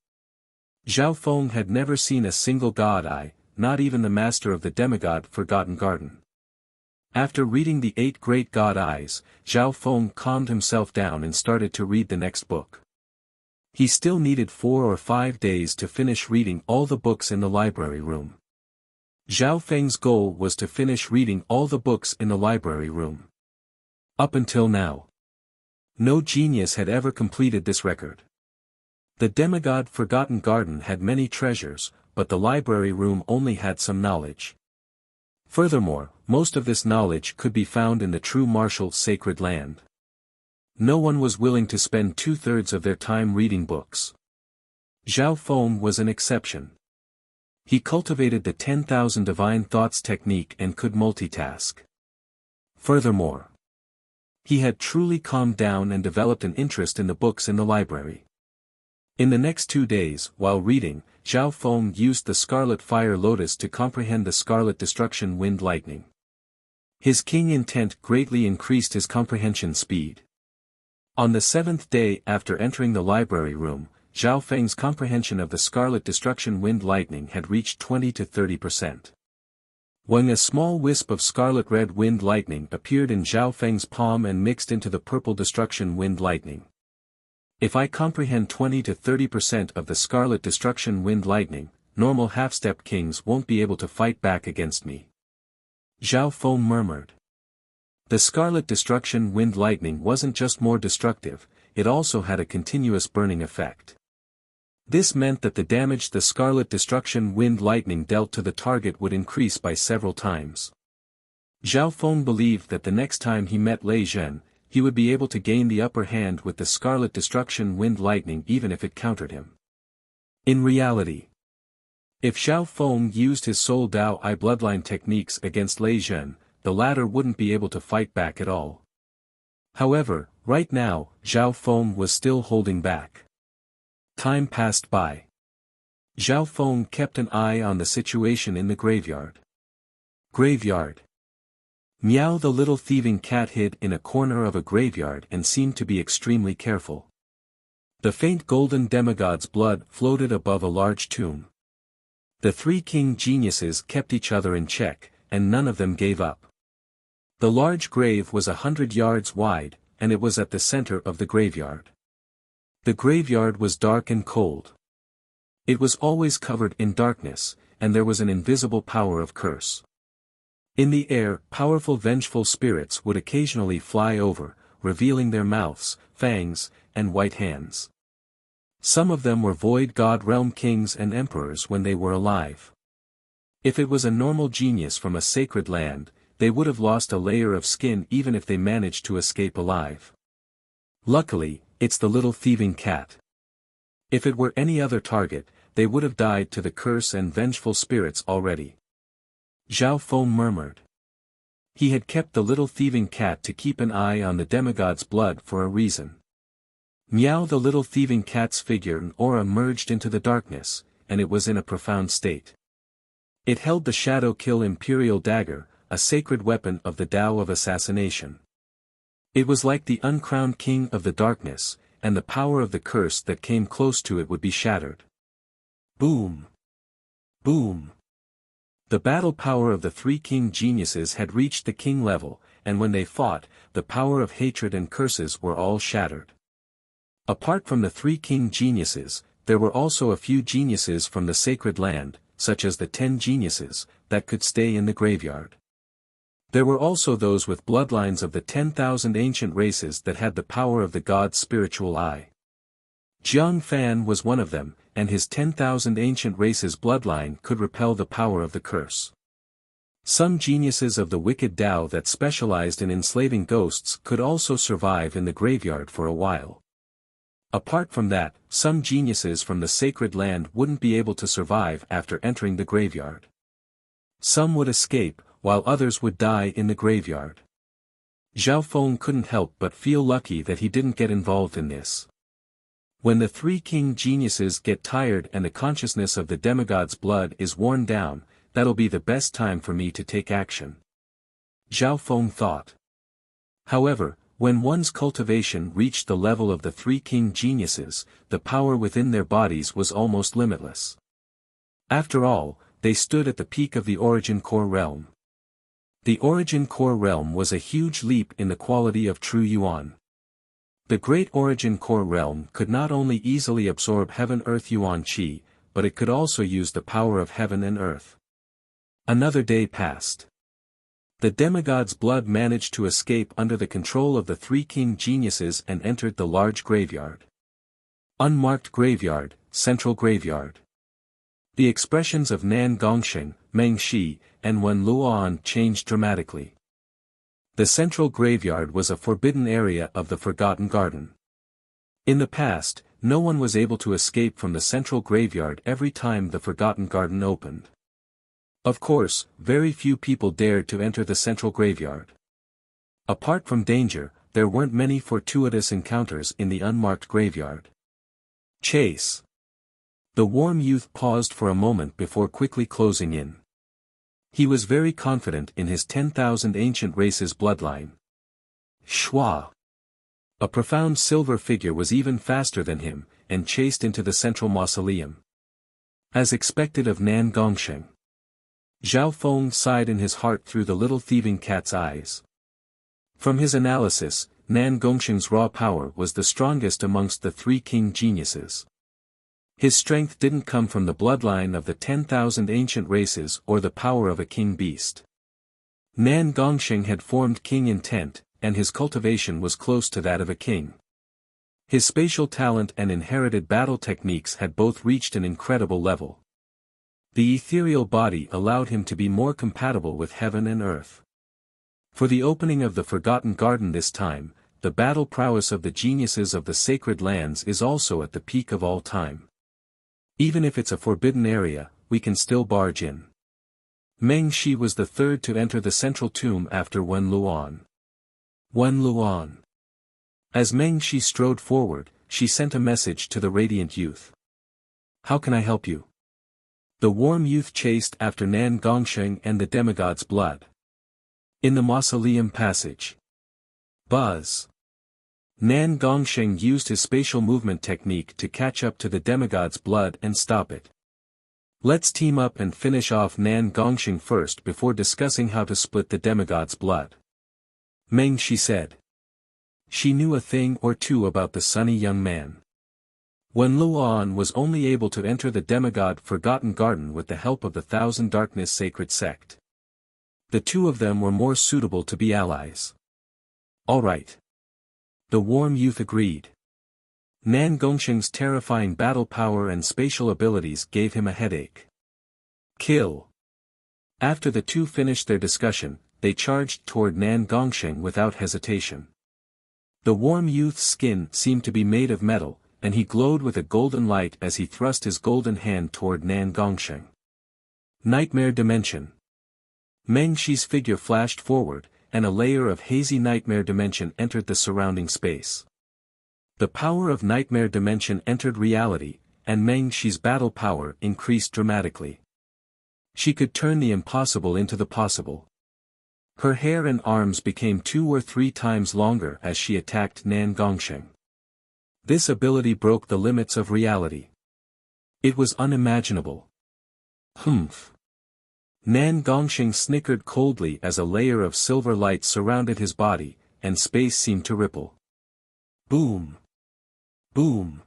Zhaofeng had never seen a single God Eye, not even the master of the demigod Forgotten Garden. After reading the 8 Great God Eyes, Zhao Feng calmed himself down and started to read the next book. He still needed 4 or 5 days to finish reading all the books in the library room. Zhao Feng's goal was to finish reading all the books in the library room. Up until now, no genius had ever completed this record. The demigod Forgotten Garden had many treasures, but the library room only had some knowledge. Furthermore, most of this knowledge could be found in the true martial sacred land. No one was willing to spend 2/3 of their time reading books. Zhao Feng was an exception. He cultivated the 10,000 divine thoughts technique and could multitask. Furthermore, he had truly calmed down and developed an interest in the books in the library. In the next 2 days, while reading, Zhao Feng used the Scarlet Fire Lotus to comprehend the Scarlet Destruction Wind Lightning. His keen intent greatly increased his comprehension speed. On the 7th day after entering the library room, Zhao Feng's comprehension of the Scarlet Destruction Wind Lightning had reached 20 to 30%. When a small wisp of scarlet red wind lightning appeared in Zhao Feng's palm and mixed into the purple destruction wind lightning. If I comprehend 20 to 30% of the Scarlet Destruction Wind Lightning, normal half-step kings won't be able to fight back against me. Zhao Feng murmured. The Scarlet Destruction Wind Lightning wasn't just more destructive, it also had a continuous burning effect. This meant that the damage the Scarlet Destruction Wind Lightning dealt to the target would increase by several times. Zhao Feng believed that the next time he met Lei Zhen, he would be able to gain the upper hand with the Scarlet Destruction Wind Lightning even if it countered him. In reality, if Zhao Feng used his Soul Dao Eye bloodline techniques against Lei Zhen, the latter wouldn't be able to fight back at all. However, right now, Zhao Feng was still holding back. Time passed by. Zhao Feng kept an eye on the situation in the graveyard. Graveyard. Meow the little thieving cat hid in a corner of a graveyard and seemed to be extremely careful. The faint golden demigod's blood floated above a large tomb. The 3 king geniuses kept each other in check, and none of them gave up. The large grave was 100 yards wide, and it was at the center of the graveyard. The graveyard was dark and cold. It was always covered in darkness, and there was an invisible power of curse. In the air, powerful vengeful spirits would occasionally fly over, revealing their mouths, fangs, and white hands. Some of them were void god realm kings and emperors when they were alive. If it was a normal genius from a sacred land, they would have lost a layer of skin even if they managed to escape alive. Luckily, it's the little thieving cat. If it were any other target, they would have died to the curse and vengeful spirits already. Zhao Feng murmured. He had kept the little thieving cat to keep an eye on the demigod's blood for a reason. Meow, the little thieving cat's figure and aura merged into the darkness, and it was in a profound state. It held the Shadow Kill Imperial Dagger, a sacred weapon of the Tao of assassination. It was like the uncrowned king of the darkness, and the power of the curse that came close to it would be shattered. Boom! Boom! The battle power of the three king geniuses had reached the king level, and when they fought, the power of hatred and curses were all shattered. Apart from the three king geniuses, there were also a few geniuses from the sacred land, such as the 10 geniuses, that could stay in the graveyard. There were also those with bloodlines of the 10,000 ancient races that had the power of the god's spiritual eye. Jiang Fan was one of them, and his 10,000 ancient races bloodline could repel the power of the curse. Some geniuses of the wicked Tao that specialized in enslaving ghosts could also survive in the graveyard for a while. Apart from that, some geniuses from the sacred land wouldn't be able to survive after entering the graveyard. Some would escape, while others would die in the graveyard. Zhao Feng couldn't help but feel lucky that he didn't get involved in this. When the three king geniuses get tired and the consciousness of the demigod's blood is worn down, that'll be the best time for me to take action. Zhao Feng thought. However, when one's cultivation reached the level of the three king geniuses, the power within their bodies was almost limitless. After all, they stood at the peak of the Origin Core realm. The Origin Core realm was a huge leap in the quality of true Yuan. The great Origin Core realm could not only easily absorb heaven-earth Yuan Qi, but it could also use the power of heaven and earth. Another day passed. The demigod's blood managed to escape under the control of the three king geniuses and entered the large graveyard. Unmarked graveyard, central graveyard. The expressions of Nan Gongsheng, Meng Shi, and Wen Luoan changed dramatically. The central graveyard was a forbidden area of the Forgotten Garden. In the past, no one was able to escape from the central graveyard every time the Forgotten Garden opened. Of course, very few people dared to enter the central graveyard. Apart from danger, there weren't many fortuitous encounters in the unmarked graveyard. Chase. The warm youth paused for a moment before quickly closing in. He was very confident in his 10,000 ancient races bloodline. Shua. A profound silver figure was even faster than him, and chased into the central mausoleum. As expected of Nan Gongsheng. Zhao Feng sighed in his heart through the little thieving cat's eyes. From his analysis, Nan Gongsheng's raw power was the strongest amongst the three king geniuses. His strength didn't come from the bloodline of the 10,000 ancient races or the power of a king beast. Nan Gongsheng had formed king intent, and his cultivation was close to that of a king. His spatial talent and inherited battle techniques had both reached an incredible level. The ethereal body allowed him to be more compatible with heaven and earth. For the opening of the Forgotten Garden this time, the battle prowess of the geniuses of the sacred lands is also at the peak of all time. Even if it's a forbidden area, we can still barge in. Meng Shi was the third to enter the central tomb after Wen Luoan. Wen Luoan. As Meng Shi strode forward, she sent a message to the radiant youth. How can I help you? The warm youth chased after Nan Gongsheng and the demigod's blood. In the mausoleum passage. Buzz. Nan Gongsheng used his spatial movement technique to catch up to the demigod's blood and stop it. Let's team up and finish off Nan Gongsheng first before discussing how to split the demigod's blood. Meng Shi said. She knew a thing or two about the sunny young man. Wen Luoan was only able to enter the demigod Forgotten Garden with the help of the Thousand Darkness Sacred Sect. The two of them were more suitable to be allies. All right. The warm youth agreed. Nan Gongsheng's terrifying battle power and spatial abilities gave him a headache. Kill. After the two finished their discussion, they charged toward Nan Gongsheng without hesitation. The warm youth's skin seemed to be made of metal, and he glowed with a golden light as he thrust his golden hand toward Nan Gongsheng. Nightmare Dimension. Meng Shi's figure flashed forward, and a layer of hazy nightmare dimension entered the surrounding space. The power of nightmare dimension entered reality, and Meng Shi's battle power increased dramatically. She could turn the impossible into the possible. Her hair and arms became 2 or 3 times longer as she attacked Nan Gongsheng. This ability broke the limits of reality. It was unimaginable. Humph. Nan Gongsheng snickered coldly as a layer of silver light surrounded his body, and space seemed to ripple. Boom! Boom!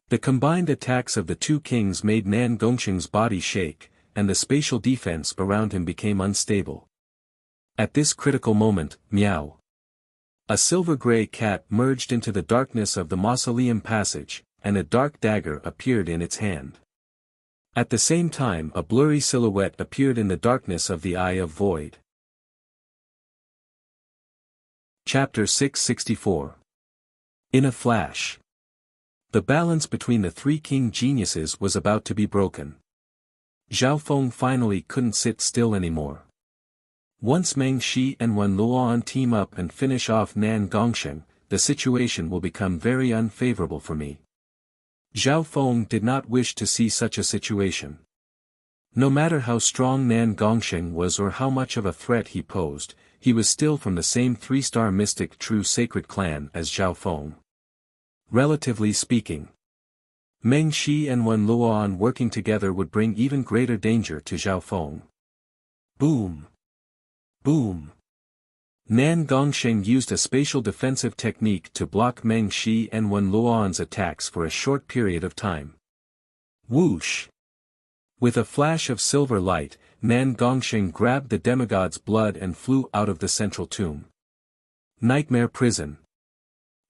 The combined attacks of the 2 kings made Nan Gongsheng's body shake, and the spatial defense around him became unstable. At this critical moment, meow. A silver-gray cat merged into the darkness of the mausoleum passage, and a dark dagger appeared in its hand. At the same time a blurry silhouette appeared in the darkness of the Eye of Void. Chapter 664. In a flash. The balance between the 3 king geniuses was about to be broken. Zhao Feng finally couldn't sit still anymore. Once Meng Shi and Wen Luoan team up and finish off Nan Gongsheng, the situation will become very unfavorable for me. Zhao Feng did not wish to see such a situation. No matter how strong Nan Gongsheng was or how much of a threat he posed, he was still from the same 3-star mystic true sacred clan as Zhao Feng. Relatively speaking, Meng Shi and Wen Luoan working together would bring even greater danger to Zhao Feng. Boom! Boom! Nan Gongsheng used a spatial defensive technique to block Meng Shi and Wen Luoan's attacks for a short period of time. Whoosh! With a flash of silver light, Nan Gongsheng grabbed the demigod's blood and flew out of the central tomb. Nightmare Prison.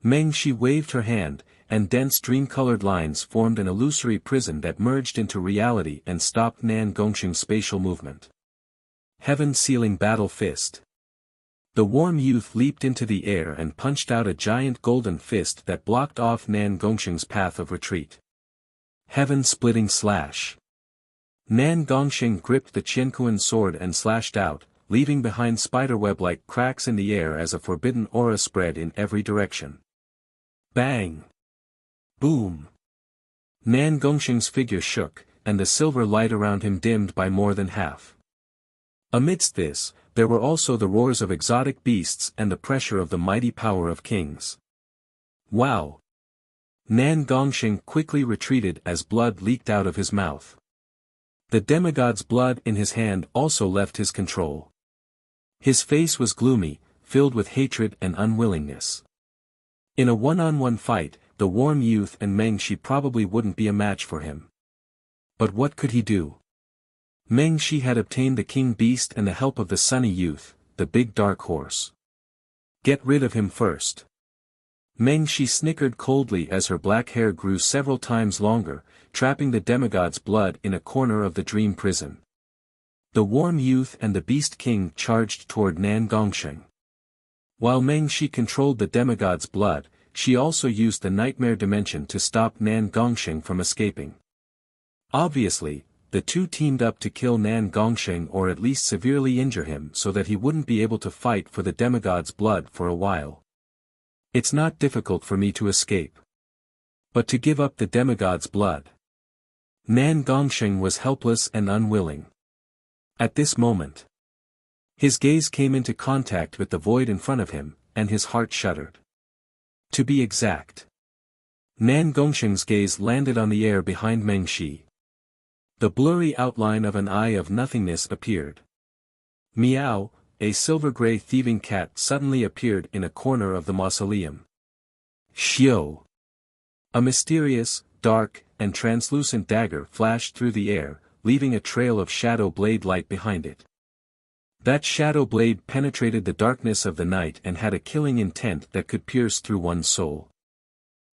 Meng Shi waved her hand, and dense dream-colored lines formed an illusory prison that merged into reality and stopped Nan Gongsheng's spatial movement. Heaven-sealing battle fist. The warm youth leaped into the air and punched out a giant golden fist that blocked off Nan Gongsheng's path of retreat. Heaven-splitting slash. Nan Gongsheng gripped the Qiankuan sword and slashed out, leaving behind spiderweb-like cracks in the air as a forbidden aura spread in every direction. Bang! Boom! Nan Gongsheng's figure shook, and the silver light around him dimmed by more than half. Amidst this, there were also the roars of exotic beasts and the pressure of the mighty power of kings. Wow! Nan Gongsheng quickly retreated as blood leaked out of his mouth. The demigod's blood in his hand also left his control. His face was gloomy, filled with hatred and unwillingness. In a one-on-one fight, the warm youth and Meng Shi probably wouldn't be a match for him. But what could he do? Meng Shi had obtained the king beast and the help of the sunny youth, the big dark horse. Get rid of him first. Meng Shi snickered coldly as her black hair grew several times longer, trapping the demigod's blood in a corner of the dream prison. The warm youth and the beast king charged toward Nan Gongsheng. While Meng Shi controlled the demigod's blood, she also used the nightmare dimension to stop Nan Gongsheng from escaping. Obviously, the 2 teamed up to kill Nan Gongsheng or at least severely injure him so that he wouldn't be able to fight for the demigod's blood for a while. It's not difficult for me to escape. But to give up the demigod's blood. Nan Gongsheng was helpless and unwilling. At this moment, his gaze came into contact with the void in front of him, and his heart shuddered. To be exact, Nan Gongsheng's gaze landed on the air behind Meng Shi. The blurry outline of an eye of nothingness appeared. Meow, a silver-gray thieving cat suddenly appeared in a corner of the mausoleum. Xiao. A mysterious, dark, and translucent dagger flashed through the air, leaving a trail of shadow blade light behind it. That shadow blade penetrated the darkness of the night and had a killing intent that could pierce through one's soul.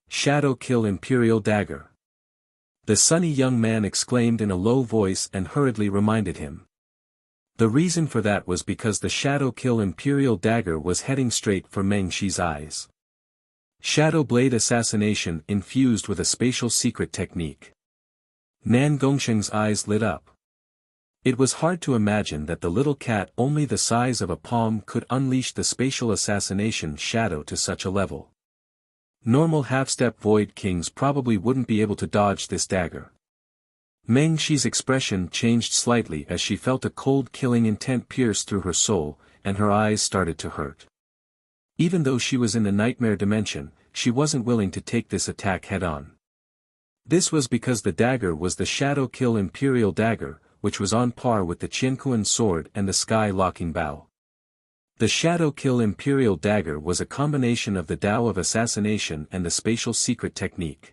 Shadow Kill Imperial Dagger. The sunny young man exclaimed in a low voice and hurriedly reminded him. The reason for that was because the Shadow Kill Imperial Dagger was heading straight for Meng Shi's eyes. Shadow blade assassination infused with a spatial secret technique. Nan Gongsheng's eyes lit up. It was hard to imagine that the little cat only the size of a palm could unleash the spatial assassination shadow to such a level. Normal half-step Void Kings probably wouldn't be able to dodge this dagger. Meng Shi's expression changed slightly as she felt a cold killing intent pierce through her soul, and her eyes started to hurt. Even though she was in the nightmare dimension, she wasn't willing to take this attack head-on. This was because the dagger was the Shadow Kill Imperial Dagger, which was on par with the Qianquan sword and the Sky-locking bow. The Shadow Kill Imperial Dagger was a combination of the Tao of assassination and the spatial secret technique.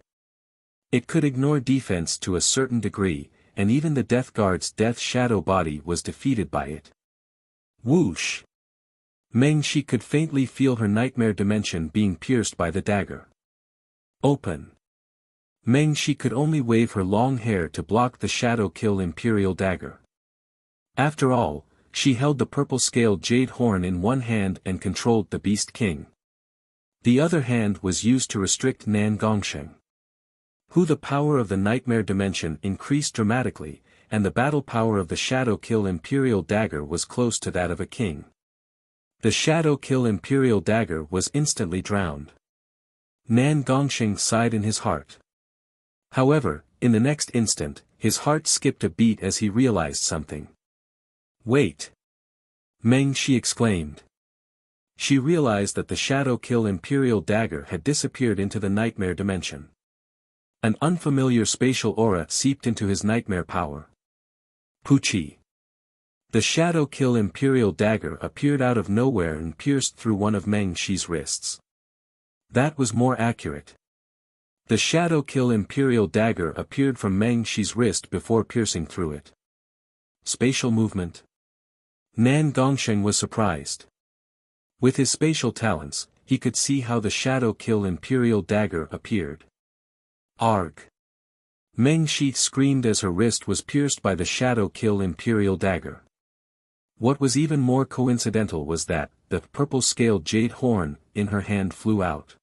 It could ignore defense to a certain degree, and even the Death Guard's Death Shadow body was defeated by it. Whoosh! Meng Shi could faintly feel her nightmare dimension being pierced by the dagger. Open! Meng Shi could only wave her long hair to block the Shadow Kill Imperial Dagger. After all, she held the purple-scaled jade horn in one hand and controlled the Beast King. The other hand was used to restrict Nan Gongsheng. The power of the nightmare dimension increased dramatically, and the battle power of the Shadow Kill Imperial Dagger was close to that of a king. The Shadow Kill Imperial Dagger was instantly drowned. Nan Gongsheng sighed in his heart. However, in the next instant, his heart skipped a beat as he realized something. Wait! Meng Shi exclaimed. She realized that the Shadow Kill Imperial Dagger had disappeared into the nightmare dimension. An unfamiliar spatial aura seeped into his nightmare power. Puchi! The Shadow Kill Imperial Dagger appeared out of nowhere and pierced through one of Meng Shi's wrists. That was more accurate. The Shadow Kill Imperial Dagger appeared from Meng Shi's wrist before piercing through it. Spatial movement. Nan Gongsheng was surprised. With his spatial talents, he could see how the Shadow Kill Imperial Dagger appeared. Arg! Meng Shi screamed as her wrist was pierced by the Shadow Kill Imperial Dagger. What was even more coincidental was that, the purple-scaled jade horn, in her hand flew out.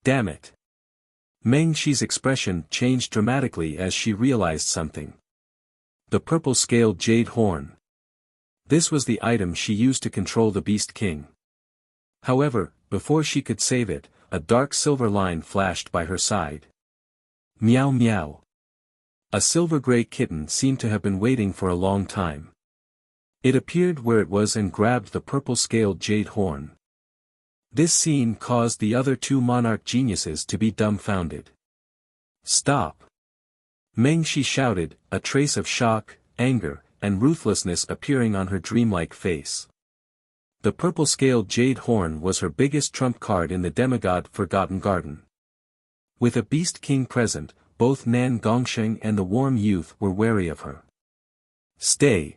Damn it! Meng Shi's expression changed dramatically as she realized something. The purple-scaled jade horn. This was the item she used to control the Beast King. However, before she could save it, a dark silver line flashed by her side. Meow meow. A silver-gray kitten seemed to have been waiting for a long time. It appeared where it was and grabbed the purple-scaled jade horn. This scene caused the other two monarch geniuses to be dumbfounded. Stop! Meng Shi shouted, a trace of shock, anger, and ruthlessness appearing on her dreamlike face. The purple-scaled jade horn was her biggest trump card in the demigod Forgotten Garden. With a Beast King present, both Nan Gongsheng and the warm youth were wary of her. Stay!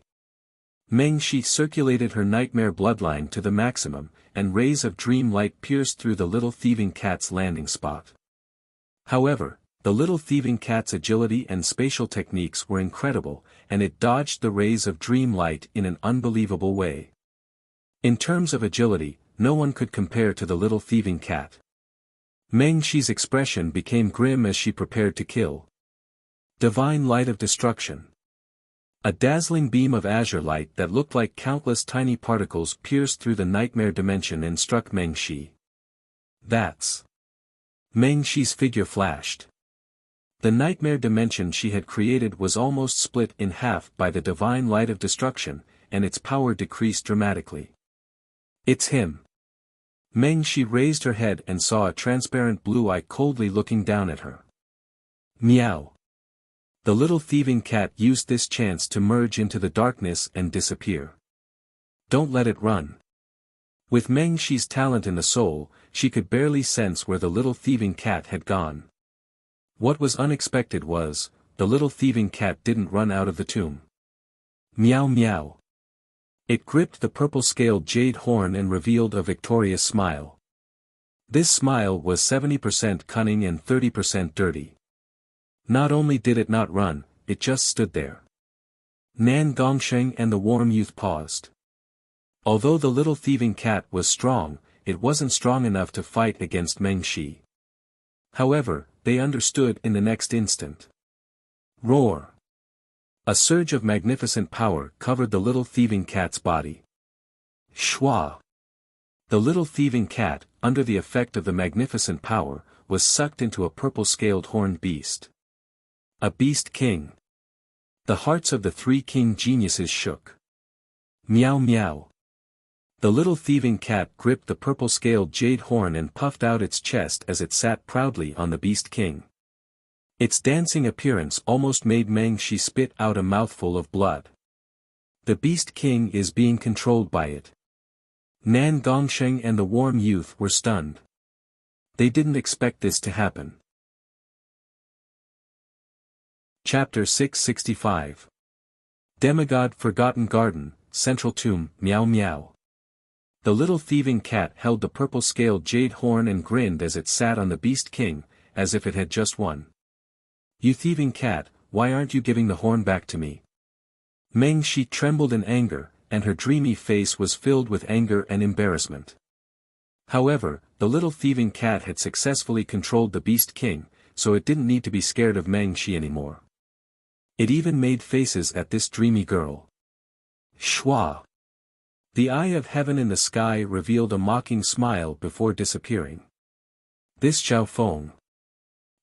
Meng Shi circulated her nightmare bloodline to the maximum, and rays of dream light pierced through the little thieving cat's landing spot. However, the little thieving cat's agility and spatial techniques were incredible, and it dodged the rays of dream light in an unbelievable way. In terms of agility, no one could compare to the little thieving cat. Meng Shi's expression became grim as she prepared to kill. Divine light of destruction. A dazzling beam of azure light that looked like countless tiny particles pierced through the nightmare dimension and struck Meng Shi. That's... Meng Shi's figure flashed. The nightmare dimension she had created was almost split in half by the divine light of destruction, and its power decreased dramatically. It's him. Meng Shi raised her head and saw a transparent blue eye coldly looking down at her. Meow. The little thieving cat used this chance to merge into the darkness and disappear. Don't let it run. With Meng Shi's talent in the soul, she could barely sense where the little thieving cat had gone. What was unexpected was, the little thieving cat didn't run out of the tomb. Meow meow. It gripped the purple-scaled jade horn and revealed a victorious smile. This smile was 70% cunning and 30% dirty. Not only did it not run, it just stood there. Nan Gongsheng and the warm youth paused. Although the little thieving cat was strong, it wasn't strong enough to fight against Meng Shi. However, they understood in the next instant. Roar! A surge of magnificent power covered the little thieving cat's body. Shwa! The little thieving cat, under the effect of the magnificent power, was sucked into a purple-scaled horned beast. A beast king. The hearts of the three king geniuses shook. Meow meow. The little thieving cat gripped the purple-scaled jade horn and puffed out its chest as it sat proudly on the beast king. Its dancing appearance almost made Meng Shi spit out a mouthful of blood. The beast king is being controlled by it. Nan Gongsheng and the warm youth were stunned. They didn't expect this to happen. Chapter 665. Demigod Forgotten Garden, Central Tomb, Meow Meow. The little thieving cat held the purple-scaled jade horn and grinned as it sat on the beast king, as if it had just won. You thieving cat, why aren't you giving the horn back to me? Meng Shi trembled in anger, and her dreamy face was filled with anger and embarrassment. However, the little thieving cat had successfully controlled the beast king, so it didn't need to be scared of Meng Shi anymore. It even made faces at this dreamy girl. Shwa! The eye of heaven in the sky revealed a mocking smile before disappearing. This Zhao Feng.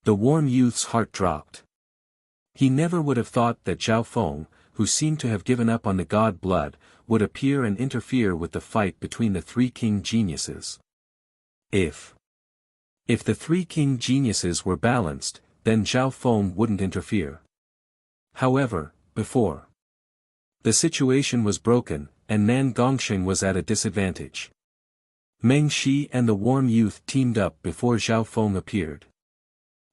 The warm youth's heart dropped. He never would have thought that Zhao Feng, who seemed to have given up on the god blood, would appear and interfere with the fight between the three king geniuses. If the three king geniuses were balanced, then Zhao Feng wouldn't interfere. However, before the situation was broken, and Nan Gongsheng was at a disadvantage. Meng Shi and the warm youth teamed up before Zhao Feng appeared.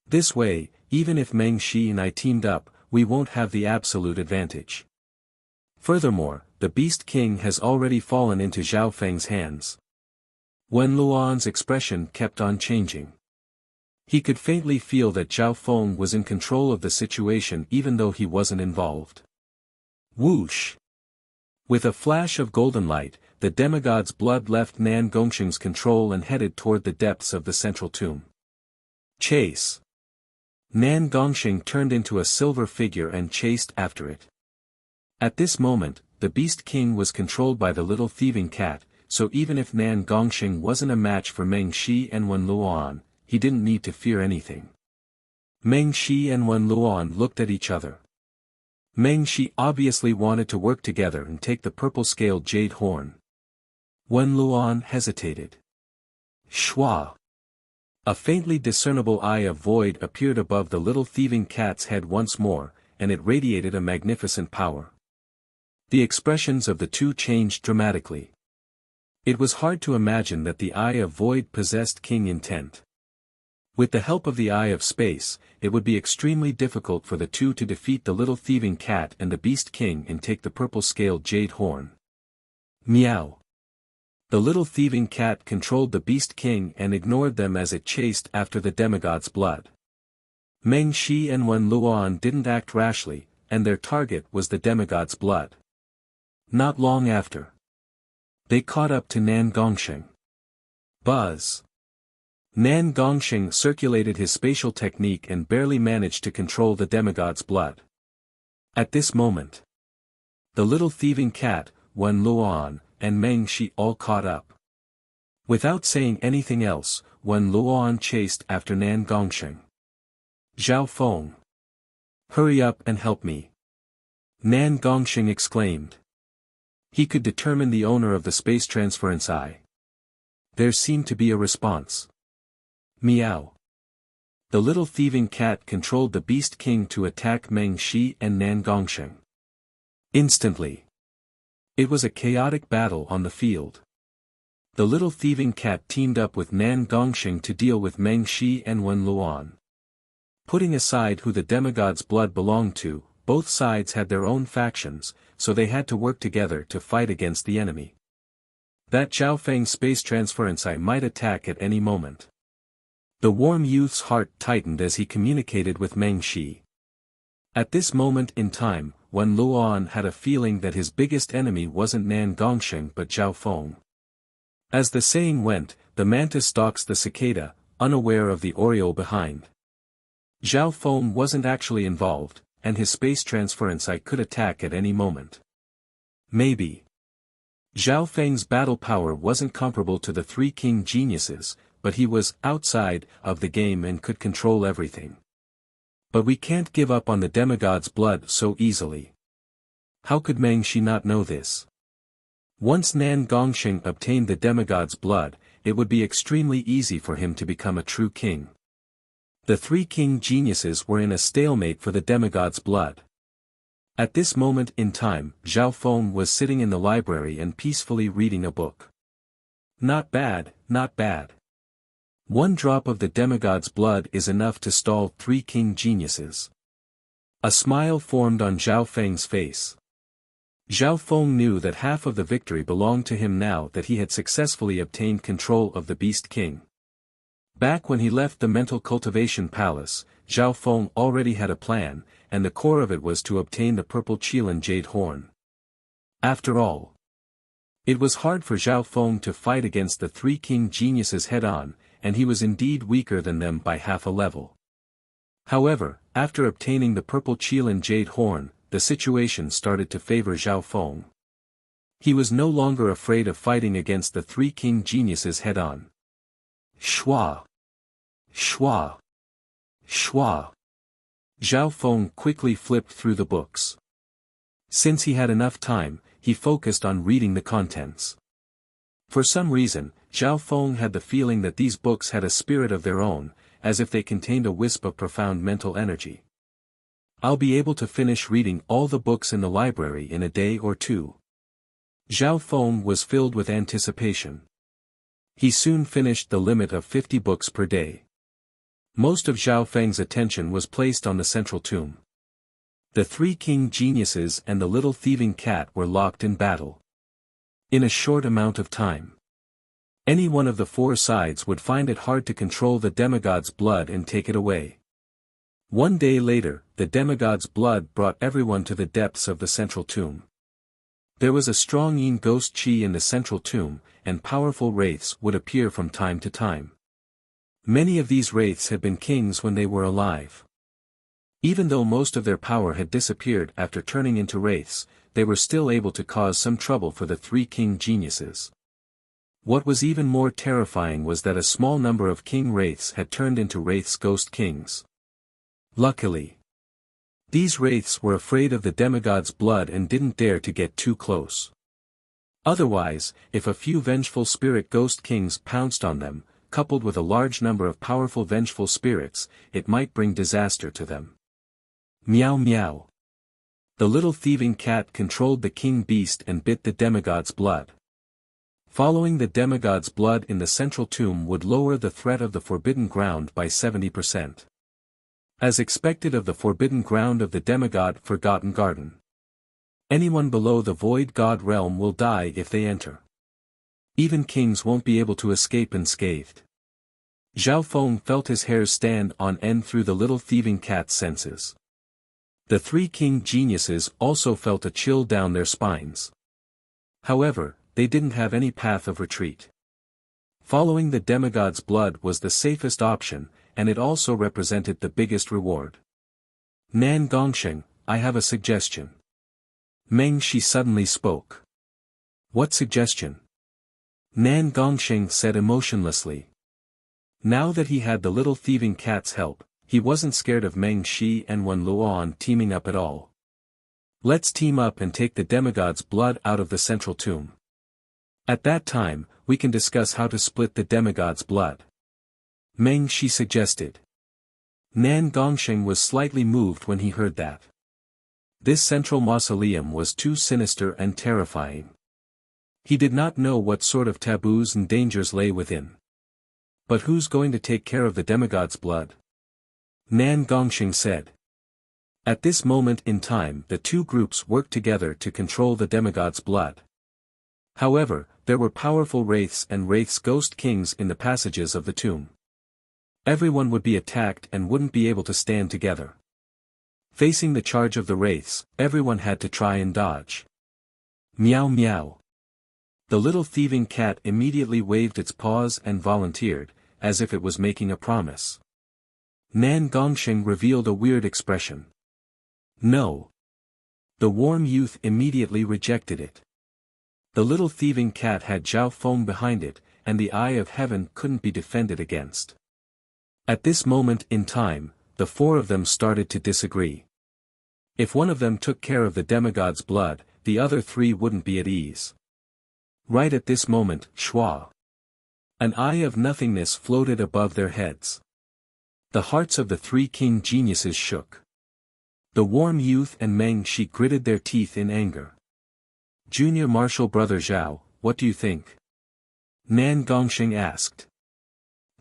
This way, even if Meng Shi and I teamed up, we won't have the absolute advantage. Furthermore, the Beast King has already fallen into Zhao Feng's hands. Wen Luan's expression kept on changing. He could faintly feel that Zhao Feng was in control of the situation even though he wasn't involved. Whoosh! With a flash of golden light, the demigod's blood left Nan Gongsheng's control and headed toward the depths of the central tomb. Chase! Nan Gongsheng turned into a silver figure and chased after it. At this moment, the Beast King was controlled by the little thieving cat, so even if Nan Gongsheng wasn't a match for Meng Shi and Wen Luan, he didn't need to fear anything. Meng Shi and Wen Luan looked at each other. Meng Shi obviously wanted to work together and take the purple-scaled jade horn. Wen Luan hesitated. Shwa! A faintly discernible eye of void appeared above the little thieving cat's head once more, and it radiated a magnificent power. The expressions of the two changed dramatically. It was hard to imagine that the eye of void possessed king intent. With the help of the Eye of Space, it would be extremely difficult for the two to defeat the little thieving cat and the Beast King and take the purple-scaled jade horn. Meow! The little thieving cat controlled the Beast King and ignored them as it chased after the demigod's blood. Meng Shi and Wen Luan didn't act rashly, and their target was the demigod's blood. Not long after, they caught up to Nan Gongsheng. Buzz! Nan Gongsheng circulated his spatial technique and barely managed to control the demigod's blood. At this moment, the little thieving cat, Wen Luan, and Meng Shi all caught up. Without saying anything else, Wen Luan chased after Nan Gongsheng. Zhao Feng! Hurry up and help me! Nan Gongsheng exclaimed. He could determine the owner of the space transference eye. There seemed to be a response. Meow! The little thieving cat controlled the Beast King to attack Meng Shi and Nan Gongsheng. Instantly, it was a chaotic battle on the field. The little thieving cat teamed up with Nan Gongsheng to deal with Meng Shi and Wen Luan. Putting aside who the demigod's blood belonged to, both sides had their own factions, so they had to work together to fight against the enemy. That Zhao Feng space transference eye might attack at any moment. The warm youth's heart tightened as he communicated with Meng Shi. At this moment in time, Wen Luan had a feeling that his biggest enemy wasn't Nan Gongsheng but Zhao Feng. As the saying went, the mantis stalks the cicada, unaware of the oriole behind. Zhao Feng wasn't actually involved, and his space transference I could attack at any moment. Maybe. Zhao Feng's battle power wasn't comparable to the three king geniuses, but he was outside of the game and could control everything. But we can't give up on the demigod's blood so easily. How could Meng Shi not know this? Once Nan Gongsheng obtained the demigod's blood, it would be extremely easy for him to become a true king. The three king geniuses were in a stalemate for the demigod's blood. At this moment in time, Zhao Feng was sitting in the library and peacefully reading a book. Not bad, not bad. One drop of the demigod's blood is enough to stall three king geniuses. A smile formed on Zhao Feng's face. Zhao Feng knew that half of the victory belonged to him now that he had successfully obtained control of the Beast King. Back when he left the mental cultivation palace, Zhao Feng already had a plan, and the core of it was to obtain the purple Qilin jade horn. After all, it was hard for Zhao Feng to fight against the three king geniuses head-on, and he was indeed weaker than them by half a level. However, after obtaining the purple Qilin jade horn, the situation started to favor Zhao Feng. He was no longer afraid of fighting against the three king geniuses head-on. Shua! Shua! Shua! Zhao Feng quickly flipped through the books. Since he had enough time, he focused on reading the contents. For some reason, Zhao Feng had the feeling that these books had a spirit of their own, as if they contained a wisp of profound mental energy. I'll be able to finish reading all the books in the library in a day or two. Zhao Feng was filled with anticipation. He soon finished the limit of 50 books per day. Most of Zhao Feng's attention was placed on the central tomb. The three king geniuses and the little thieving cat were locked in battle. In a short amount of time, any one of the four sides would find it hard to control the demigod's blood and take it away. One day later, the demigod's blood brought everyone to the depths of the central tomb. There was a strong yin ghost qi in the central tomb, and powerful wraiths would appear from time to time. Many of these wraiths had been kings when they were alive. Even though most of their power had disappeared after turning into wraiths, they were still able to cause some trouble for the three king geniuses. What was even more terrifying was that a small number of king wraiths had turned into wraiths ghost kings. Luckily, these wraiths were afraid of the demigod's blood and didn't dare to get too close. Otherwise, if a few vengeful spirit ghost kings pounced on them, coupled with a large number of powerful vengeful spirits, it might bring disaster to them. Meow meow. The little thieving cat controlled the king beast and bit the demigod's blood. Following the demigod's blood in the central tomb would lower the threat of the forbidden ground by 70%. As expected of the forbidden ground of the demigod Forgotten Garden. Anyone below the void god realm will die if they enter. Even kings won't be able to escape unscathed. Zhao Feng felt his hairs stand on end through the little thieving cat's senses. The three king geniuses also felt a chill down their spines. However, they didn't have any path of retreat. Following the demigod's blood was the safest option, and it also represented the biggest reward. Nan Gongsheng, I have a suggestion. Meng Shi suddenly spoke. What suggestion? Nan Gongsheng said emotionlessly. Now that he had the little thieving cat's help, he wasn't scared of Meng Shi and Wen Luan teaming up at all. Let's team up and take the demigod's blood out of the central tomb. At that time, we can discuss how to split the demigod's blood. Meng Shi suggested. Nan Gongsheng was slightly moved when he heard that. This central mausoleum was too sinister and terrifying. He did not know what sort of taboos and dangers lay within. But who's going to take care of the demigod's blood? Nan Gongsheng said. At this moment in time the two groups worked together to control the demigod's blood. However, there were powerful wraiths and wraiths ghost kings in the passages of the tomb. Everyone would be attacked and wouldn't be able to stand together. Facing the charge of the wraiths, everyone had to try and dodge. Meow meow. The little thieving cat immediately waved its paws and volunteered, as if it was making a promise. Nan Gongsheng revealed a weird expression. No. The warm youth immediately rejected it. The little thieving cat had Zhao Feng behind it, and the eye of heaven couldn't be defended against. At this moment in time, the four of them started to disagree. If one of them took care of the demigod's blood, the other three wouldn't be at ease. Right at this moment, Shua. An eye of nothingness floated above their heads. The hearts of the three king geniuses shook. The warm youth and Meng Shi gritted their teeth in anger. Junior Marshal Brother Zhao, what do you think? Nan Gongsheng asked.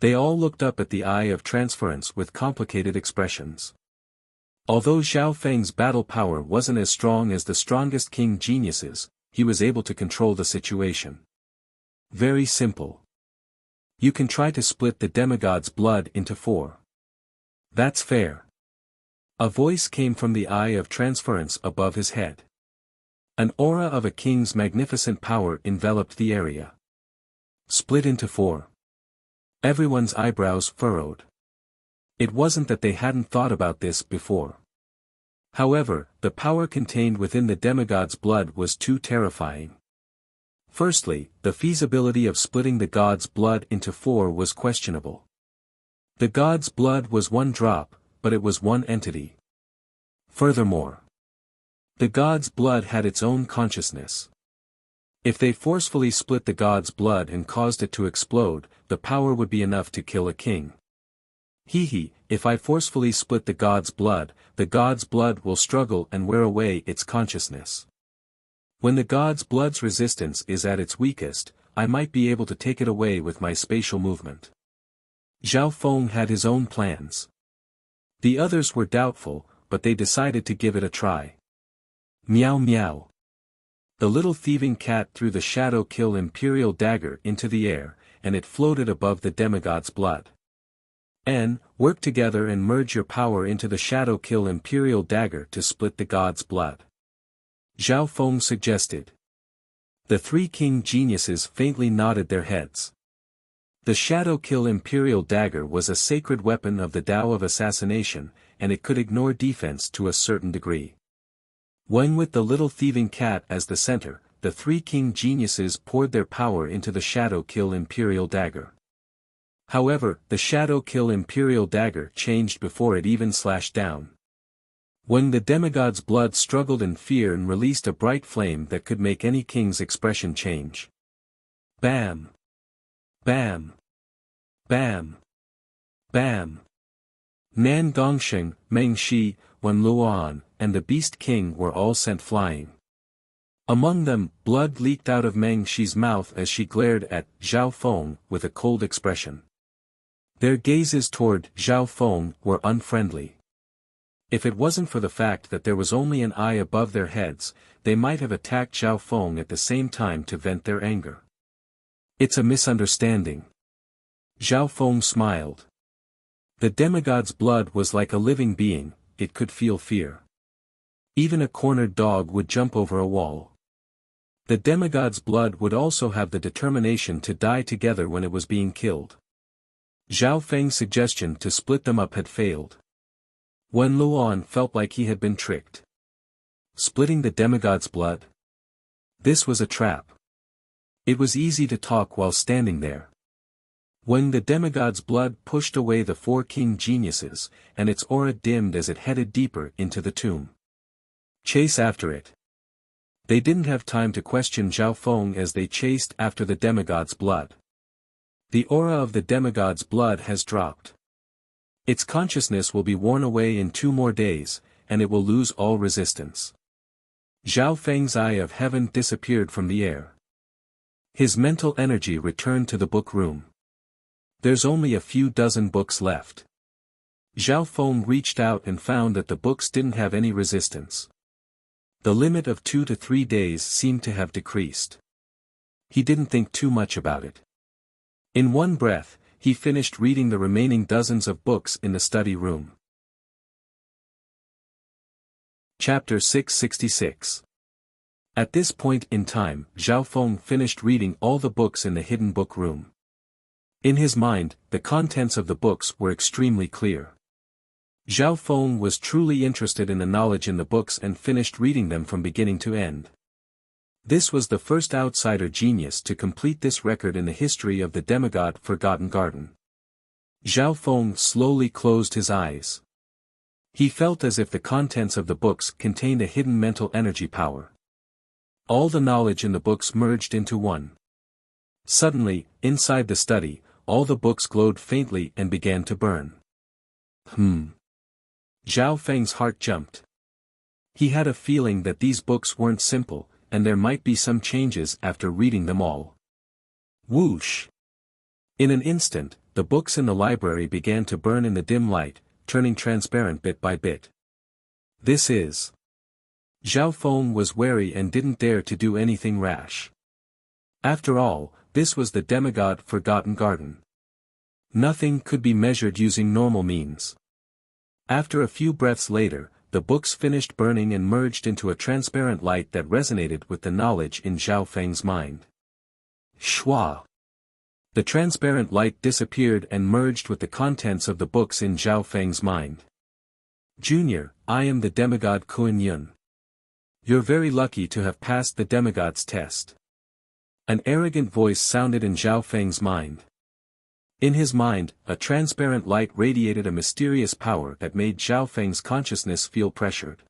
They all looked up at the eye of transference with complicated expressions. Although Zhao Feng's battle power wasn't as strong as the strongest king geniuses, he was able to control the situation. Very simple. You can try to split the demigod's blood into 4. That's fair. A voice came from the eye of transference above his head. An aura of a king's magnificent power enveloped the area. Split into 4. Everyone's eyebrows furrowed. It wasn't that they hadn't thought about this before. However, the power contained within the demigod's blood was too terrifying. Firstly, the feasibility of splitting the god's blood into 4 was questionable. The god's blood was one drop, but it was one entity. Furthermore, the god's blood had its own consciousness. If they forcefully split the god's blood and caused it to explode, the power would be enough to kill a king. If I forcefully split the god's blood will struggle and wear away its consciousness. When the god's blood's resistance is at its weakest, I might be able to take it away with my spatial movement. Zhao Feng had his own plans. The others were doubtful, but they decided to give it a try. Meow meow. The little thieving cat threw the Shadow Kill Imperial Dagger into the air, and it floated above the demigod's blood. Work together and merge your power into the Shadow Kill Imperial Dagger to split the god's blood. Zhao Feng suggested. The three king geniuses faintly nodded their heads. The Shadow Kill Imperial Dagger was a sacred weapon of the Tao of assassination, and it could ignore defense to a certain degree. When with the little thieving cat as the center, the three king geniuses poured their power into the Shadow Kill Imperial Dagger. However, the Shadow Kill Imperial Dagger changed before it even slashed down. When the demigod's blood struggled in fear and released a bright flame that could make any king's expression change. Bam! Bam! Bam! Bam! Nan Gongsheng, Meng Shi, Wen Luoan, and the Beast King were all sent flying. Among them, blood leaked out of Meng Shi's mouth as she glared at Zhao Feng with a cold expression. Their gazes toward Zhao Feng were unfriendly. If it wasn't for the fact that there was only an eye above their heads, they might have attacked Zhao Feng at the same time to vent their anger. It's a misunderstanding. Zhao Feng smiled. The demigod's blood was like a living being, it could feel fear. Even a cornered dog would jump over a wall. The demigod's blood would also have the determination to die together when it was being killed. Zhao Feng's suggestion to split them up had failed. Wen Luoan felt like he had been tricked. Splitting the demigod's blood? This was a trap. It was easy to talk while standing there. When the demigod's blood pushed away the four king geniuses, and its aura dimmed as it headed deeper into the tomb. Chase after it. They didn't have time to question Zhao Feng as they chased after the demigod's blood. The aura of the demigod's blood has dropped. Its consciousness will be worn away in 2 more days, and it will lose all resistance. Zhao Feng's eye of heaven disappeared from the air. His mental energy returned to the book room. There's only a few dozen books left. Zhao Feng reached out and found that the books didn't have any resistance. The limit of 2 to 3 days seemed to have decreased. He didn't think too much about it. In one breath, he finished reading the remaining dozens of books in the study room. Chapter 666. At this point in time, Zhao Feng finished reading all the books in the hidden book room. In his mind, the contents of the books were extremely clear. Zhao Feng was truly interested in the knowledge in the books and finished reading them from beginning to end. This was the first outsider genius to complete this record in the history of the demigod Forgotten Garden. Zhao Feng slowly closed his eyes. He felt as if the contents of the books contained a hidden mental energy power. All the knowledge in the books merged into one. Suddenly, inside the study, all the books glowed faintly and began to burn. Zhao Feng's heart jumped. He had a feeling that these books weren't simple, and there might be some changes after reading them all. Whoosh! In an instant, the books in the library began to burn in the dim light, turning transparent bit by bit. This is... Zhao Feng was wary and didn't dare to do anything rash. After all, this was the demigod Forgotten Garden. Nothing could be measured using normal means. After a few breaths later, the books finished burning and merged into a transparent light that resonated with the knowledge in Zhao Feng's mind. Shwa! The transparent light disappeared and merged with the contents of the books in Zhao Feng's mind. Junior, I am the demigod Kuan Yun. You're very lucky to have passed the demigod's test. An arrogant voice sounded in Zhao Feng's mind. In his mind, a transparent light radiated a mysterious power that made Zhao Feng's consciousness feel pressured.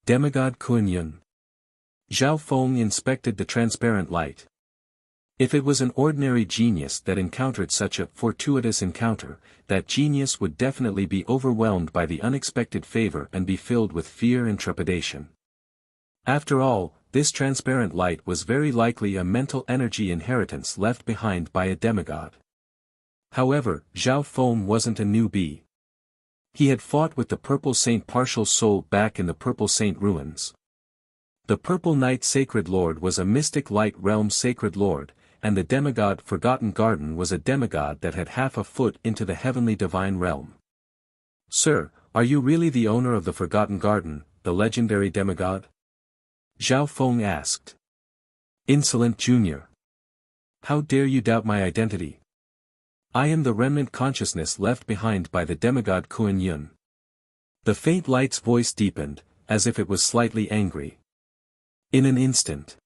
Demigod Kuan Yun. Zhao Feng inspected the transparent light. If it was an ordinary genius that encountered such a fortuitous encounter, that genius would definitely be overwhelmed by the unexpected favor and be filled with fear and trepidation. After all, this transparent light was very likely a mental energy inheritance left behind by a demigod. However, Zhao Feng wasn't a newbie. He had fought with the Purple Saint Partial Soul back in the Purple Saint ruins. The Purple Knight Sacred Lord was a mystic light realm sacred lord, and the demigod Forgotten Garden was a demigod that had half a foot into the heavenly divine realm. Sir, are you really the owner of the Forgotten Garden, the legendary demigod? Zhao Feng asked. Insolent Junior. How dare you doubt my identity? I am the remnant consciousness left behind by the demigod Kuan Yun. The faint light's voice deepened, as if it was slightly angry. In an instant.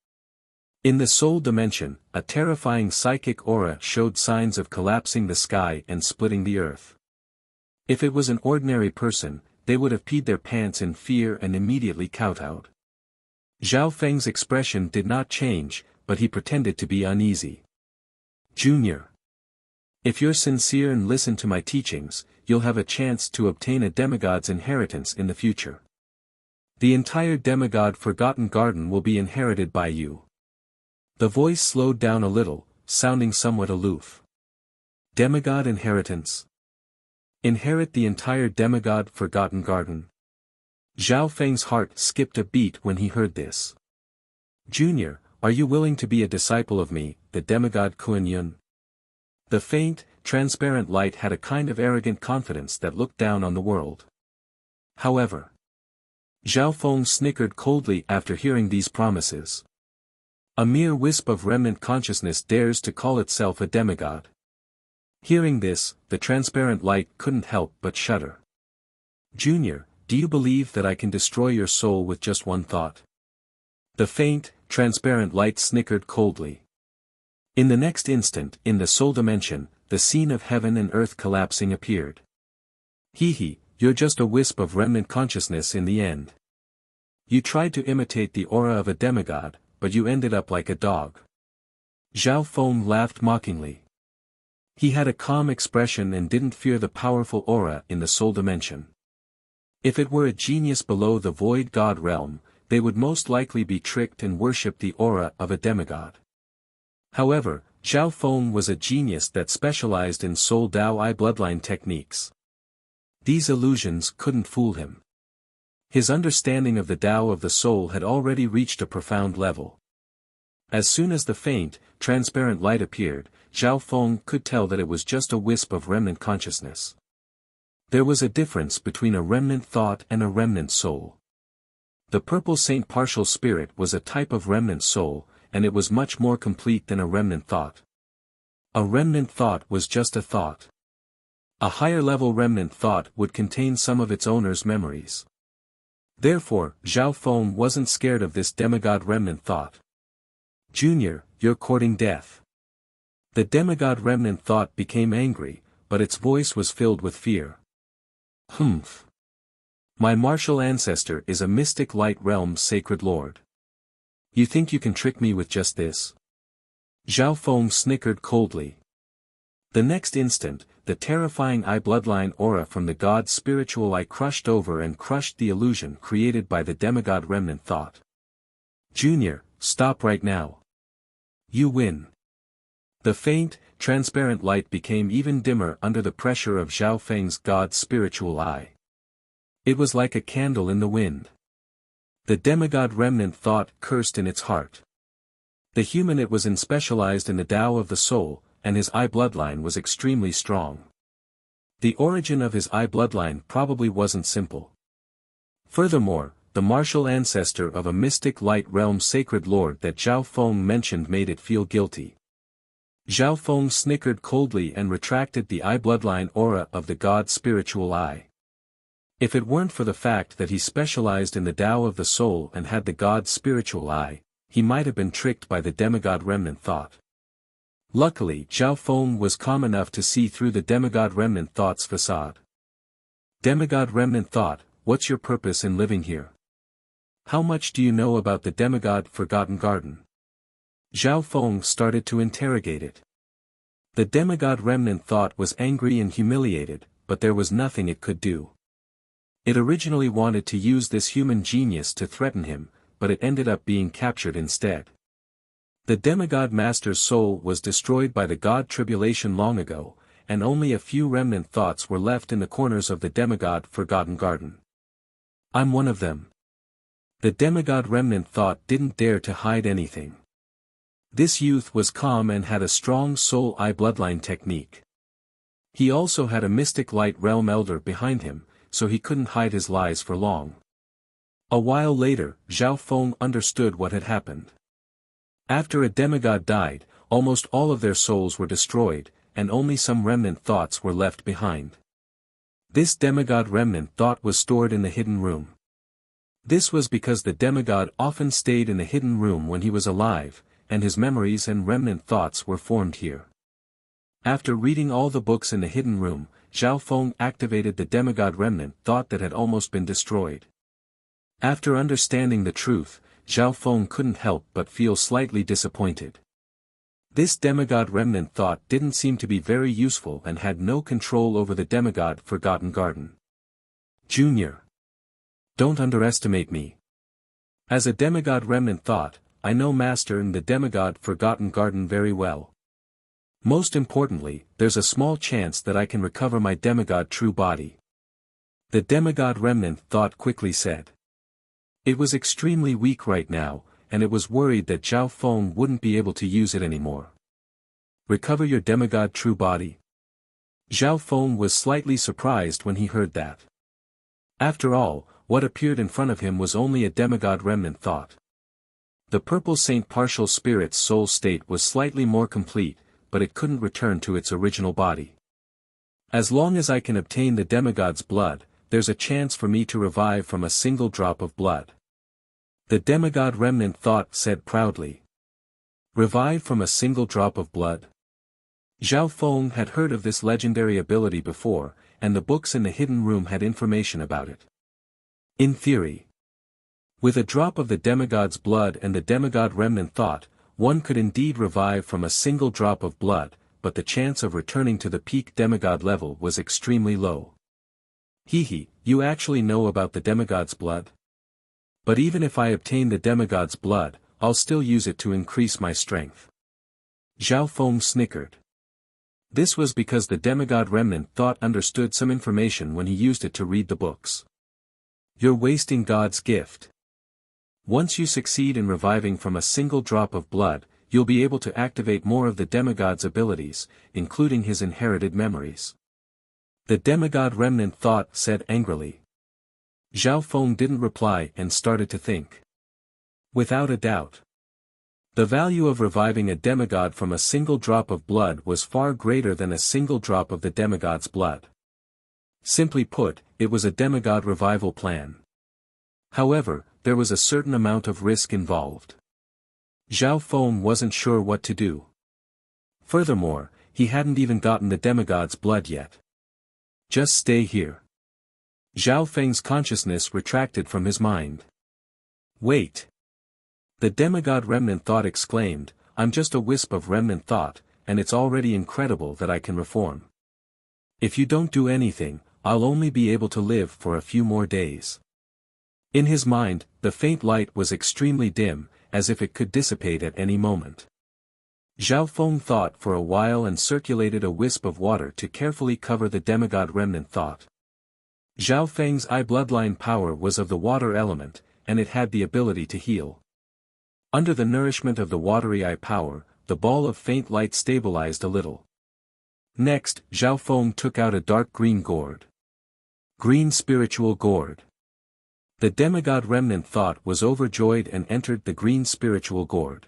In the soul dimension, a terrifying psychic aura showed signs of collapsing the sky and splitting the earth. If it was an ordinary person, they would have peed their pants in fear and immediately kowtowed. Zhao Feng's expression did not change, but he pretended to be uneasy. Junior. If you're sincere and listen to my teachings, you'll have a chance to obtain a demigod's inheritance in the future. The entire demigod Forgotten Garden will be inherited by you. The voice slowed down a little, sounding somewhat aloof. Demigod inheritance. Inherit the entire demigod Forgotten Garden. Zhao Feng's heart skipped a beat when he heard this. Junior, are you willing to be a disciple of me, the demigod Kuan Yun? The faint, transparent light had a kind of arrogant confidence that looked down on the world. However, Zhao Feng snickered coldly after hearing these promises. A mere wisp of remnant consciousness dares to call itself a demigod. Hearing this, the transparent light couldn't help but shudder. Junior, do you believe that I can destroy your soul with just one thought? The faint, transparent light snickered coldly. In the next instant, in the soul dimension, the scene of heaven and earth collapsing appeared. Hee, you're just a wisp of remnant consciousness in the end. You tried to imitate the aura of a demigod, but you ended up like a dog. Zhao Feng laughed mockingly. He had a calm expression and didn't fear the powerful aura in the soul dimension. If it were a genius below the void god realm, they would most likely be tricked and worship the aura of a demigod. However, Zhao Feng was a genius that specialized in Soul Dao I bloodline techniques. These illusions couldn't fool him. His understanding of the Tao of the soul had already reached a profound level. As soon as the faint, transparent light appeared, Zhao Feng could tell that it was just a wisp of remnant consciousness. There was a difference between a remnant thought and a remnant soul. The purple saint partial spirit was a type of remnant soul, and it was much more complete than a remnant thought. A remnant thought was just a thought. A higher-level remnant thought would contain some of its owner's memories. Therefore, Zhao Feng wasn't scared of this demigod remnant thought. "Junior, you're courting death." The demigod remnant thought became angry, but its voice was filled with fear. "Humph. My martial ancestor is a mystic light realm's sacred lord. You think you can trick me with just this?" Zhao Feng snickered coldly. The next instant, the terrifying eye bloodline aura from the god's spiritual eye crushed over and crushed the illusion created by the demigod remnant thought. "Junior, stop right now. You win." The faint, transparent light became even dimmer under the pressure of Zhao Feng's god's spiritual eye. It was like a candle in the wind. The demigod remnant thought cursed in its heart. The human it was in specialized in the Tao of the soul, and his eye bloodline was extremely strong. The origin of his eye bloodline probably wasn't simple. Furthermore, the martial ancestor of a mystic light realm sacred lord that Zhao Feng mentioned made it feel guilty. Zhao Feng snickered coldly and retracted the eye bloodline aura of the god's spiritual eye. If it weren't for the fact that he specialized in the Tao of the soul and had the god's spiritual eye, he might have been tricked by the demigod remnant thought. Luckily, Zhao Feng was calm enough to see through the demigod remnant thought's facade. "Demigod remnant thought, what's your purpose in living here? How much do you know about the demigod Forgotten Garden?" Zhao Feng started to interrogate it. The demigod remnant thought was angry and humiliated, but there was nothing it could do. It originally wanted to use this human genius to threaten him, but it ended up being captured instead. The demigod master's soul was destroyed by the god tribulation long ago, and only a few remnant thoughts were left in the corners of the demigod Forgotten Garden. "I'm one of them." The demigod remnant thought didn't dare to hide anything. This youth was calm and had a strong soul eye bloodline technique. He also had a mystic light realm elder behind him, so he couldn't hide his lies for long. A while later, Zhao Feng understood what had happened. After a demigod died, almost all of their souls were destroyed, and only some remnant thoughts were left behind. This demigod remnant thought was stored in the hidden room. This was because the demigod often stayed in the hidden room when he was alive, and his memories and remnant thoughts were formed here. After reading all the books in the hidden room, Zhao Feng activated the demigod remnant thought that had almost been destroyed. After understanding the truth, Zhao Feng couldn't help but feel slightly disappointed. This demigod remnant thought didn't seem to be very useful and had no control over the demigod Forgotten Garden. "Junior. Don't underestimate me. As a demigod remnant thought, I know Master and the demigod Forgotten Garden very well. Most importantly, there's a small chance that I can recover my demigod true body." The demigod remnant thought quickly said. It was extremely weak right now, and it was worried that Zhao Feng wouldn't be able to use it anymore. "Recover your demigod true body?" Zhao Feng was slightly surprised when he heard that. After all, what appeared in front of him was only a demigod remnant thought. The purple saint partial spirit's soul state was slightly more complete, but it couldn't return to its original body. "As long as I can obtain the demigod's blood, there's a chance for me to revive from a single drop of blood." The demigod remnant thought said proudly. "Revive from a single drop of blood?" Zhao Feng had heard of this legendary ability before, and the books in the hidden room had information about it. In theory, with a drop of the demigod's blood and the demigod remnant thought, one could indeed revive from a single drop of blood, but the chance of returning to the peak demigod level was extremely low. "Hehe, you actually know about the demigod's blood? But even if I obtain the demigod's blood, I'll still use it to increase my strength." Zhao Feng snickered. This was because the demigod remnant thought understood some information when he used it to read the books. "You're wasting God's gift. Once you succeed in reviving from a single drop of blood, you'll be able to activate more of the demigod's abilities, including his inherited memories." The demigod remnant thought said angrily. Zhao Feng didn't reply and started to think. Without a doubt, the value of reviving a demigod from a single drop of blood was far greater than a single drop of the demigod's blood. Simply put, it was a demigod revival plan. However, there was a certain amount of risk involved. Zhao Feng wasn't sure what to do. Furthermore, he hadn't even gotten the demigod's blood yet. Just stay here. Zhao Feng's consciousness retracted from his mind. Wait. The demigod remnant thought exclaimed, I'm just a wisp of remnant thought, and it's already incredible that I can reform. If you don't do anything, I'll only be able to live for a few more days. In his mind, the faint light was extremely dim, as if it could dissipate at any moment. Zhao Feng thought for a while and circulated a wisp of water to carefully cover the demigod remnant thought. Zhao Feng's eye bloodline power was of the water element, and it had the ability to heal. Under the nourishment of the watery eye power, the ball of faint light stabilized a little. Next, Zhao Feng took out a dark green gourd. Green spiritual gourd. The demigod remnant thought was overjoyed and entered the green spiritual gourd.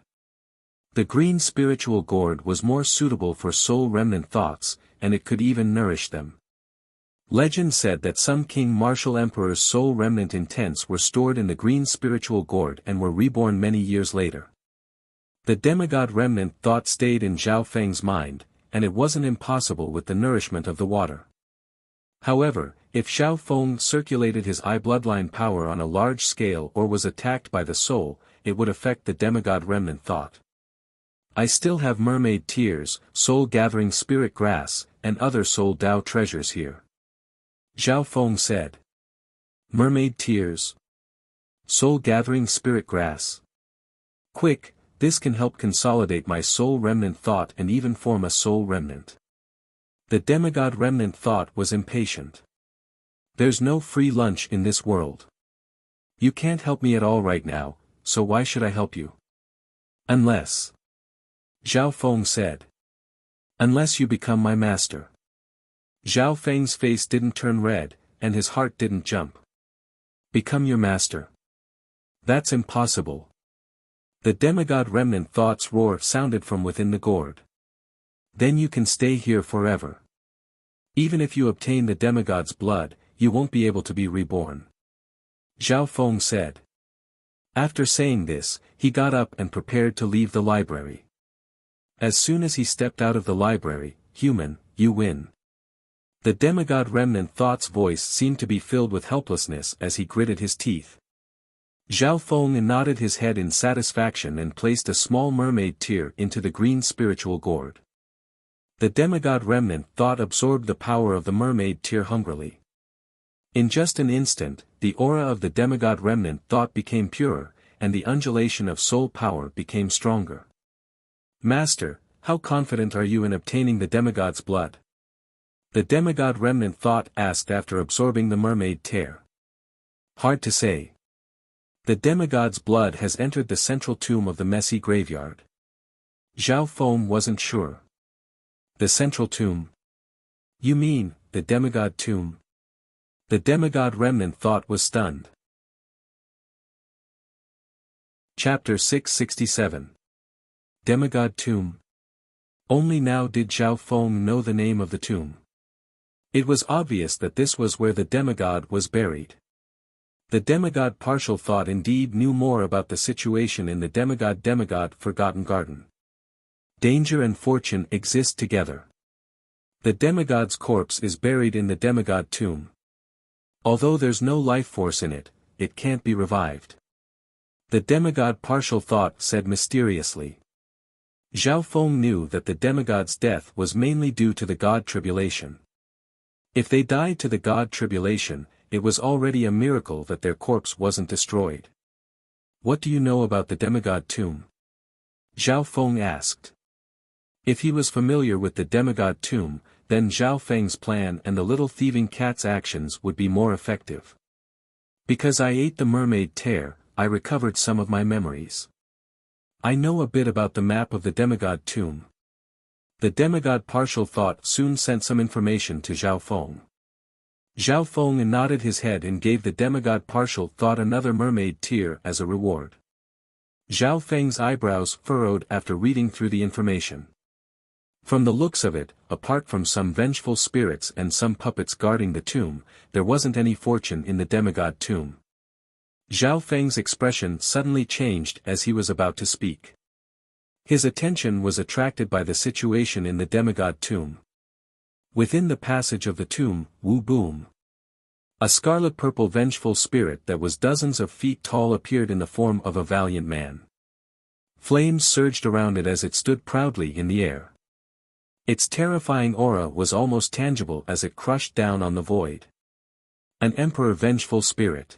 The green spiritual gourd was more suitable for soul remnant thoughts, and it could even nourish them. Legend said that some King Martial Emperor's soul remnant intents were stored in the green spiritual gourd and were reborn many years later. The demigod remnant thought stayed in Zhao Feng's mind, and it wasn't impossible with the nourishment of the water. However, if Zhao Feng circulated his eye bloodline power on a large scale or was attacked by the soul, it would affect the demigod remnant thought. I still have mermaid tears, soul-gathering spirit grass, and other soul Dao treasures here. Zhao Feng said. Mermaid tears. Soul-gathering spirit grass. Quick, this can help consolidate my soul remnant thought and even form a soul remnant. The demigod remnant thought was impatient. There's no free lunch in this world. You can't help me at all right now, so why should I help you? Unless. Zhao Feng said. Unless you become my master. Zhao Feng's face didn't turn red, and his heart didn't jump. Become your master. That's impossible. The demigod remnant thought's roar sounded from within the gourd. Then you can stay here forever. Even if you obtain the demigod's blood, you won't be able to be reborn. Zhao Feng said. After saying this, he got up and prepared to leave the library. As soon as he stepped out of the library, human, you win. The demigod remnant thought's voice seemed to be filled with helplessness as he gritted his teeth. Zhao Feng nodded his head in satisfaction and placed a small mermaid tear into the green spiritual gourd. The demigod remnant thought absorbed the power of the mermaid tear hungrily. In just an instant, the aura of the demigod remnant thought became purer, and the undulation of soul power became stronger. Master, how confident are you in obtaining the demigod's blood? The demigod remnant thought asked after absorbing the mermaid tear. Hard to say. The demigod's blood has entered the central tomb of the messy graveyard. Zhao Feng wasn't sure. The central tomb? You mean, the demigod tomb? The demigod remnant thought was stunned. Chapter 667. Demigod Tomb. Only now did Zhao Feng know the name of the tomb. It was obvious that this was where the demigod was buried. The demigod partial thought indeed knew more about the situation in the demigod Forgotten Garden. Danger and fortune exist together. The demigod's corpse is buried in the demigod tomb. Although there's no life force in it, it can't be revived. The demigod partial thought said mysteriously. Zhao Feng knew that the demigod's death was mainly due to the god tribulation. If they died to the god tribulation, it was already a miracle that their corpse wasn't destroyed. What do you know about the demigod tomb? Zhao Feng asked. If he was familiar with the demigod tomb, then Zhao Feng's plan and the little thieving cat's actions would be more effective. Because I ate the mermaid tear, I recovered some of my memories. I know a bit about the map of the demigod tomb. The demigod partial thought soon sent some information to Zhao Feng. Zhao Feng nodded his head and gave the demigod partial thought another mermaid tear as a reward. Zhao Feng's eyebrows furrowed after reading through the information. From the looks of it, apart from some vengeful spirits and some puppets guarding the tomb, there wasn't any fortune in the demigod tomb. Zhao Feng's expression suddenly changed as he was about to speak. His attention was attracted by the situation in the demigod tomb. Within the passage of the tomb, Wu Boom, a scarlet-purple vengeful spirit that was dozens of feet tall appeared in the form of a valiant man. Flames surged around it as it stood proudly in the air. Its terrifying aura was almost tangible as it crushed down on the void. An emperor vengeful spirit.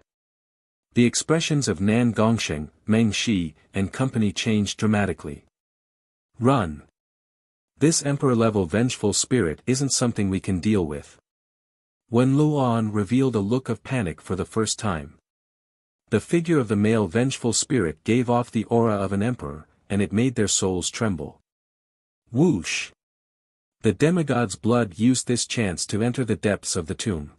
The expressions of Nan Gongsheng, Meng Shi, and company changed dramatically. Run! This emperor-level vengeful spirit isn't something we can deal with. Wen Luan revealed a look of panic for the first time. The figure of the male vengeful spirit gave off the aura of an emperor, and it made their souls tremble. Whoosh! The demigod's blood used this chance to enter the depths of the tomb.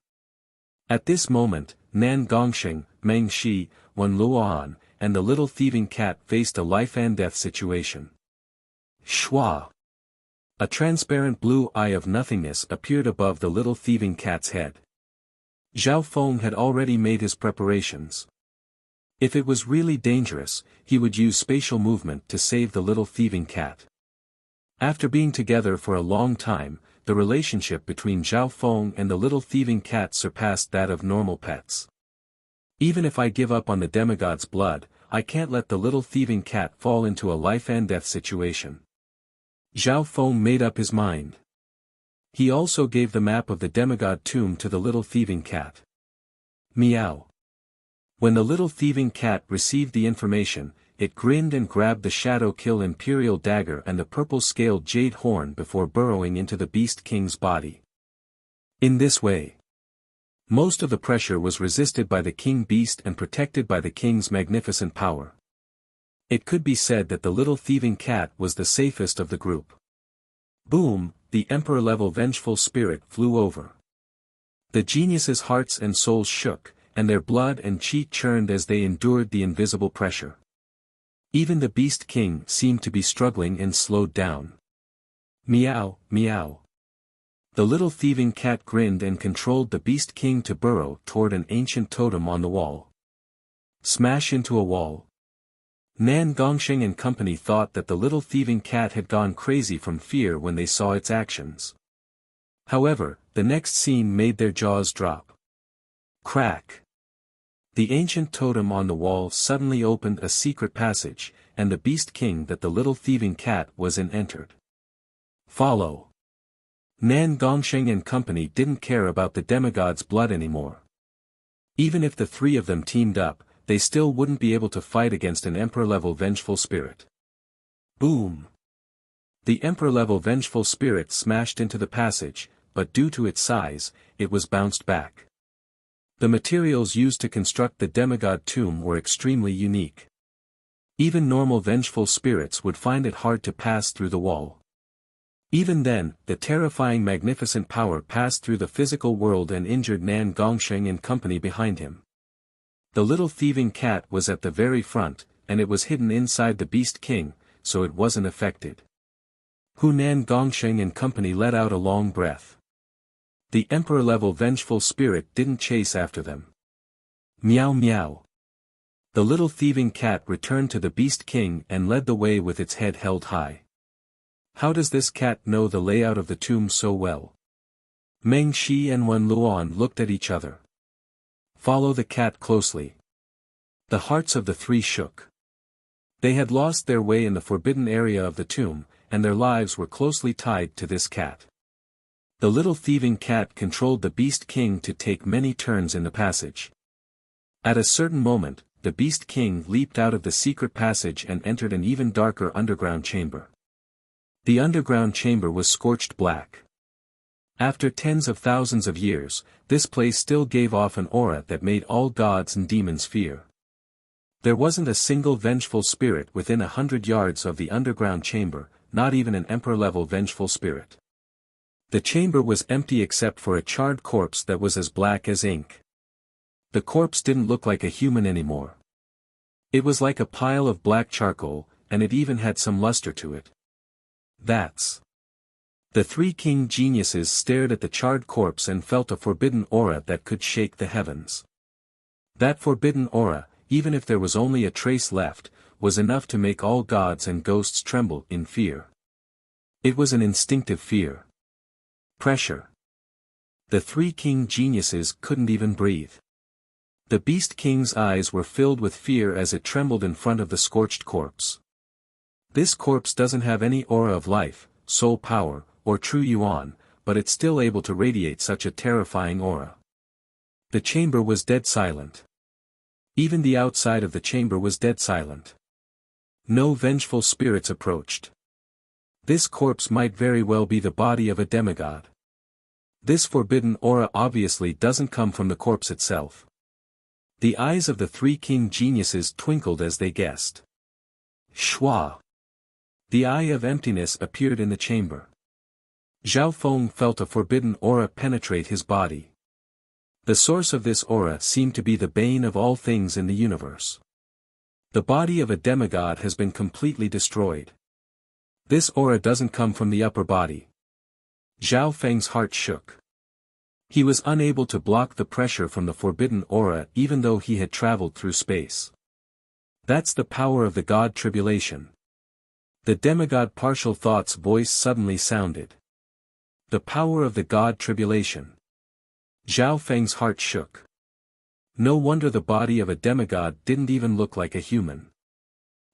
At this moment, Nan Gongsheng, Meng Shi, Wen Luan, and the little thieving cat faced a life-and-death situation. Shwa! A transparent blue eye of nothingness appeared above the little thieving cat's head. Zhao Feng had already made his preparations. If it was really dangerous, he would use spatial movement to save the little thieving cat. After being together for a long time, the relationship between Zhao Feng and the little thieving cat surpassed that of normal pets. Even if I give up on the demigod's blood, I can't let the little thieving cat fall into a life-and-death situation. Zhao Feng made up his mind. He also gave the map of the demigod tomb to the little thieving cat. Meow. When the little thieving cat received the information, it grinned and grabbed the Shadow Kill Imperial Dagger and the purple-scaled jade horn before burrowing into the Beast King's body. In this way, most of the pressure was resisted by the King Beast and protected by the King's magnificent power. It could be said that the little thieving cat was the safest of the group. Boom, the emperor-level vengeful spirit flew over. The geniuses' hearts and souls shook, and their blood and chi churned as they endured the invisible pressure. Even the Beast King seemed to be struggling and slowed down. Meow, meow. The little thieving cat grinned and controlled the Beast King to burrow toward an ancient totem on the wall. Smash into a wall. Nan Gongsheng and company thought that the little thieving cat had gone crazy from fear when they saw its actions. However, the next scene made their jaws drop. Crack! The ancient totem on the wall suddenly opened a secret passage, and the Beast King that the little thieving cat was in entered. Follow! Nan Gongsheng and company didn't care about the demigod's blood anymore. Even if the three of them teamed up, they still wouldn't be able to fight against an emperor-level vengeful spirit. Boom! The emperor-level vengeful spirit smashed into the passage, but due to its size, it was bounced back. The materials used to construct the demigod tomb were extremely unique. Even normal vengeful spirits would find it hard to pass through the wall. Even then, the terrifying magnificent power passed through the physical world and injured Nan Gongsheng and company behind him. The little thieving cat was at the very front, and it was hidden inside the Beast King, so it wasn't affected. Nan Gongsheng and company let out a long breath. The emperor-level vengeful spirit didn't chase after them. Meow meow. The little thieving cat returned to the Beast King and led the way with its head held high. How does this cat know the layout of the tomb so well? Meng Shi and Wen Luan looked at each other. Follow the cat closely. The hearts of the three shook. They had lost their way in the forbidden area of the tomb, and their lives were closely tied to this cat. The little thieving cat controlled the Beast King to take many turns in the passage. At a certain moment, the Beast King leaped out of the secret passage and entered an even darker underground chamber. The underground chamber was scorched black. After tens of thousands of years, this place still gave off an aura that made all gods and demons fear. There wasn't a single vengeful spirit within 100 yards of the underground chamber, not even an emperor-level vengeful spirit. The chamber was empty except for a charred corpse that was as black as ink. The corpse didn't look like a human anymore. It was like a pile of black charcoal, and it even had some luster to it. That's... The three king geniuses stared at the charred corpse and felt a forbidden aura that could shake the heavens. That forbidden aura, even if there was only a trace left, was enough to make all gods and ghosts tremble in fear. It was an instinctive fear. Pressure. The three king geniuses couldn't even breathe. The Beast King's eyes were filled with fear as it trembled in front of the scorched corpse. This corpse doesn't have any aura of life, soul power, or true yuan, but it's still able to radiate such a terrifying aura. The chamber was dead silent. Even the outside of the chamber was dead silent. No vengeful spirits approached. This corpse might very well be the body of a demigod. This forbidden aura obviously doesn't come from the corpse itself. The eyes of the three king geniuses twinkled as they guessed. Shwa. The eye of emptiness appeared in the chamber. Zhao Feng felt a forbidden aura penetrate his body. The source of this aura seemed to be the bane of all things in the universe. The body of a demigod has been completely destroyed. This aura doesn't come from the upper body. Zhao Feng's heart shook. He was unable to block the pressure from the forbidden aura even though he had traveled through space. That's the power of the god tribulation. The demigod partial thought's voice suddenly sounded. The power of the god tribulation. Zhao Feng's heart shook. No wonder the body of a demigod didn't even look like a human.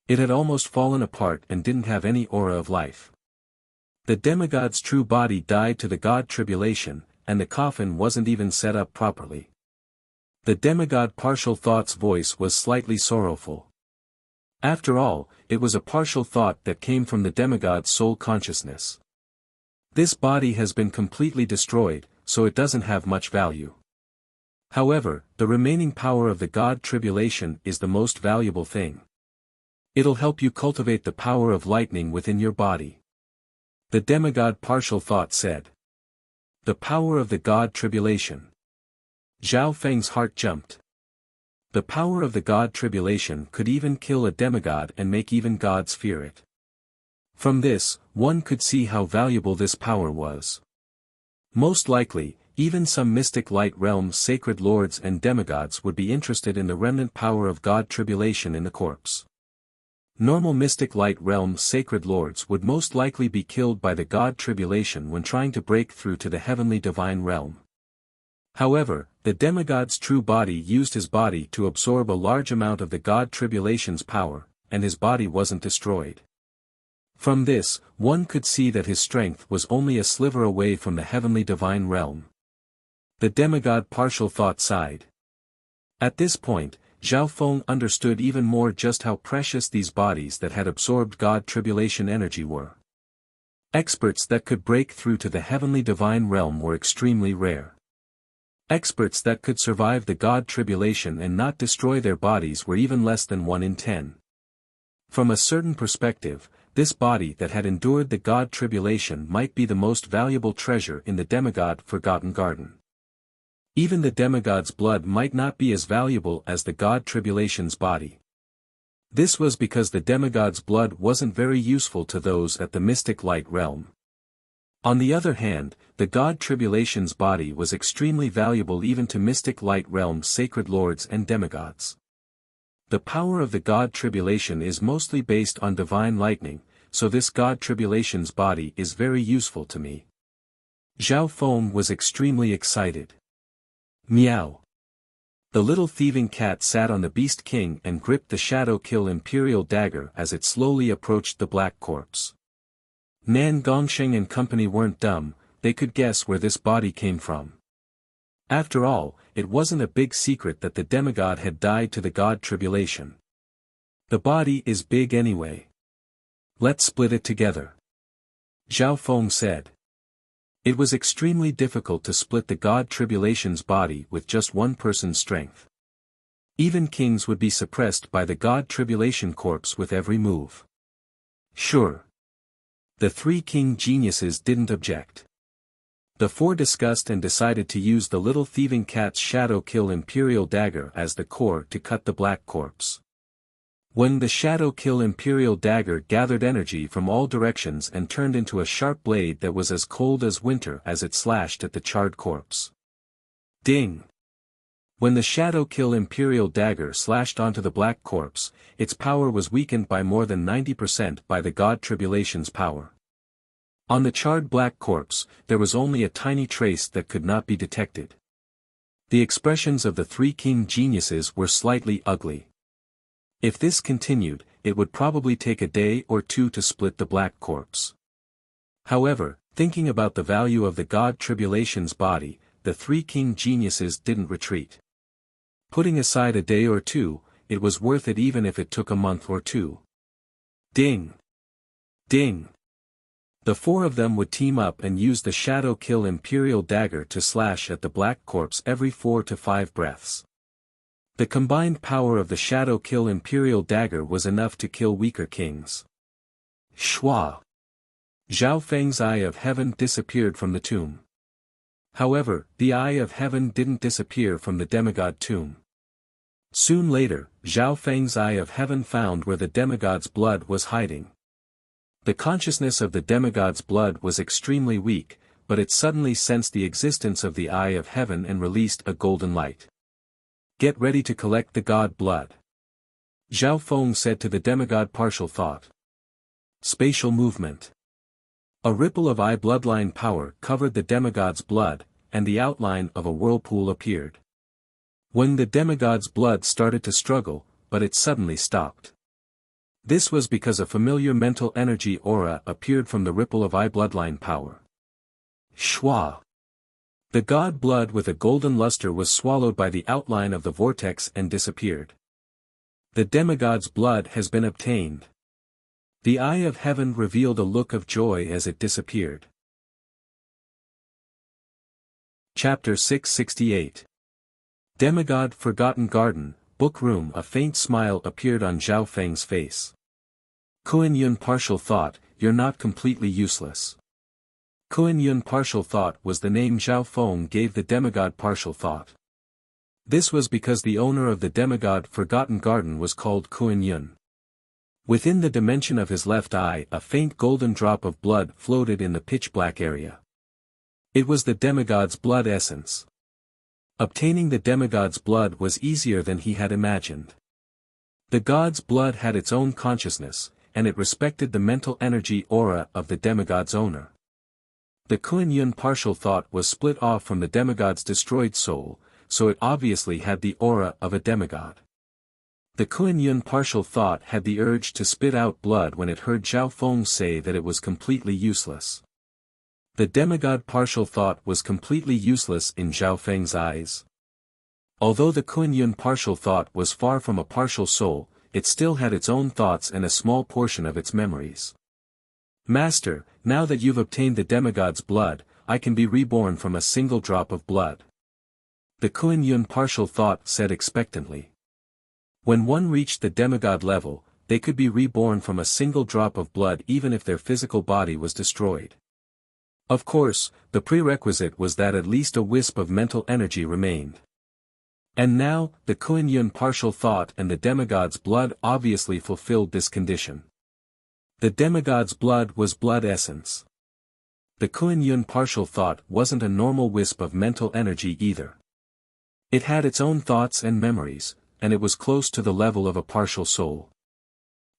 It had almost fallen apart and didn't have any aura of life. The demigod's true body died to the god tribulation, and the coffin wasn't even set up properly. The demigod partial thought's voice was slightly sorrowful. After all, it was a partial thought that came from the demigod's soul consciousness. This body has been completely destroyed, so it doesn't have much value. However, the remaining power of the god tribulation is the most valuable thing. It'll help you cultivate the power of lightning within your body. The demigod partial thought said. The power of the god tribulation. Zhao Feng's heart jumped. The power of the god tribulation could even kill a demigod and make even gods fear it. From this, one could see how valuable this power was. Most likely, even some mystic light realm's sacred lords and demigods would be interested in the remnant power of god tribulation in the corpse. Normal mystic light realm's sacred lords would most likely be killed by the god tribulation when trying to break through to the heavenly divine realm. However, the demigod's true body used his body to absorb a large amount of the god tribulation's power, and his body wasn't destroyed. From this, one could see that his strength was only a sliver away from the heavenly divine realm. The demigod partial thought sighed. At this point, Zhao Feng understood even more just how precious these bodies that had absorbed god tribulation energy were. Experts that could break through to the heavenly divine realm were extremely rare. Experts that could survive the god tribulation and not destroy their bodies were even less than 1 in 10. From a certain perspective, this body that had endured the god tribulation might be the most valuable treasure in the demigod Forgotten Garden. Even the demigod's blood might not be as valuable as the god tribulation's body. This was because the demigod's blood wasn't very useful to those at the mystic light realm. On the other hand, the god tribulation's body was extremely valuable even to mystic light realm's sacred lords and demigods. The power of the god tribulation is mostly based on divine lightning, so this god tribulation's body is very useful to me. Zhao Feng was extremely excited. Meow. The little thieving cat sat on the Beast King and gripped the Shadow Kill Imperial dagger as it slowly approached the black corpse. Nan Gongsheng and company weren't dumb, they could guess where this body came from. After all, it wasn't a big secret that the demigod had died to the god tribulation. The body is big anyway. Let's split it together. Zhao Feng said. It was extremely difficult to split the god tribulation's body with just one person's strength. Even kings would be suppressed by the god tribulation corpse with every move. Sure. The three king geniuses didn't object. The four discussed and decided to use the little thieving cat's shadow kill imperial dagger as the core to cut the black corpse. When the shadow kill imperial dagger gathered energy from all directions and turned into a sharp blade that was as cold as winter as it slashed at the charred corpse. Ding! When the shadow kill imperial dagger slashed onto the black corpse, its power was weakened by more than 90% by the god tribulation's power. On the charred black corpse, there was only a tiny trace that could not be detected. The expressions of the three king geniuses were slightly ugly. If this continued, it would probably take a day or two to split the black corpse. However, thinking about the value of the god tribulation's body, the three king geniuses didn't retreat. Putting aside a day or two, it was worth it even if it took a month or two. Ding! Ding! The four of them would team up and use the shadow kill imperial dagger to slash at the black corpse every 4 to 5 breaths. The combined power of the shadow kill imperial dagger was enough to kill weaker kings. Shwa! Zhao Feng's eye of heaven disappeared from the tomb. However, the eye of heaven didn't disappear from the demigod tomb. Soon later, Zhao Feng's eye of heaven found where the demigod's blood was hiding. The consciousness of the demigod's blood was extremely weak, but it suddenly sensed the existence of the eye of heaven and released a golden light. Get ready to collect the god blood. Zhao Feng said to the demigod partial thought. Spatial movement. A ripple of eye bloodline power covered the demigod's blood, and the outline of a whirlpool appeared. When the demigod's blood started to struggle, but it suddenly stopped. This was because a familiar mental energy aura appeared from the ripple of eye bloodline power. Shwa! The god blood with a golden luster was swallowed by the outline of the vortex and disappeared. The demigod's blood has been obtained. The eye of heaven revealed a look of joy as it disappeared. Chapter 668. Demigod Forgotten Garden, Book Room. A faint smile appeared on Zhao Feng's face. Kuan Yun partial thought, you're not completely useless. Kuan Yun partial thought was the name Zhao Feng gave the demigod partial thought. This was because the owner of the demigod Forgotten Garden was called Kuan Yun. Within the dimension of his left eye a faint golden drop of blood floated in the pitch-black area. It was the demigod's blood essence. Obtaining the demigod's blood was easier than he had imagined. The god's blood had its own consciousness, and it respected the mental energy aura of the demigod's owner. The Kuan Yun partial thought was split off from the demigod's destroyed soul, so it obviously had the aura of a demigod. The Kuan Yun partial thought had the urge to spit out blood when it heard Zhao Feng say that it was completely useless. The demigod partial thought was completely useless in Zhao Feng's eyes. Although the Kuan Yun partial thought was far from a partial soul, it still had its own thoughts and a small portion of its memories. Master, now that you've obtained the demigod's blood, I can be reborn from a single drop of blood. The Kuan Yun partial thought said expectantly. When one reached the demigod level, they could be reborn from a single drop of blood even if their physical body was destroyed. Of course, the prerequisite was that at least a wisp of mental energy remained. And now, the Kuan Yun partial thought and the demigod's blood obviously fulfilled this condition. The demigod's blood was blood essence. The Kuan Yun partial thought wasn't a normal wisp of mental energy either. It had its own thoughts and memories, and it was close to the level of a partial soul.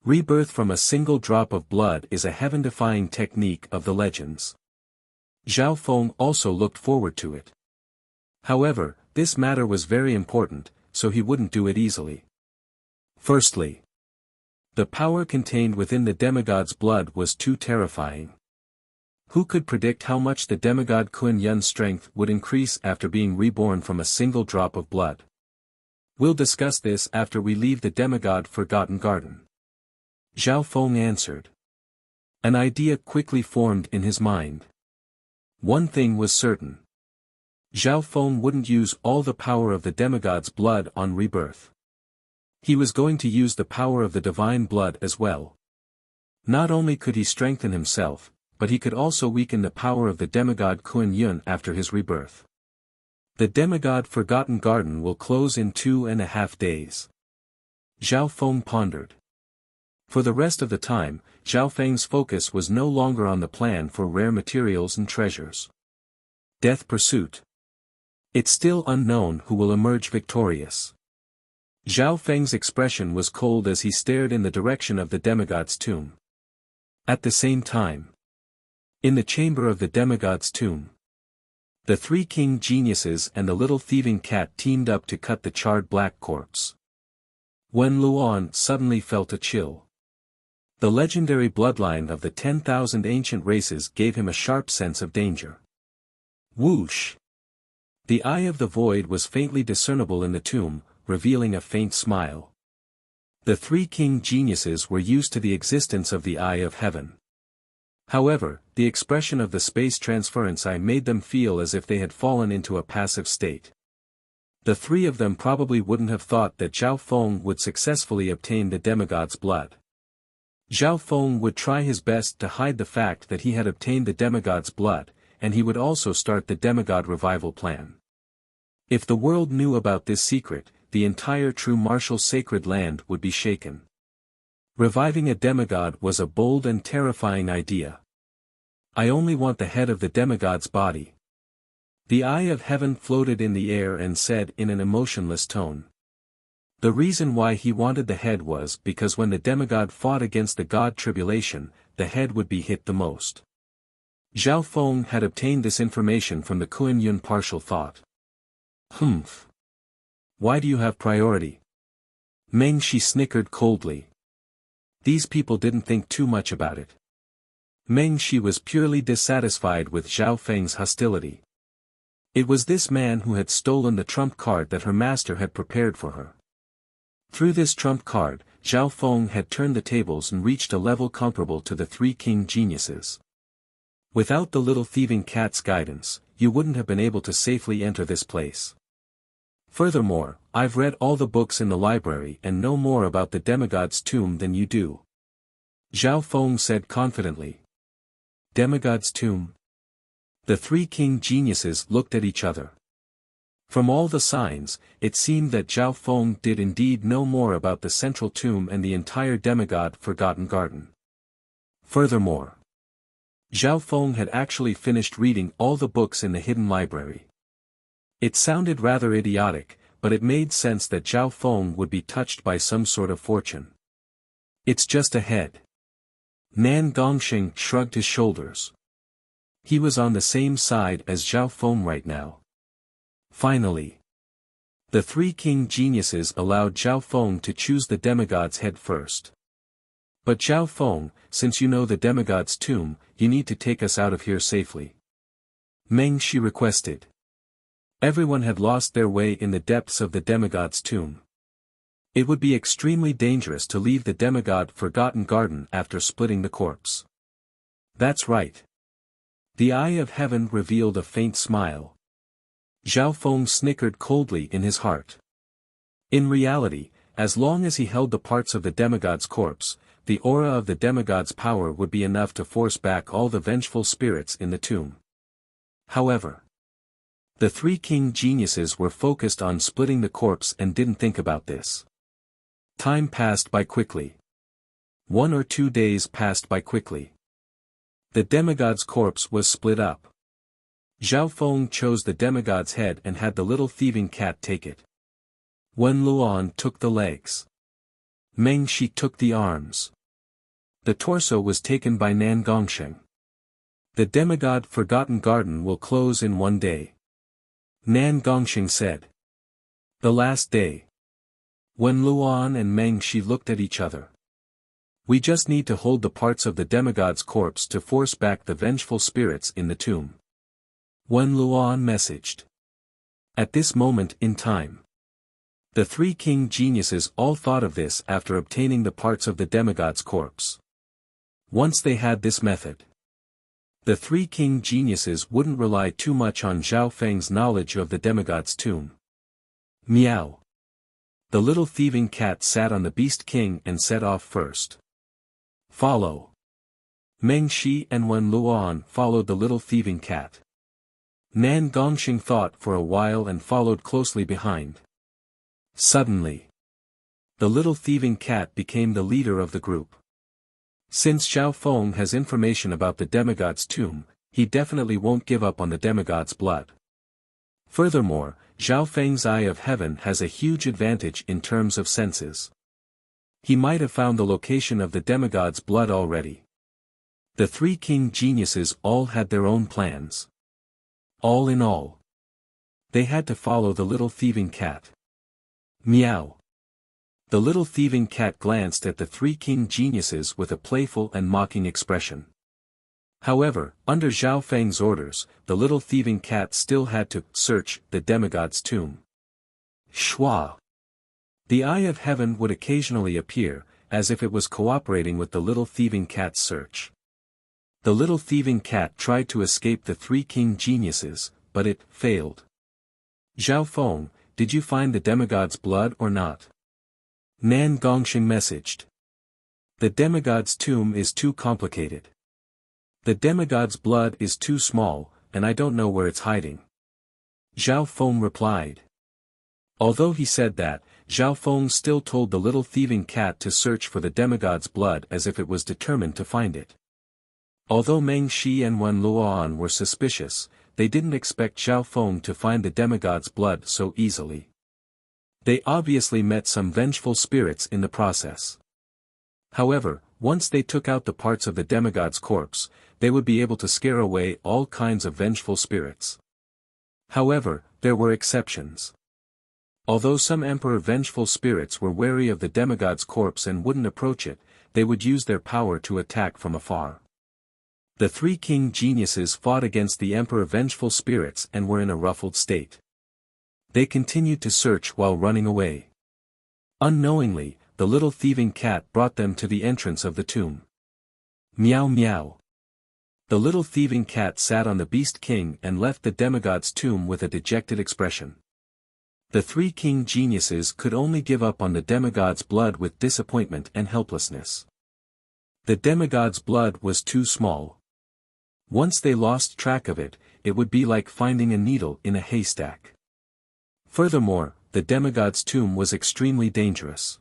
Rebirth from a single drop of blood is a heaven-defying technique of the legends. Zhao Feng also looked forward to it. However, this matter was very important, so he wouldn't do it easily. Firstly, the power contained within the demigod's blood was too terrifying. Who could predict how much the demigod Kuan Yun's strength would increase after being reborn from a single drop of blood? We'll discuss this after we leave the demigod Forgotten Garden. Zhao Feng answered. An idea quickly formed in his mind. One thing was certain. Zhao Feng wouldn't use all the power of the demigod's blood on rebirth. He was going to use the power of the divine blood as well. Not only could he strengthen himself, but he could also weaken the power of the demigod Kun Yun after his rebirth. The demigod Forgotten Garden will close in 2.5 days. Zhao Feng pondered. For the rest of the time, Zhao Feng's focus was no longer on the plan for rare materials and treasures. Death pursuit. It's still unknown who will emerge victorious. Zhao Feng's expression was cold as he stared in the direction of the demigod's tomb. At the same time, in the chamber of the demigod's tomb, the three king geniuses and the little thieving cat teamed up to cut the charred black corpse. Wen Luan suddenly felt a chill. The legendary bloodline of the 10,000 ancient races gave him a sharp sense of danger. Whoosh! The eye of the void was faintly discernible in the tomb, revealing a faint smile. The three king geniuses were used to the existence of the eye of heaven. However, the expression of the space transference eye made them feel as if they had fallen into a passive state. The three of them probably wouldn't have thought that Zhao Feng would successfully obtain the demigod's blood. Zhao Feng would try his best to hide the fact that he had obtained the demigod's blood, and he would also start the demigod revival plan. If the world knew about this secret, the entire true martial sacred land would be shaken. Reviving a demigod was a bold and terrifying idea. I only want the head of the demigod's body. The eye of heaven floated in the air and said in an emotionless tone. The reason why he wanted the head was because when the demigod fought against the god Tribulation, the head would be hit the most. Zhao Feng had obtained this information from the Kun Yun partial thought. Humph. Why do you have priority? Meng Shi snickered coldly. These people didn't think too much about it. Meng Shi was purely dissatisfied with Zhao Feng's hostility. It was this man who had stolen the trump card that her master had prepared for her. Through this trump card, Zhao Feng had turned the tables and reached a level comparable to the three king geniuses. Without the little thieving cat's guidance, you wouldn't have been able to safely enter this place. Furthermore, I've read all the books in the library and know more about the demigod's tomb than you do. Zhao Feng said confidently. Demigod's tomb? The three king geniuses looked at each other. From all the signs, it seemed that Zhao Feng did indeed know more about the central tomb and the entire demigod Forgotten Garden. Furthermore, Zhao Feng had actually finished reading all the books in the hidden library. It sounded rather idiotic, but it made sense that Zhao Feng would be touched by some sort of fortune. It's just a head. Nan Gongxing shrugged his shoulders. He was on the same side as Zhao Feng right now. Finally, the three king geniuses allowed Zhao Feng to choose the demigod's head first. But Zhao Feng, since you know the demigod's tomb, you need to take us out of here safely. Meng Shi requested. Everyone had lost their way in the depths of the demigod's tomb. It would be extremely dangerous to leave the demigod Forgotten Garden after splitting the corpse. That's right. The eye of heaven revealed a faint smile. Zhao Feng snickered coldly in his heart. In reality, as long as he held the parts of the demigod's corpse, the aura of the demigod's power would be enough to force back all the vengeful spirits in the tomb. However, the three king geniuses were focused on splitting the corpse and didn't think about this. Time passed by quickly. 1 or 2 days passed by quickly. The demigod's corpse was split up. Zhao Feng chose the demigod's head and had the little thieving cat take it. Wen Luan took the legs. Meng Shi took the arms. The torso was taken by Nan Gongxing. The demigod Forgotten Garden will close in 1 day. Nan Gongxing said. The last day. Wen Luan and Meng Shi looked at each other. We just need to hold the parts of the demigod's corpse to force back the vengeful spirits in the tomb. Wen Luan messaged. At this moment in time, the three king geniuses all thought of this after obtaining the parts of the demigod's corpse. Once they had this method, the three king geniuses wouldn't rely too much on Zhao Feng's knowledge of the demigod's tomb. Meow. The little thieving cat sat on the beast king and set off first. Follow. Meng Shi and Wen Luoan followed the little thieving cat. Nan Gongxing thought for a while and followed closely behind. Suddenly, the little thieving cat became the leader of the group. Since Zhao Feng has information about the demigod's tomb, he definitely won't give up on the demigod's blood. Furthermore, Zhao Feng's Eye of Heaven has a huge advantage in terms of senses. He might have found the location of the demigod's blood already. The three king geniuses all had their own plans. All in all, they had to follow the little thieving cat. Meow. The little thieving cat glanced at the three king geniuses with a playful and mocking expression. However, under Zhao Feng's orders, the little thieving cat still had to search the demigod's tomb. Schwa. The Eye of Heaven would occasionally appear, as if it was cooperating with the little thieving cat's search. The little thieving cat tried to escape the three king geniuses, but it failed. Zhao Feng, did you find the demigod's blood or not? Nan Gongxing messaged. The demigod's tomb is too complicated. The demigod's blood is too small, and I don't know where it's hiding. Zhao Feng replied. Although he said that, Zhao Feng still told the little thieving cat to search for the demigod's blood as if it was determined to find it. Although Meng Shi and Wen Luoan were suspicious, they didn't expect Zhao Feng to find the demigod's blood so easily. They obviously met some vengeful spirits in the process. However, once they took out the parts of the demigod's corpse, they would be able to scare away all kinds of vengeful spirits. However, there were exceptions. Although some emperor vengeful spirits were wary of the demigod's corpse and wouldn't approach it, they would use their power to attack from afar. The three king geniuses fought against the emperor vengeful spirits and were in a ruffled state. They continued to search while running away. Unknowingly, the little thieving cat brought them to the entrance of the tomb. Meow meow. The little thieving cat sat on the beast king and left the demigod's tomb with a dejected expression. The three king geniuses could only give up on the demigod's blood with disappointment and helplessness. The demigod's blood was too small. Once they lost track of it, it would be like finding a needle in a haystack. Furthermore, the demigod's tomb was extremely dangerous.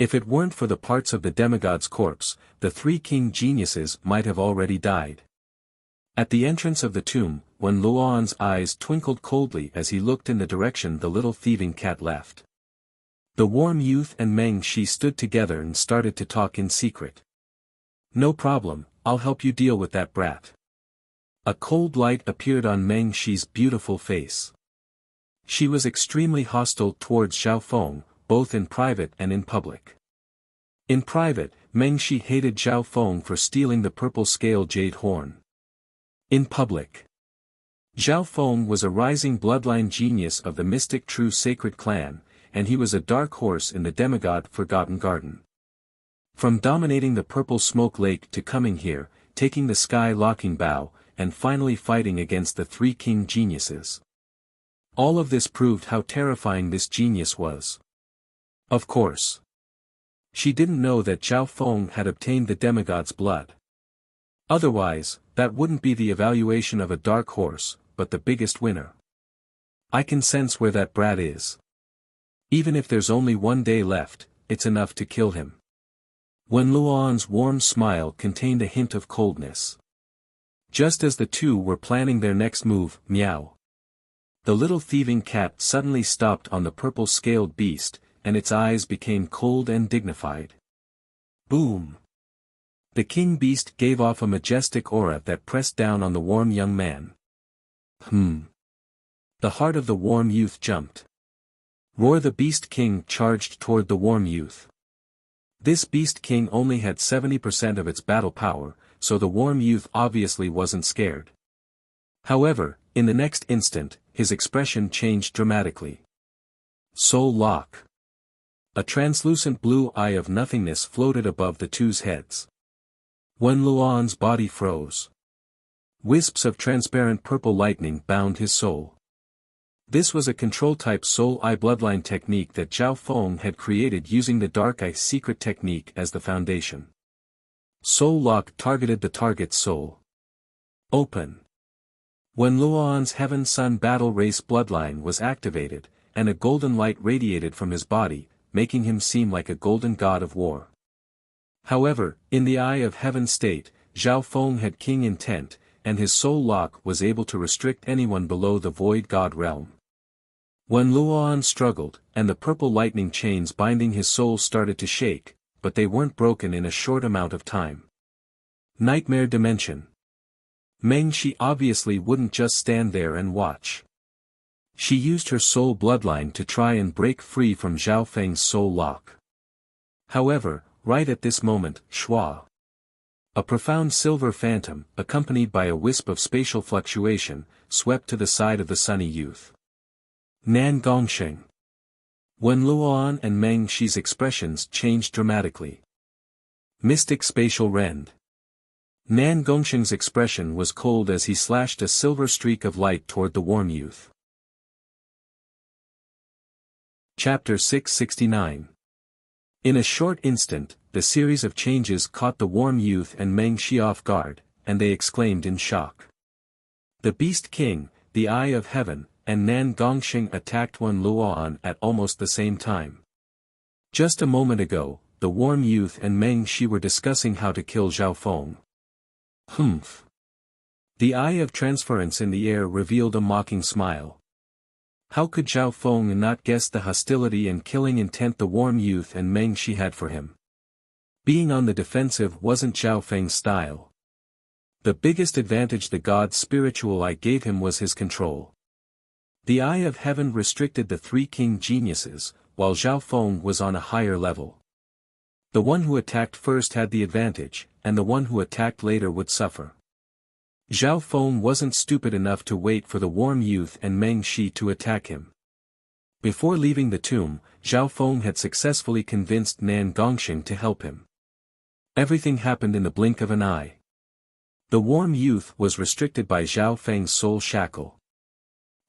If it weren't for the parts of the demigod's corpse, the three king geniuses might have already died. At the entrance of the tomb, Wen Luoan's eyes twinkled coldly as he looked in the direction the little thieving cat left. The warm youth and Meng Shi stood together and started to talk in secret. No problem, I'll help you deal with that brat. A cold light appeared on Meng Shi's beautiful face. She was extremely hostile towards Zhao Feng, both in private and in public. In private, Meng Shi hated Zhao Feng for stealing the purple scale jade horn. In public, Zhao Feng was a rising bloodline genius of the mystic true sacred clan, and he was a dark horse in the demigod Forgotten Garden. From dominating the purple smoke lake to coming here, taking the sky locking bow, and finally fighting against the three king geniuses. All of this proved how terrifying this genius was. Of course, she didn't know that Zhao Feng had obtained the demigod's blood. Otherwise, that wouldn't be the evaluation of a dark horse, but the biggest winner. I can sense where that brat is. Even if there's only 1 day left, it's enough to kill him. Wen Luoan's warm smile contained a hint of coldness. Just as the two were planning their next move, meow. The little thieving cat suddenly stopped on the purple-scaled beast, and its eyes became cold and dignified. Boom! The king beast gave off a majestic aura that pressed down on the warm young man. The heart of the warm youth jumped. Roar! The beast king charged toward the warm youth. This beast king only had 70% of its battle power, so the warm youth obviously wasn't scared. However, in the next instant, his expression changed dramatically. Soul lock. A translucent blue eye of nothingness floated above the two's heads. Wen Luoan's body froze. Wisps of transparent purple lightning bound his soul. This was a control-type soul eye bloodline technique that Zhao Feng had created using the Dark Eye secret technique as the foundation. Soul lock targeted the target's soul. Open. When Luoan's Heaven-Sun battle race bloodline was activated, and a golden light radiated from his body, making him seem like a golden god of war. However, in the Eye of Heaven state, Zhao Feng had king intent, and his soul lock was able to restrict anyone below the void god realm. When Luoan struggled, and the purple lightning chains binding his soul started to shake, but they weren't broken in a short amount of time. Nightmare Dimension. Meng Shi obviously wouldn't just stand there and watch. She used her soul bloodline to try and break free from Zhao Feng's soul lock. However, right at this moment, Shua, a profound silver phantom, accompanied by a wisp of spatial fluctuation, swept to the side of the sunny youth. Nan Gongsheng. When Luoan and Meng Shi's expressions changed dramatically. Mystic Spatial Rend. Nan Gongsheng's expression was cold as he slashed a silver streak of light toward the warm youth. Chapter 669. In a short instant, the series of changes caught the warm youth and Meng Shi off guard, and they exclaimed in shock. The Beast King, the Eye of Heaven, and Nan Gongsheng attacked Wen Luoan at almost the same time. Just a moment ago, the warm youth and Meng Shi were discussing how to kill Zhao Feng. Humph. The Eye of Transference in the air revealed a mocking smile. How could Zhao Feng not guess the hostility and killing intent the warm youth and Meng Shi had for him? Being on the defensive wasn't Zhao Feng's style. The biggest advantage the god's spiritual eye gave him was his control. The Eye of Heaven restricted the three king geniuses, while Zhao Feng was on a higher level. The one who attacked first had the advantage, and the one who attacked later would suffer. Zhao Feng wasn't stupid enough to wait for the warm youth and Meng Shi to attack him. Before leaving the tomb, Zhao Feng had successfully convinced Nan Gongsheng to help him. Everything happened in the blink of an eye. The warm youth was restricted by Zhao Feng's soul shackle.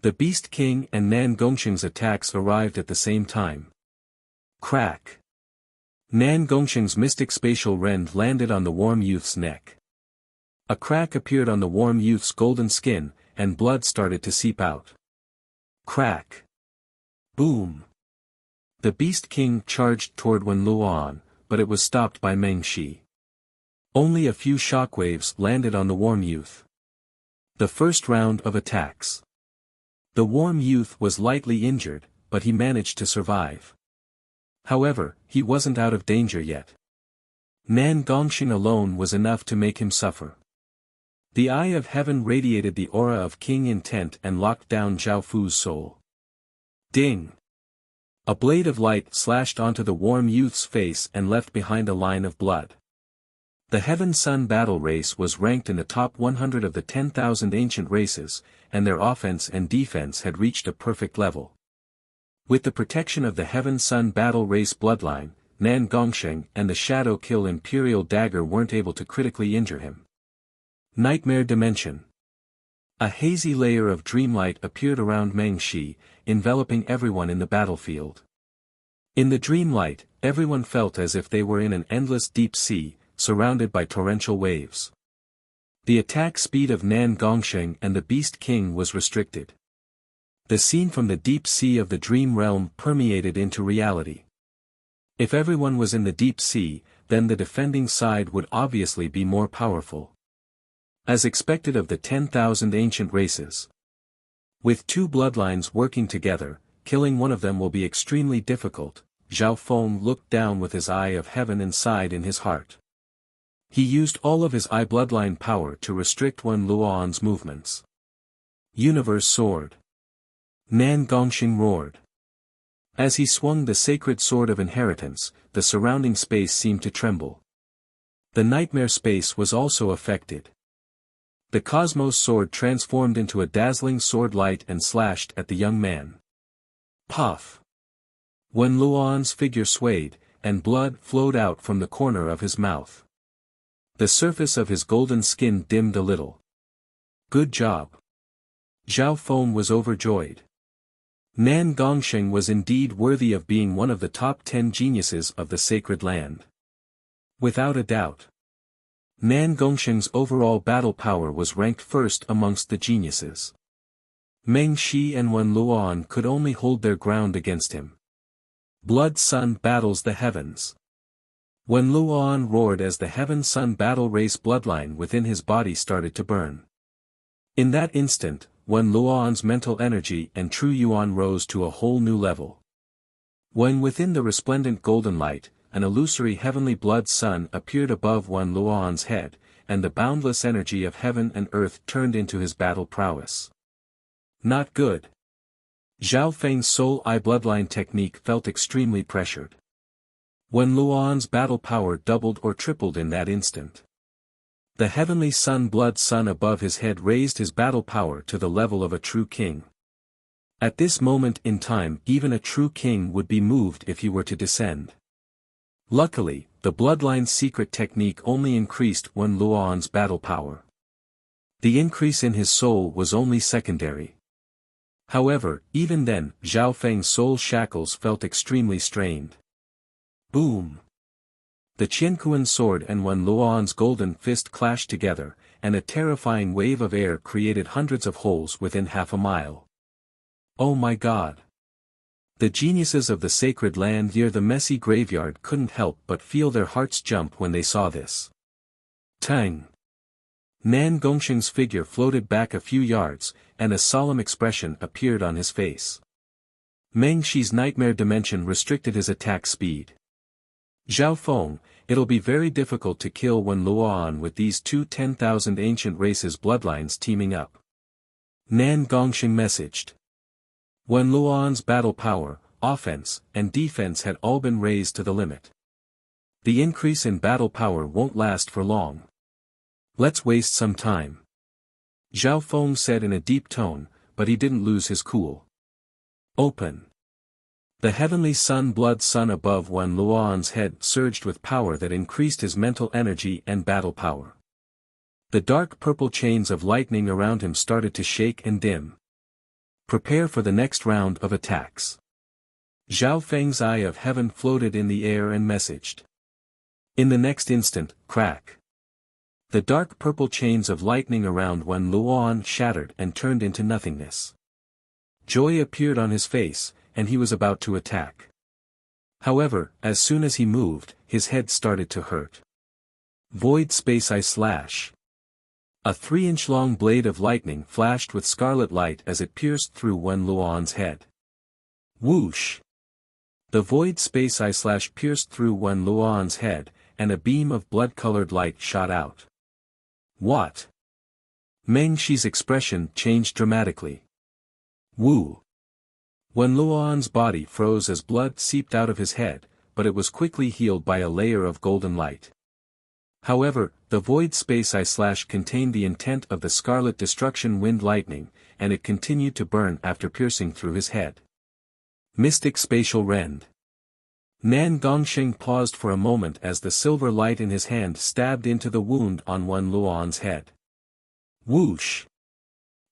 The Beast King and Nan Gongsheng's attacks arrived at the same time. Crack. Nan Gongsheng's mystic spatial rend landed on the warm youth's neck. A crack appeared on the warm youth's golden skin, and blood started to seep out. Crack. Boom. The Beast King charged toward Wen Luoan, but it was stopped by Meng Shi. Only a few shockwaves landed on the warm youth. The first round of attacks. The warm youth was lightly injured, but he managed to survive. However, he wasn't out of danger yet. Nan Gongsheng alone was enough to make him suffer. The Eye of Heaven radiated the aura of king intent and locked down Zhao Fu's soul. Ding! A blade of light slashed onto the warm youth's face and left behind a line of blood. The Heaven-Sun battle race was ranked in the top 100 of the 10,000 ancient races, and their offense and defense had reached a perfect level. With the protection of the Heaven-Sun battle race bloodline, Nan Gongsheng and the Shadow Kill Imperial Dagger weren't able to critically injure him. Nightmare Dimension. A hazy layer of dreamlight appeared around Meng Shi, enveloping everyone in the battlefield. In the dreamlight, everyone felt as if they were in an endless deep sea, surrounded by torrential waves. The attack speed of Nan Gongsheng and the Beast King was restricted. The scene from the deep sea of the dream realm permeated into reality. If everyone was in the deep sea, then the defending side would obviously be more powerful. As expected of the 10,000 ancient races. With two bloodlines working together, killing one of them will be extremely difficult. Zhao Feng looked down with his Eye of Heaven and sighed in his heart. He used all of his eye bloodline power to restrict Wen Luoan's movements. Universe Sword. Nan Gongsheng roared. As he swung the sacred sword of inheritance, the surrounding space seemed to tremble. The nightmare space was also affected. The Cosmos sword transformed into a dazzling sword light and slashed at the young man. Puff. Wen Luoan's figure swayed, and blood flowed out from the corner of his mouth. The surface of his golden skin dimmed a little. Good job. Zhao Feng was overjoyed. Nan Gongsheng was indeed worthy of being one of the top 10 geniuses of the sacred land. Without a doubt. Nan Gongsheng's overall battle power was ranked first amongst the geniuses. Meng Shi and Wen Luoan could only hold their ground against him. Blood Sun battles the heavens. Wen Luoan roared as the Heaven-Sun battle race bloodline within his body started to burn. In that instant, Wen Luoan's mental energy and true yuan rose to a whole new level. When within the resplendent golden light, an illusory heavenly blood sun appeared above Wen Luoan's head, and the boundless energy of heaven and earth turned into his battle prowess. Not good. Zhao Feng's soul eye bloodline technique felt extremely pressured. Wen Luoan's battle power doubled or tripled in that instant. The heavenly sun blood sun above his head raised his battle power to the level of a true king. At this moment in time even a true king would be moved if he were to descend. Luckily, the bloodline's secret technique only increased Wen Luoan's battle power. The increase in his soul was only secondary. However, even then, Zhao Feng's soul shackles felt extremely strained. Boom! The Qiankuan sword and Wen Luoan's golden fist clashed together, and a terrifying wave of air created hundreds of holes within half a mile. Oh my God! The geniuses of the sacred land near the messy graveyard couldn't help but feel their hearts jump when they saw this. Tang! Nan Gongsheng's figure floated back a few yards, and a solemn expression appeared on his face. Meng Shi's nightmare dimension restricted his attack speed. Zhao Feng, it'll be very difficult to kill Wen Luoan with these two 10,000 ancient races bloodlines teaming up. Nan Gongsheng messaged. Wen Luoan's battle power, offense, and defense had all been raised to the limit. The increase in battle power won't last for long. Let's waste some time. Zhao Feng said in a deep tone, but he didn't lose his cool. Open. The heavenly sun blood sun above Wen Luoan's head surged with power that increased his mental energy and battle power. The dark purple chains of lightning around him started to shake and dim. Prepare for the next round of attacks. Zhao Feng's eye of heaven floated in the air and messaged. In the next instant, crack. The dark purple chains of lightning around Wen Luoan shattered and turned into nothingness. Joy appeared on his face, and he was about to attack. However, as soon as he moved, his head started to hurt. Void Space Eye Slash. A 3-inch-long blade of lightning flashed with scarlet light as it pierced through Wen Luoan's head. Whoosh! The Void Space Eye Slash pierced through Wen Luoan's head, and a beam of blood-colored light shot out. What? Meng Shi's expression changed dramatically. Woo! Wen Luoan's body froze as blood seeped out of his head, but it was quickly healed by a layer of golden light. However, the Void Space Eye Slash contained the intent of the Scarlet Destruction Wind Lightning, and it continued to burn after piercing through his head. Mystic Spatial Rend. Nan Gongsheng paused for a moment as the silver light in his hand stabbed into the wound on Wen Luoan's head. Whoosh!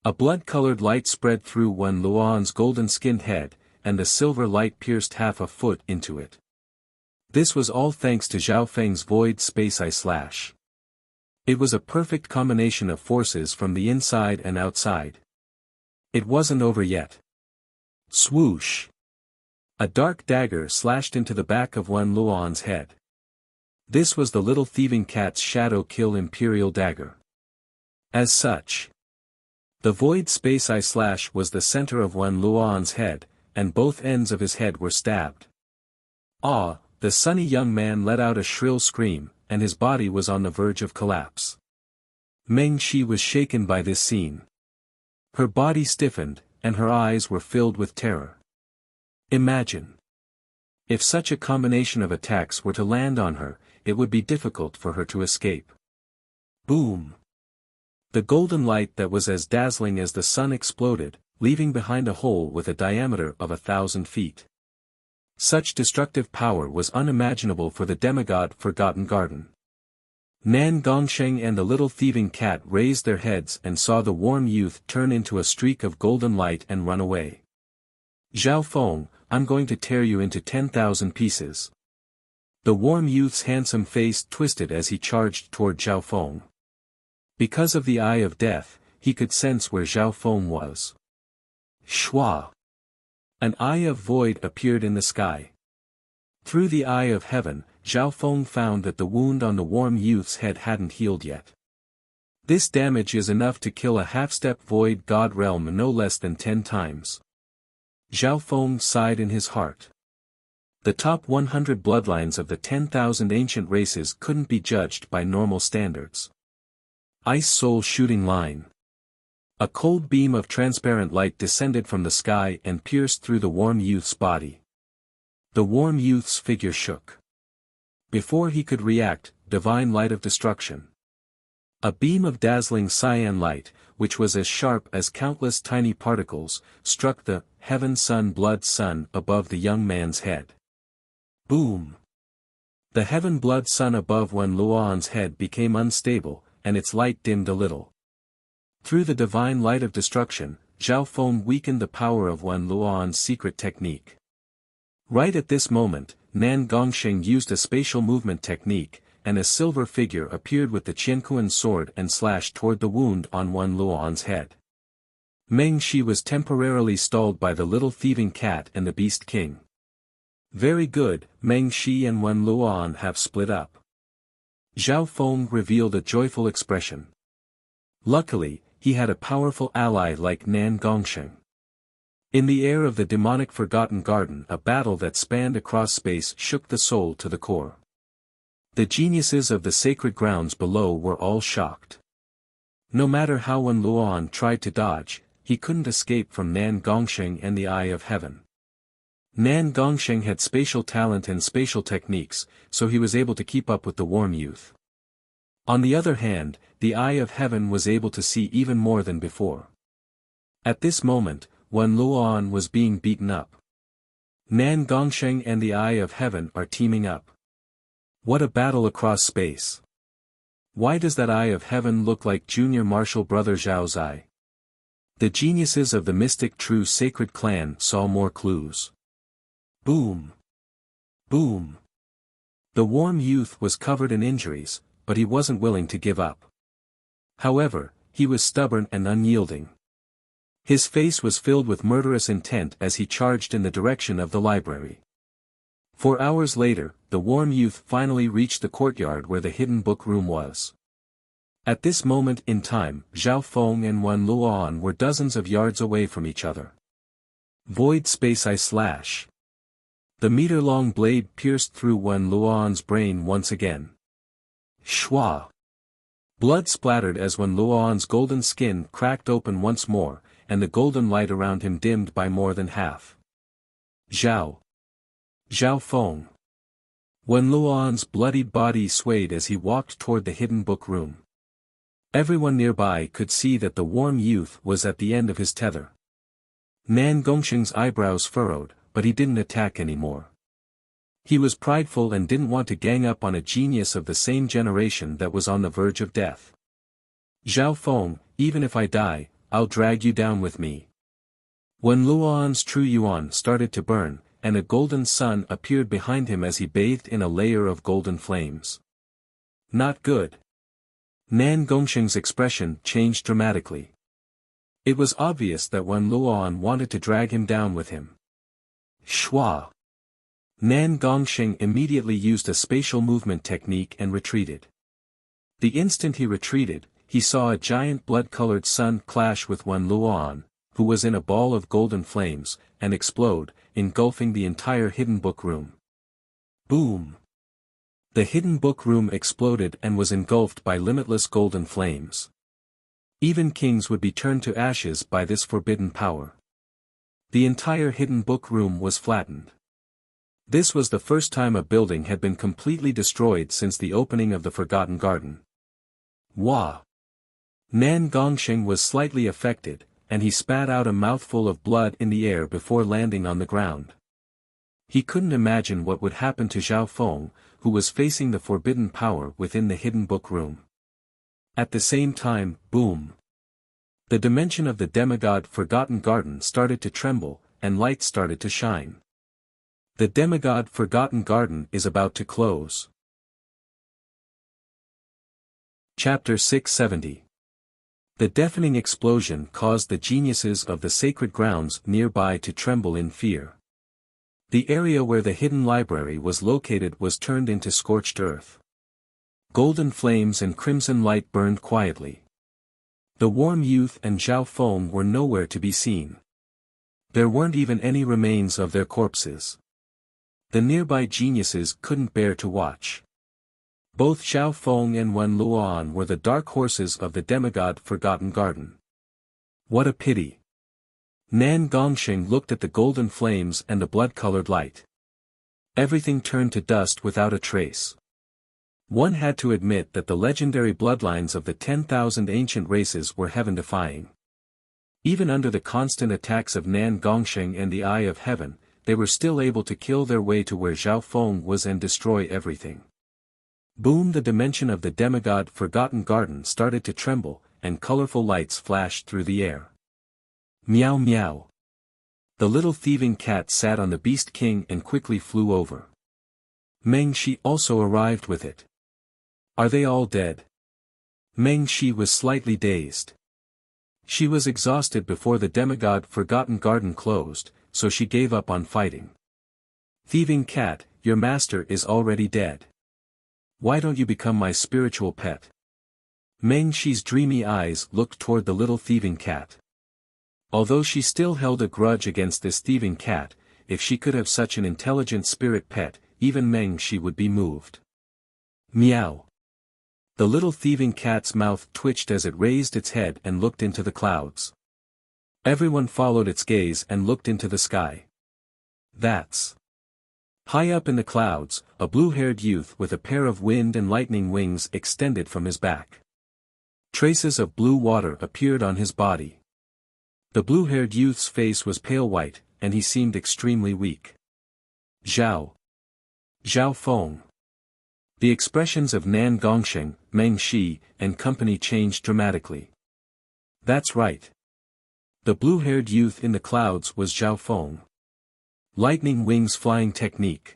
A blood-colored light spread through Wen Luoan's golden-skinned head, and the silver light pierced half a foot into it. This was all thanks to Zhao Feng's Void Space Eye Slash. It was a perfect combination of forces from the inside and outside. It wasn't over yet. Swoosh! A dark dagger slashed into the back of Wen Luoan's head. This was the little thieving cat's shadow kill imperial dagger. As such, the Void Space Eye Slash was the center of Wen Luoan's head, and both ends of his head were stabbed. Ah! The sunny young man let out a shrill scream, and his body was on the verge of collapse. Meng Shi was shaken by this scene. Her body stiffened, and her eyes were filled with terror. Imagine. If such a combination of attacks were to land on her, it would be difficult for her to escape. Boom! The golden light that was as dazzling as the sun exploded, leaving behind a hole with a diameter of 1,000 feet. Such destructive power was unimaginable for the demigod Forgotten Garden. Nan Gongsheng and the little thieving cat raised their heads and saw the warm youth turn into a streak of golden light and run away. Zhao Feng, I'm going to tear you into 10,000 pieces. The warm youth's handsome face twisted as he charged toward Zhao Feng. Because of the Eye of Death, he could sense where Zhao Feng was. Shua! An eye of void appeared in the sky. Through the eye of heaven, Zhao Feng found that the wound on the warm youth's head hadn't healed yet. This damage is enough to kill a half-step void god realm no less than 10 times. Zhao Feng sighed in his heart. The top 100 bloodlines of the 10,000 ancient races couldn't be judged by normal standards. Ice Soul Shooting Line. A cold beam of transparent light descended from the sky and pierced through the warm youth's body. The warm youth's figure shook. Before he could react, divine light of destruction. A beam of dazzling cyan light, which was as sharp as countless tiny particles, struck the heaven sun blood sun above the young man's head. Boom! The heaven blood sun above Wen Luo'an's head became unstable, and its light dimmed a little. Through the divine light of destruction, Zhao Feng weakened the power of Wen Luo'an's secret technique. Right at this moment, Nan Gongsheng used a spatial movement technique, and a silver figure appeared with the Qianquan sword and slashed toward the wound on Wen Luo'an's head. Meng Shi was temporarily stalled by the little thieving cat and the beast king. Very good, Meng Shi and Wen Luo'an have split up. Zhao Feng revealed a joyful expression. Luckily, he had a powerful ally like Nan Gongsheng. In the air of the demonic Forgotten Garden, a battle that spanned across space shook the soul to the core. The geniuses of the sacred grounds below were all shocked. No matter how Wen Luo'an tried to dodge, he couldn't escape from Nan Gongsheng and the Eye of Heaven. Nan Gongsheng had spatial talent and spatial techniques, so he was able to keep up with the warm youth. On the other hand, the Eye of Heaven was able to see even more than before. At this moment, Wen Luo'an was being beaten up. Nan Gongsheng and the Eye of Heaven are teaming up. What a battle across space. Why does that Eye of Heaven look like Junior Marshal Brother Zhao's eye? The geniuses of the mystic true sacred clan saw more clues. Boom! Boom! The warm youth was covered in injuries, but he wasn't willing to give up. However, he was stubborn and unyielding. His face was filled with murderous intent as he charged in the direction of the library. 4 hours later, the warm youth finally reached the courtyard where the hidden book room was. At this moment in time, Zhao Feng and Wen Luo'an were dozens of yards away from each other. Void Space Eye Slash. The meter-long blade pierced through Wen Luo'an's brain once again. Shua! Blood splattered as Wen Luo'an's golden skin cracked open once more, and the golden light around him dimmed by more than half. Zhao! Zhao Feng! Wen Luo'an's bloodied body swayed as he walked toward the hidden book room. Everyone nearby could see that the warm youth was at the end of his tether. Nan Gongsheng's eyebrows furrowed, but he didn't attack anymore. He was prideful and didn't want to gang up on a genius of the same generation that was on the verge of death. Zhao Feng, even if I die, I'll drag you down with me. Wen Luo'an's true yuan started to burn, and a golden sun appeared behind him as he bathed in a layer of golden flames. Not good. Nan Gongsheng's expression changed dramatically. It was obvious that Wen Luo'an wanted to drag him down with him. Shua! Nan Gongsheng immediately used a spatial movement technique and retreated. The instant he retreated, he saw a giant blood-colored sun clash with Wen Luo'an, who was in a ball of golden flames, and explode, engulfing the entire hidden book room. Boom! The hidden book room exploded and was engulfed by limitless golden flames. Even kings would be turned to ashes by this forbidden power. The entire hidden book room was flattened. This was the first time a building had been completely destroyed since the opening of the Forgotten Garden. Wah! Nan Gongsheng was slightly affected, and he spat out a mouthful of blood in the air before landing on the ground. He couldn't imagine what would happen to Zhao Feng, who was facing the forbidden power within the hidden book room. At the same time, boom! The dimension of the demigod Forgotten Garden started to tremble, and light started to shine. The demigod Forgotten Garden is about to close. Chapter 670. The deafening explosion caused the geniuses of the sacred grounds nearby to tremble in fear. The area where the hidden library was located was turned into scorched earth. Golden flames and crimson light burned quietly. The warm youth and Zhao Feng were nowhere to be seen. There weren't even any remains of their corpses. The nearby geniuses couldn't bear to watch. Both Zhao Feng and Wen Luoan were the dark horses of the demigod Forgotten Garden. What a pity! Nan Gongsheng looked at the golden flames and the blood-colored light. Everything turned to dust without a trace. One had to admit that the legendary bloodlines of the 10,000 ancient races were heaven-defying. Even under the constant attacks of Nan Gongsheng and the Eye of Heaven, they were still able to kill their way to where Zhao Feng was and destroy everything. Boom! The dimension of the demigod Forgotten Garden started to tremble, and colorful lights flashed through the air. Meow meow. The little thieving cat sat on the Beast King and quickly flew over. Meng Shi also arrived with it. Are they all dead? Meng Shi was slightly dazed. She was exhausted before the demigod Forgotten Garden closed, so she gave up on fighting. Thieving cat, your master is already dead. Why don't you become my spiritual pet? Meng Shi's dreamy eyes looked toward the little thieving cat. Although she still held a grudge against this thieving cat, if she could have such an intelligent spirit pet, even Meng Shi would be moved. Meow. The little thieving cat's mouth twitched as it raised its head and looked into the clouds. Everyone followed its gaze and looked into the sky. That's... High up in the clouds, a blue-haired youth with a pair of wind and lightning wings extended from his back. Traces of blue water appeared on his body. The blue-haired youth's face was pale white, and he seemed extremely weak. Zhao Feng. The expressions of Nan Gongsheng, Meng Shi, and company changed dramatically. That's right. The blue-haired youth in the clouds was Zhao Feng. Lightning wings flying technique.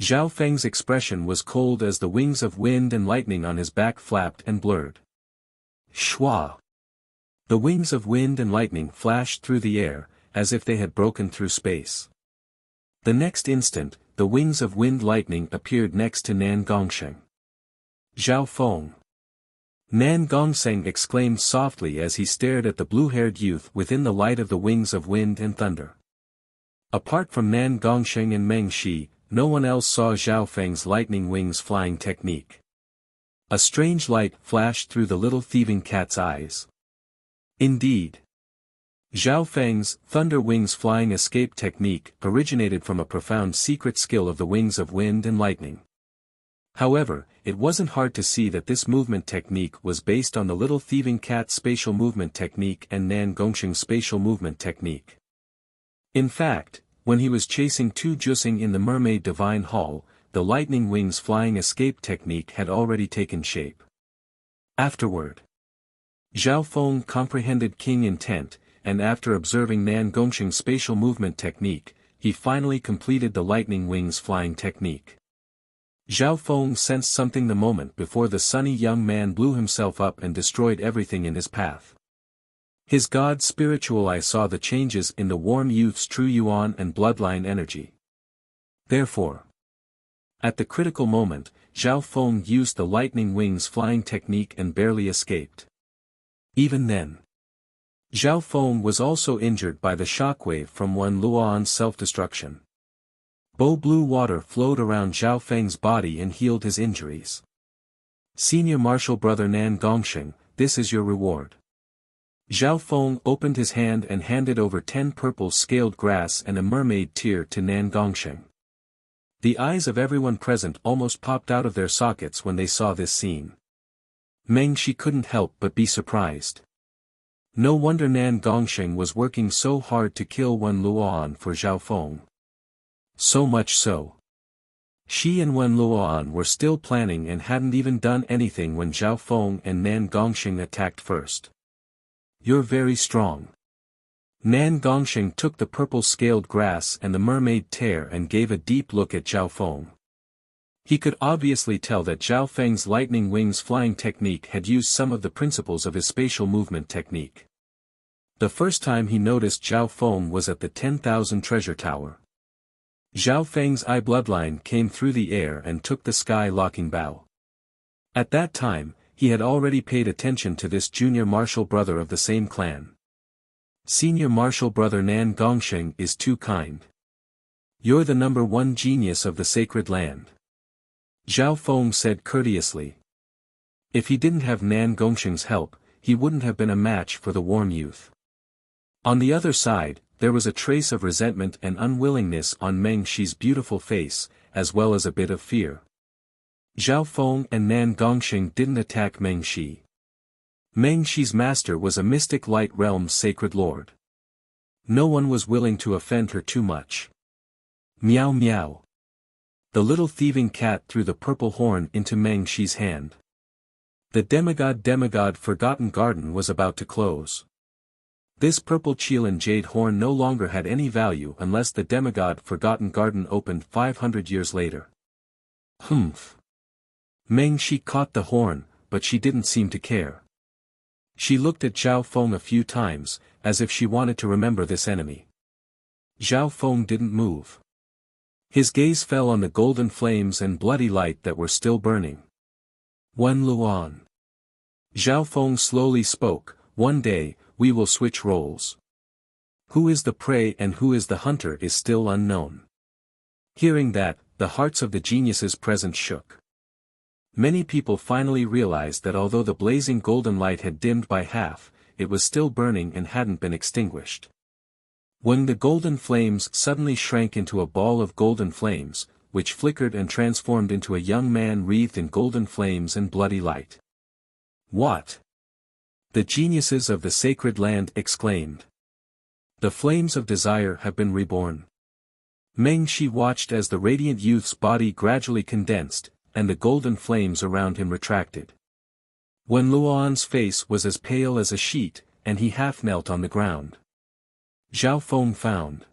Zhao Feng's expression was cold as the wings of wind and lightning on his back flapped and blurred. Shwa. The wings of wind and lightning flashed through the air, as if they had broken through space. The next instant, the wings of wind lightning appeared next to Nan Gongsheng. Zhao Feng. Nan Gongsheng exclaimed softly as he stared at the blue-haired youth within the light of the wings of wind and thunder. Apart from Nan Gongsheng and Meng Shi, no one else saw Zhao Feng's lightning wings flying technique. A strange light flashed through the little thieving cat's eyes. Indeed. Zhao Feng's thunder wings flying escape technique originated from a profound secret skill of the wings of wind and lightning. However, it wasn't hard to see that this movement technique was based on the little thieving cat's spatial movement technique and Nan Gongsheng's spatial movement technique. In fact, when he was chasing Tu Jusing in the Mermaid Divine Hall, the lightning wings flying escape technique had already taken shape. Afterward, Zhao Feng comprehended King intent, and after observing Nan Gongsheng's spatial movement technique, he finally completed the lightning wings flying technique. Zhao Feng sensed something the moment before the sunny young man blew himself up and destroyed everything in his path. His god spiritual eye saw the changes in the warm youth's true yuan and bloodline energy. Therefore, at the critical moment, Zhao Feng used the lightning wings flying technique and barely escaped. Even then, Zhao Feng was also injured by the shockwave from Wen Luoan's self-destruction. Blue water flowed around Zhao Feng's body and healed his injuries. Senior Marshal Brother Nan Gongsheng, this is your reward. Zhao Feng opened his hand and handed over 10 purple scaled grass and a mermaid tear to Nan Gongsheng. The eyes of everyone present almost popped out of their sockets when they saw this scene. Meng Shi couldn't help but be surprised. No wonder Nan Gongsheng was working so hard to kill Wen Luoan for Zhao Feng. So much so. She and Wen Luoan were still planning and hadn't even done anything when Zhao Feng and Nan Gongsheng attacked first. You're very strong. Nan Gongsheng took the purple-scaled grass and the mermaid tear and gave a deep look at Zhao Feng. He could obviously tell that Zhao Feng's lightning wings flying technique had used some of the principles of his spatial movement technique. The first time he noticed Zhao Feng was at the 10,000 treasure tower. Zhao Feng's eye bloodline came through the air and took the sky-locking bow. At that time, he had already paid attention to this junior martial brother of the same clan. Senior martial brother Nan Gongsheng is too kind. You're the number one genius of the sacred land. Zhao Feng said courteously. If he didn't have Nan Gongsheng's help, he wouldn't have been a match for the warm youth. On the other side, there was a trace of resentment and unwillingness on Meng Shi's beautiful face, as well as a bit of fear. Zhao Feng and Nan Gongsheng didn't attack Meng Shi. Meng Shi's master was a mystic light realm's sacred lord. No one was willing to offend her too much. Meow meow. The little thieving cat threw the purple horn into Meng Shi's hand. The demigod Forgotten Garden was about to close. This purple Qilin jade horn no longer had any value unless the demigod Forgotten Garden opened 500 years later. Humph. Meng Shi caught the horn, but she didn't seem to care. She looked at Zhao Feng a few times, as if she wanted to remember this enemy. Zhao Feng didn't move. His gaze fell on the golden flames and bloody light that were still burning. Wen Luan. Zhao Feng slowly spoke, one day, we will switch roles. Who is the prey and who is the hunter is still unknown. Hearing that, the hearts of the geniuses present shook. Many people finally realized that although the blazing golden light had dimmed by half, it was still burning and hadn't been extinguished. When the golden flames suddenly shrank into a ball of golden flames, which flickered and transformed into a young man wreathed in golden flames and bloody light. What? The geniuses of the sacred land exclaimed. The flames of desire have been reborn. Meng Shi watched as the radiant youth's body gradually condensed, and the golden flames around him retracted. Wen Luan's face was as pale as a sheet, and he half knelt on the ground. Zhao Feng found.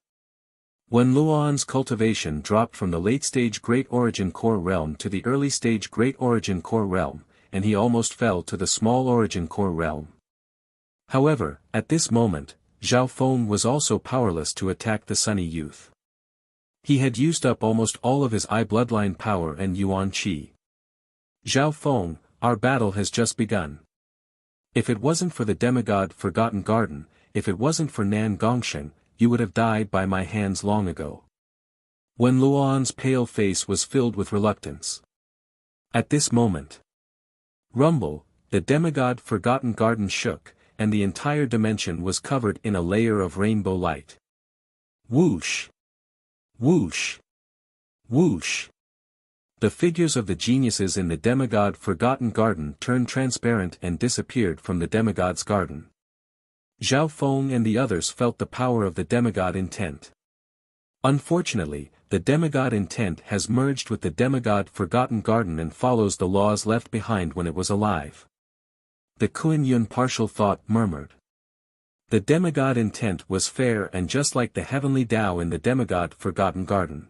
Wen Luan's cultivation dropped from the late-stage Great Origin Core Realm to the early-stage Great Origin Core Realm, and he almost fell to the Small Origin Core Realm. However, at this moment, Zhao Feng was also powerless to attack the sunny youth. He had used up almost all of his eye bloodline power and Yuan Qi. Zhao Feng, our battle has just begun. If it wasn't for the demigod Forgotten Garden, if it wasn't for Nan Gongsheng, you would have died by my hands long ago. Wen Luan's pale face was filled with reluctance. At this moment. Rumble, the demigod Forgotten Garden shook, and the entire dimension was covered in a layer of rainbow light. Whoosh! Whoosh! Whoosh! The figures of the geniuses in the demigod Forgotten Garden turned transparent and disappeared from the demigod's garden. Zhao Feng and the others felt the power of the demigod intent. Unfortunately, the demigod intent has merged with the demigod Forgotten Garden and follows the laws left behind when it was alive. The Kuan Yun partial thought murmured. The demigod intent was fair and just like the heavenly Tao in the demigod Forgotten Garden.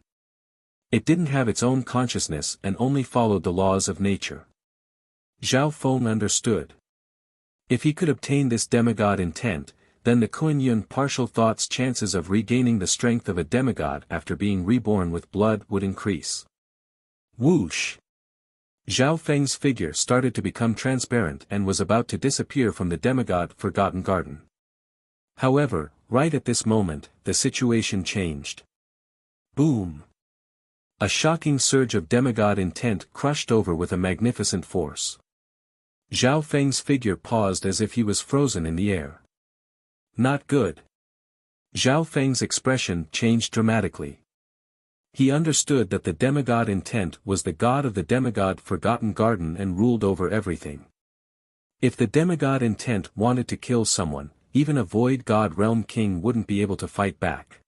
It didn't have its own consciousness and only followed the laws of nature. Zhao Feng understood. If he could obtain this demigod intent, then the Kuan Yun partial thought's chances of regaining the strength of a demigod after being reborn with blood would increase. Whoosh! Zhao Feng's figure started to become transparent and was about to disappear from the demigod Forgotten Garden. However, right at this moment, the situation changed. Boom! A shocking surge of demigod intent crushed over with a magnificent force. Zhao Feng's figure paused as if he was frozen in the air. Not good. Zhao Feng's expression changed dramatically. He understood that the demigod intent was the god of the demigod Forgotten Garden and ruled over everything. If the demigod intent wanted to kill someone, even a void god realm king wouldn't be able to fight back.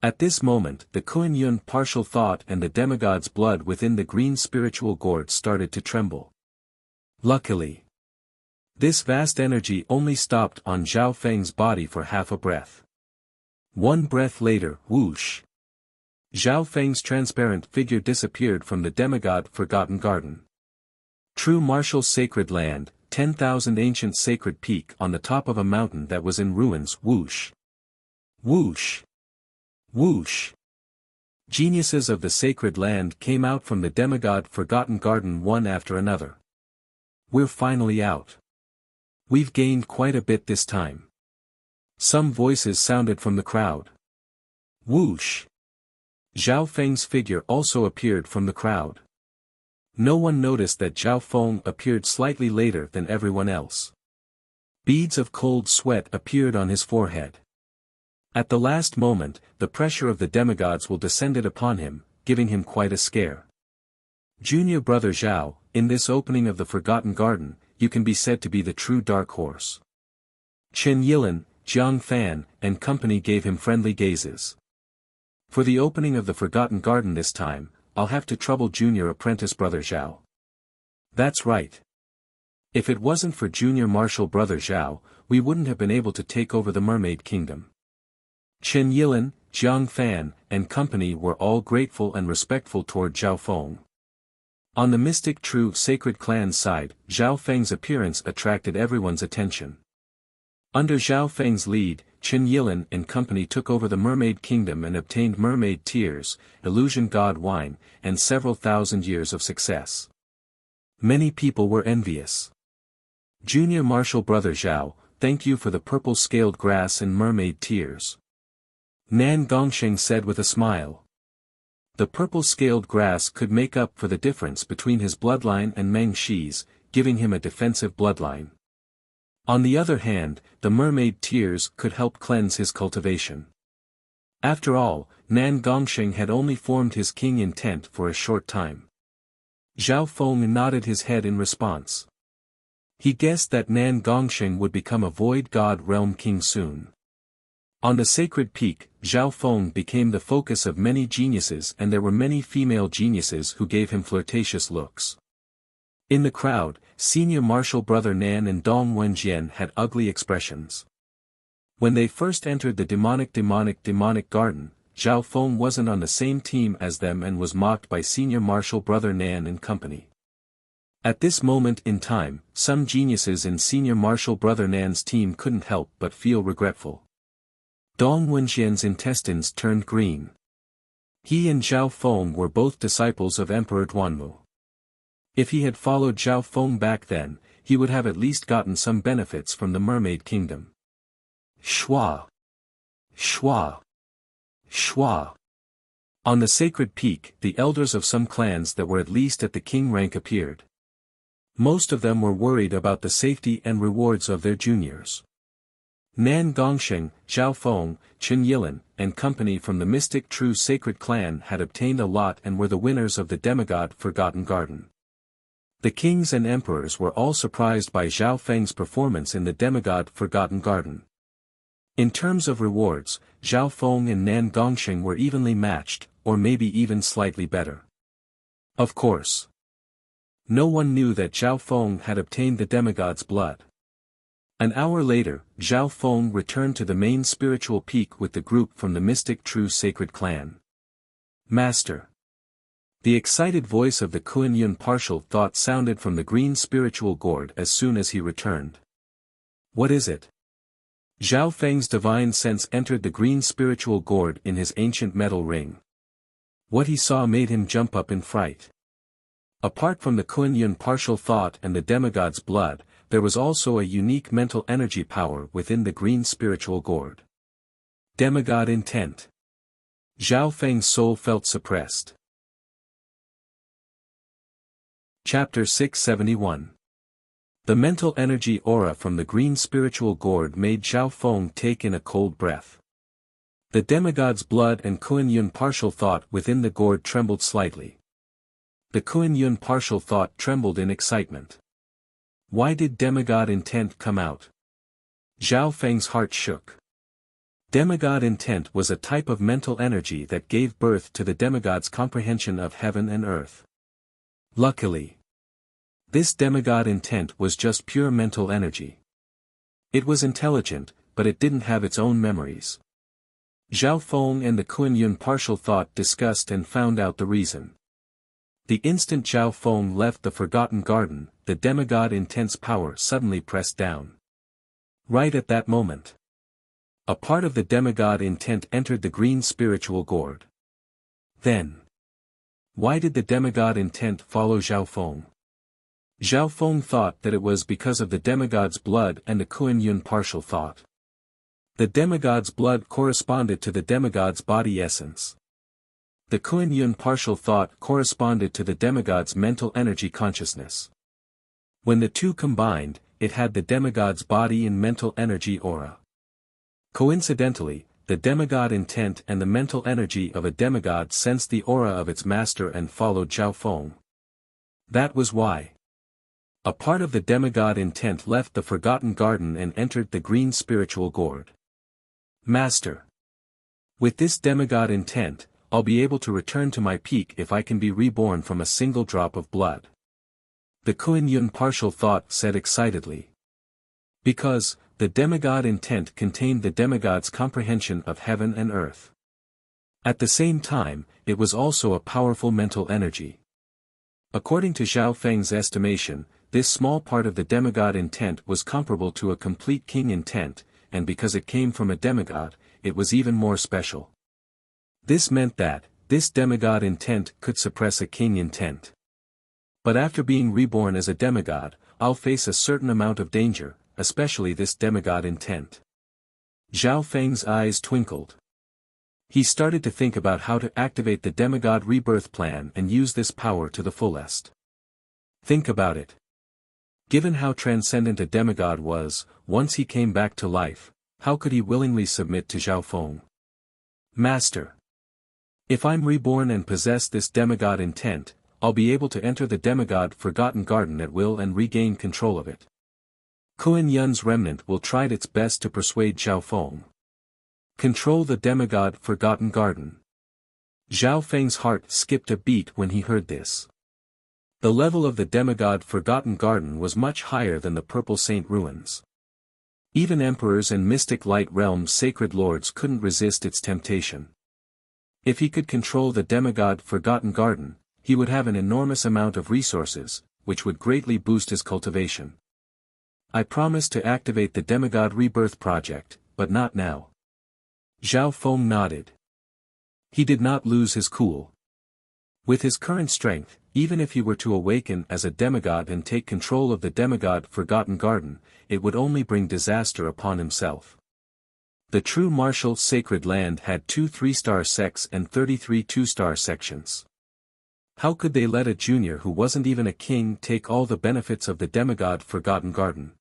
At this moment the Kuan Yun partial thought and the demigod's blood within the green spiritual gourd started to tremble. Luckily. This vast energy only stopped on Zhao Feng's body for half a breath. One breath later, whoosh! Zhao Feng's transparent figure disappeared from the demigod Forgotten Garden. True martial sacred land, 10,000 ancient sacred peak on the top of a mountain that was in ruins, whoosh! Whoosh! Whoosh! Geniuses of the sacred land came out from the demigod Forgotten Garden one after another. We're finally out. We've gained quite a bit this time. Some voices sounded from the crowd. Whoosh! Zhao Feng's figure also appeared from the crowd. No one noticed that Zhao Feng appeared slightly later than everyone else. Beads of cold sweat appeared on his forehead. At the last moment, the pressure of the demigods will descended upon him, giving him quite a scare. Junior brother Zhao, in this opening of the Forgotten Garden, you can be said to be the true dark horse. Chen Yilin, Jiang Fan, and company gave him friendly gazes. For the opening of the Forgotten Garden this time, I'll have to trouble junior apprentice brother Zhao. That's right. If it wasn't for junior martial brother Zhao, we wouldn't have been able to take over the Mermaid Kingdom. Chen Yilin, Jiang Fan, and company were all grateful and respectful toward Zhao Feng. On the mystic true sacred clan's side, Zhao Feng's appearance attracted everyone's attention. Under Zhao Feng's lead, Chen Yilin and company took over the Mermaid Kingdom and obtained mermaid tears, illusion god wine, and several thousand years of success. Many people were envious. Junior martial brother Zhao, thank you for the purple scaled grass and mermaid tears. Nan Gongsheng said with a smile. The purple scaled grass could make up for the difference between his bloodline and Meng Shi's, giving him a defensive bloodline. On the other hand, the mermaid tears could help cleanse his cultivation. After all, Nan Gongsheng had only formed his king intent for a short time. Zhao Feng nodded his head in response. He guessed that Nan Gongsheng would become a void god realm king soon. On the sacred peak, Zhao Feng became the focus of many geniuses, and there were many female geniuses who gave him flirtatious looks. In the crowd, senior martial brother Nan and Dong Wenjian had ugly expressions. When they first entered the demonic garden, Zhao Feng wasn't on the same team as them and was mocked by senior martial brother Nan and company. At this moment in time, some geniuses in senior martial brother Nan's team couldn't help but feel regretful. Dong Wenjian's intestines turned green. He and Zhao Feng were both disciples of Emperor Duanmu. If he had followed Zhao Feng back then, he would have at least gotten some benefits from the Mermaid Kingdom. Shua! Shua! Shua! On the sacred peak, the elders of some clans that were at least at the king rank appeared. Most of them were worried about the safety and rewards of their juniors. Nan Gongsheng, Zhao Feng, Chen Yilin, and company from the mystic true sacred clan had obtained a lot and were the winners of the demigod Forgotten Garden. The kings and emperors were all surprised by Zhao Feng's performance in the demigod Forgotten Garden. In terms of rewards, Zhao Feng and Nan Gongsheng were evenly matched, or maybe even slightly better. Of course. No one knew that Zhao Feng had obtained the demigod's blood. An hour later, Zhao Feng returned to the main spiritual peak with the group from the mystic true sacred clan. Master. The excited voice of the Kuan-Yun partial thought sounded from the green spiritual gourd as soon as he returned. What is it? Zhao Feng's divine sense entered the green spiritual gourd in his ancient metal ring. What he saw made him jump up in fright. Apart from the Kuan-Yun partial thought and the demigod's blood, there was also a unique mental energy power within the green spiritual gourd. Demigod intent. Zhao Feng's soul felt suppressed. Chapter 671. The mental energy aura from the green spiritual gourd made Zhao Feng take in a cold breath. The demigod's blood and Kuan-Yun partial thought within the gourd trembled slightly. The Kuan-Yun partial thought trembled in excitement. Why did demigod intent come out? Zhao Feng's heart shook. Demigod intent was a type of mental energy that gave birth to the demigod's comprehension of heaven and earth. Luckily, This demigod intent was just pure mental energy. It was intelligent, but it didn't have its own memories. Zhao Feng and the Kuan-Yin partial thought discussed and found out the reason. The instant Zhao Feng left the Forgotten Garden, the demigod intent's power suddenly pressed down. Right at that moment, a part of the demigod intent entered the green spiritual gourd. Then, why did the demigod intent follow Zhao Feng? Zhao Feng thought that it was because of the demigod's blood, and the Kuan-Yin partial thought. The demigod's blood corresponded to the demigod's body essence. The Kuan-Yin partial thought corresponded to the demigod's mental energy consciousness. When the two combined, it had the demigod's body and mental energy aura. Coincidentally, the demigod intent and the mental energy of a demigod sensed the aura of its master and followed Zhao Feng. That was why a part of the demigod intent left the Forgotten Garden and entered the green spiritual gourd. Master, with this demigod intent, I'll be able to return to my peak if I can be reborn from a single drop of blood. The Kuan-Yin partial thought said excitedly. Because, the demigod intent contained the demigod's comprehension of heaven and earth. At the same time, it was also a powerful mental energy. According to Zhao Feng's estimation, this small part of the demigod intent was comparable to a complete king intent, and because it came from a demigod, it was even more special. This meant that, this demigod intent could suppress a king intent. But after being reborn as a demigod, I'll face a certain amount of danger, especially this demigod intent. Zhao Feng's eyes twinkled. He started to think about how to activate the demigod rebirth plan and use this power to the fullest. Think about it. Given how transcendent a demigod was, once he came back to life, how could he willingly submit to Zhao Feng? Master, if I'm reborn and possess this demigod intent, I'll be able to enter the demigod Forgotten Garden at will and regain control of it. Kuan-Yin's remnant will try its best to persuade Zhao Feng. Control the demigod Forgotten Garden. Zhao Feng's heart skipped a beat when he heard this. The level of the demigod Forgotten Garden was much higher than the Purple Saint ruins. Even emperors and mystic light realm's sacred lords couldn't resist its temptation. If he could control the demigod Forgotten Garden, he would have an enormous amount of resources, which would greatly boost his cultivation. I promise to activate the demigod rebirth project, but not now. Zhao Feng nodded. He did not lose his cool. With his current strength, even if he were to awaken as a demigod and take control of the demigod Forgotten Garden, it would only bring disaster upon himself. The true martial sacred land had 2 3-star sects and 33 2-star sections. How could they let a junior who wasn't even a king take all the benefits of the demigod Forgotten Garden?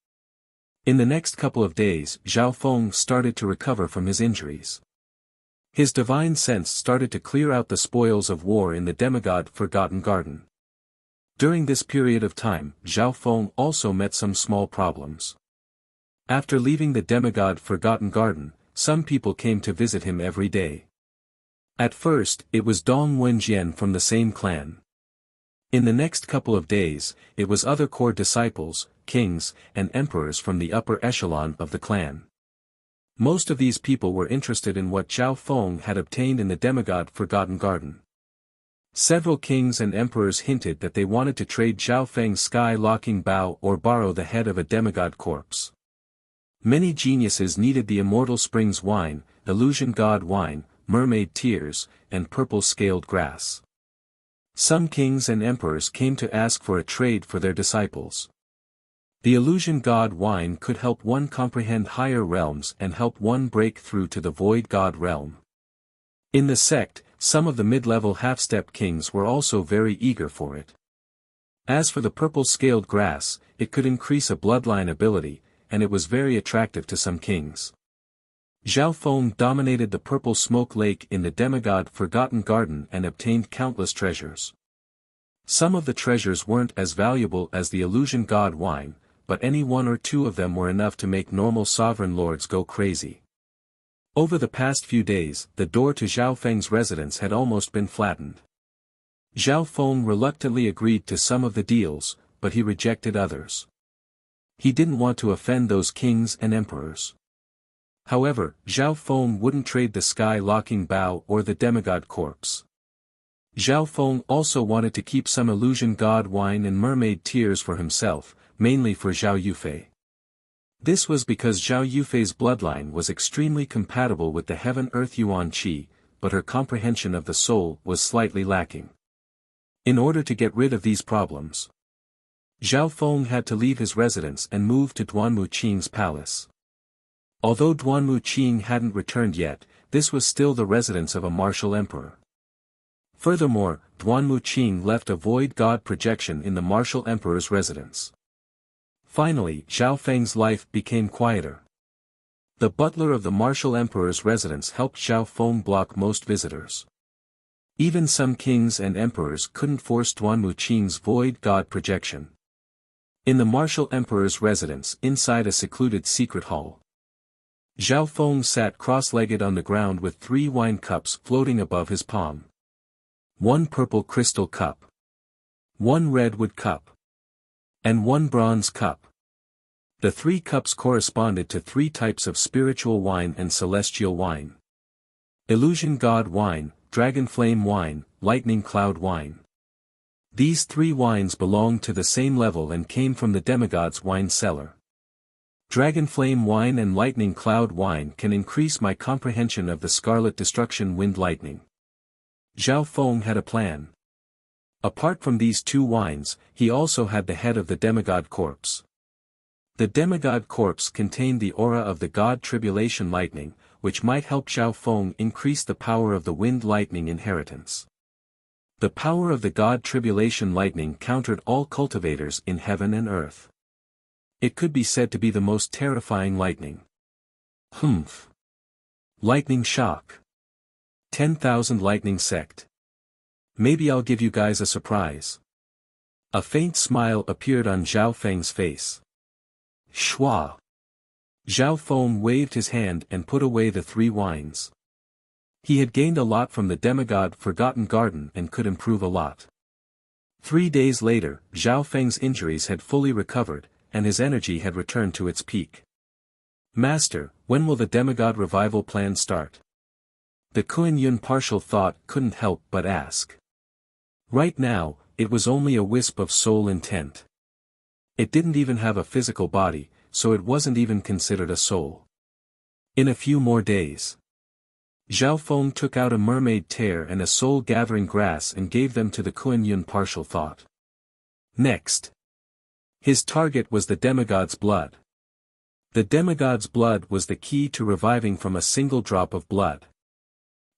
In the next couple of days, Zhao Feng started to recover from his injuries. His divine sense started to clear out the spoils of war in the demigod Forgotten Garden. During this period of time, Zhao Feng also met some small problems. After leaving the demigod Forgotten Garden, some people came to visit him every day. At first, it was Dong Wenjian from the same clan. In the next couple of days, it was other core disciples, kings, and emperors from the upper echelon of the clan. Most of these people were interested in what Zhao Feng had obtained in the demigod Forgotten Garden. Several kings and emperors hinted that they wanted to trade Zhao Feng's sky-locking bow or borrow the head of a demigod corpse. Many geniuses needed the immortal springs wine, illusion god wine, mermaid tears, and purple-scaled grass. Some kings and emperors came to ask for a trade for their disciples. The illusion god wine could help one comprehend higher realms and help one break through to the void god realm. In the sect, some of the mid-level half-step kings were also very eager for it. As for the purple-scaled grass, it could increase a bloodline ability, and it was very attractive to some kings. Zhao Feng dominated the purple smoke lake in the demigod Forgotten Garden and obtained countless treasures. Some of the treasures weren't as valuable as the illusion god wine, but any 1 or 2 of them were enough to make normal sovereign lords go crazy. Over the past few days, the door to Zhao Feng's residence had almost been flattened. Zhao Feng reluctantly agreed to some of the deals, but he rejected others. He didn't want to offend those kings and emperors. However, Zhao Feng wouldn't trade the sky-locking bow or the demigod corpse. Zhao Feng also wanted to keep some illusion god wine and mermaid tears for himself, mainly for Zhao Yufei. This was because Zhao Yufei's bloodline was extremely compatible with the heaven-earth yuan qi, but her comprehension of the soul was slightly lacking. In order to get rid of these problems, Zhao Feng had to leave his residence and move to Duanmu Qing's palace. Although Duanmu Qing hadn't returned yet, this was still the residence of a martial emperor. Furthermore, Duanmu Qing left a void god projection in the martial emperor's residence. Finally, Zhao Feng's life became quieter. The butler of the martial emperor's residence helped Zhao Feng block most visitors. Even some kings and emperors couldn't force Duanmu Qing's void god projection. In the martial emperor's residence inside a secluded secret hall, Zhao Feng sat cross-legged on the ground with 3 wine cups floating above his palm. 1 purple crystal cup, 1 redwood cup, and 1 bronze cup. The 3 cups corresponded to 3 types of spiritual wine and celestial wine. Illusion god wine, dragon flame wine, lightning cloud wine. These 3 wines belonged to the same level and came from the demigod's wine cellar. Dragon flame wine and lightning cloud wine can increase my comprehension of the scarlet destruction wind lightning. Zhao Feng had a plan. Apart from these 2 wines, he also had the head of the demigod corpse. The demigod corpse contained the aura of the god tribulation lightning, which might help Zhao Feng increase the power of the wind lightning inheritance. The power of the god tribulation lightning countered all cultivators in heaven and earth. It could be said to be the most terrifying lightning. Humph. Lightning shock. 10,000 lightning sect. Maybe I'll give you guys a surprise. A faint smile appeared on Zhao Feng's face. Shua. Zhao Feng waved his hand and put away the 3 wines. He had gained a lot from the demigod Forgotten Garden and could improve a lot. 3 days later, Zhao Feng's injuries had fully recovered, and his energy had returned to its peak. Master, when will the demigod revival plan start? The Kuan Yun partial thought couldn't help but ask. Right now, it was only a wisp of soul intent. It didn't even have a physical body, so it wasn't even considered a soul. In a few more days, Zhao Feng took out a mermaid tear and a soul-gathering grass and gave them to the Kuan Yun partial thought. Next, his target was the demigod's blood. The demigod's blood was the key to reviving from a single drop of blood.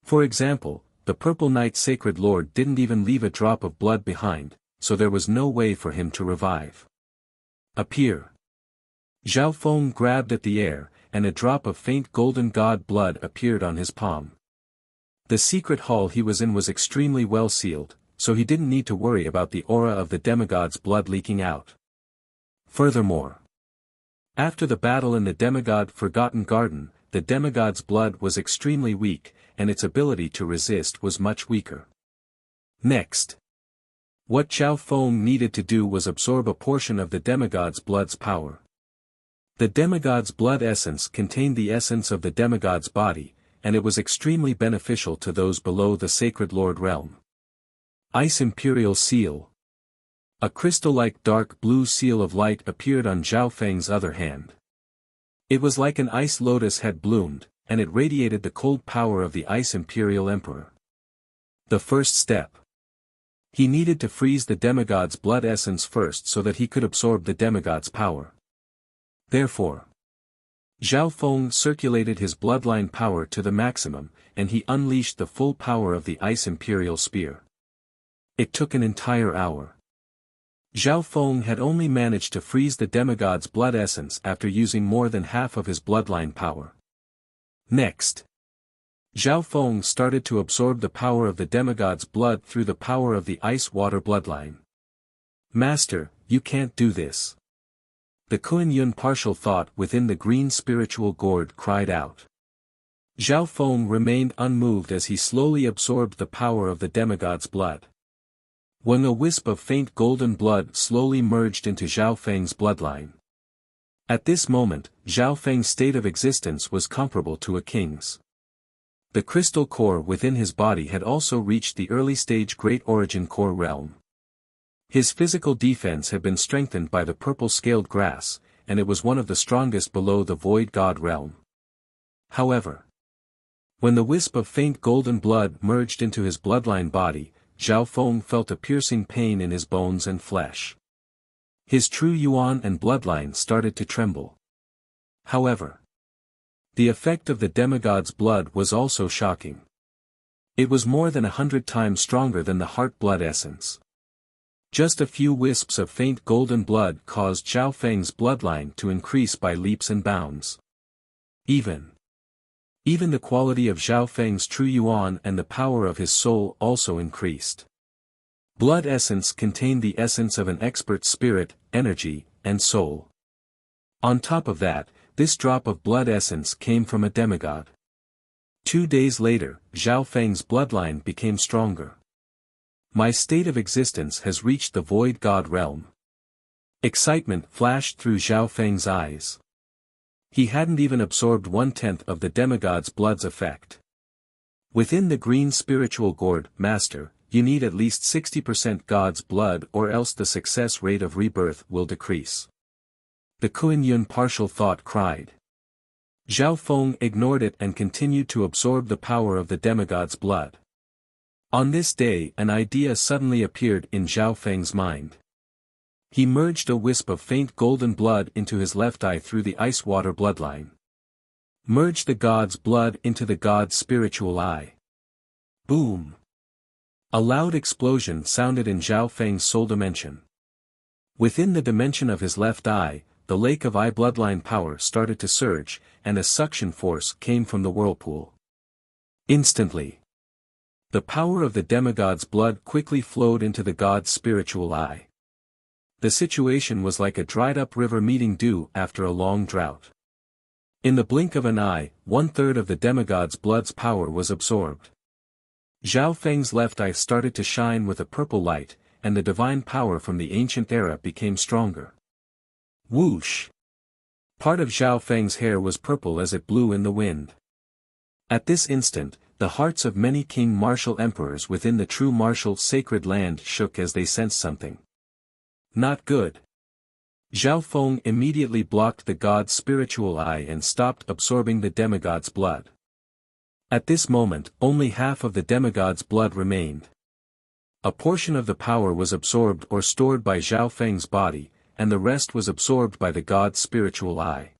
For example, the Purple Knight Sacred Lord didn't even leave a drop of blood behind, so there was no way for him to revive. Appear. Zhao Feng grabbed at the air, and a drop of faint golden god blood appeared on his palm. The secret hall he was in was extremely well sealed, so he didn't need to worry about the aura of the demigod's blood leaking out. Furthermore, after the battle in the demigod Forgotten Garden, the demigod's blood was extremely weak, and its ability to resist was much weaker. Next, what Zhao Feng needed to do was absorb a portion of the demigod's blood's power. The demigod's blood essence contained the essence of the demigod's body, and it was extremely beneficial to those below the Sacred Lord realm. Ice Imperial Seal. A crystal-like dark blue seal of light appeared on Zhao Feng's other hand. It was like an ice lotus had bloomed, and it radiated the cold power of the Ice Imperial Emperor. The first step. He needed to freeze the demigod's blood essence first so that he could absorb the demigod's power. Therefore, Zhao Feng circulated his bloodline power to the maximum, and he unleashed the full power of the Ice Imperial Spear. It took an entire hour. Zhao Feng had only managed to freeze the demigod's blood essence after using more than half of his bloodline power. Next, Zhao Feng started to absorb the power of the demigod's blood through the power of the ice-water bloodline. Master, you can't do this. The Kuan Yun partial thought within the green spiritual gourd cried out. Zhao Feng remained unmoved as he slowly absorbed the power of the demigod's blood. when a wisp of faint golden blood slowly merged into Zhao Feng's bloodline. At this moment, Zhao Feng's state of existence was comparable to a king's. The crystal core within his body had also reached the early stage Great Origin Core realm. His physical defense had been strengthened by the purple scaled grass, and it was one of the strongest below the Void God realm. However, when the wisp of faint golden blood merged into his bloodline body, Zhao Feng felt a piercing pain in his bones and flesh. His true yuan and bloodline started to tremble. However, the effect of the demigod's blood was also shocking. It was more than 100 times stronger than the heart blood essence. Just a few wisps of faint golden blood caused Zhao Feng's bloodline to increase by leaps and bounds. Even the quality of Zhao Feng's true yuan and the power of his soul also increased. Blood essence contained the essence of an expert spirit, energy, and soul. On top of that, this drop of blood essence came from a demigod. 2 days later, Zhao Feng's bloodline became stronger. My state of existence has reached the Void God realm. Excitement flashed through Zhao Feng's eyes. He hadn't even absorbed 1/10 of the demigod's blood's effect. Within the green spiritual gourd, Master, you need at least 60% God's blood or else the success rate of rebirth will decrease. The Kuan-Yun partial thought cried. Zhao Feng ignored it and continued to absorb the power of the demigod's blood. On this day an idea suddenly appeared in Zhao Feng's mind. He merged a wisp of faint golden blood into his left eye through the ice-water bloodline. Merge the god's blood into the god's spiritual eye. Boom! A loud explosion sounded in Zhao Feng's soul dimension. Within the dimension of his left eye, the lake of eye bloodline power started to surge, and a suction force came from the whirlpool. Instantly, the power of the demigod's blood quickly flowed into the god's spiritual eye. The situation was like a dried-up river meeting dew after a long drought. In the blink of an eye, 1/3 of the demigod's blood's power was absorbed. Zhao Feng's left eye started to shine with a purple light, and the divine power from the ancient era became stronger. Whoosh! Part of Zhao Feng's hair was purple as it blew in the wind. At this instant, the hearts of many king martial emperors within the true martial sacred land shook as they sensed something not good. Zhao Feng immediately blocked the god's spiritual eye and stopped absorbing the demigod's blood. At this moment, only half of the demigod's blood remained. A portion of the power was absorbed or stored by Zhao Feng's body, and the rest was absorbed by the god's spiritual eye.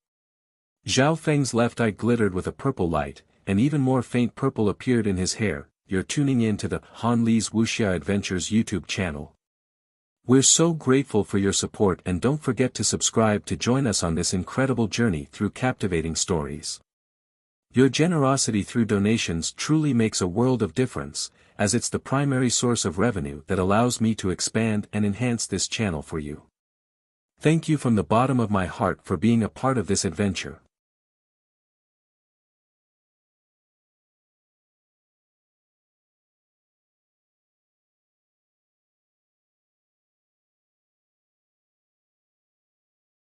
Zhao Feng's left eye glittered with a purple light, and even more faint purple appeared in his hair. You're tuning in to the Han Li's Wuxia Adventures YouTube channel. We're so grateful for your support, and don't forget to subscribe to join us on this incredible journey through captivating stories. Your generosity through donations truly makes a world of difference, as it's the primary source of revenue that allows me to expand and enhance this channel for you. Thank you from the bottom of my heart for being a part of this adventure.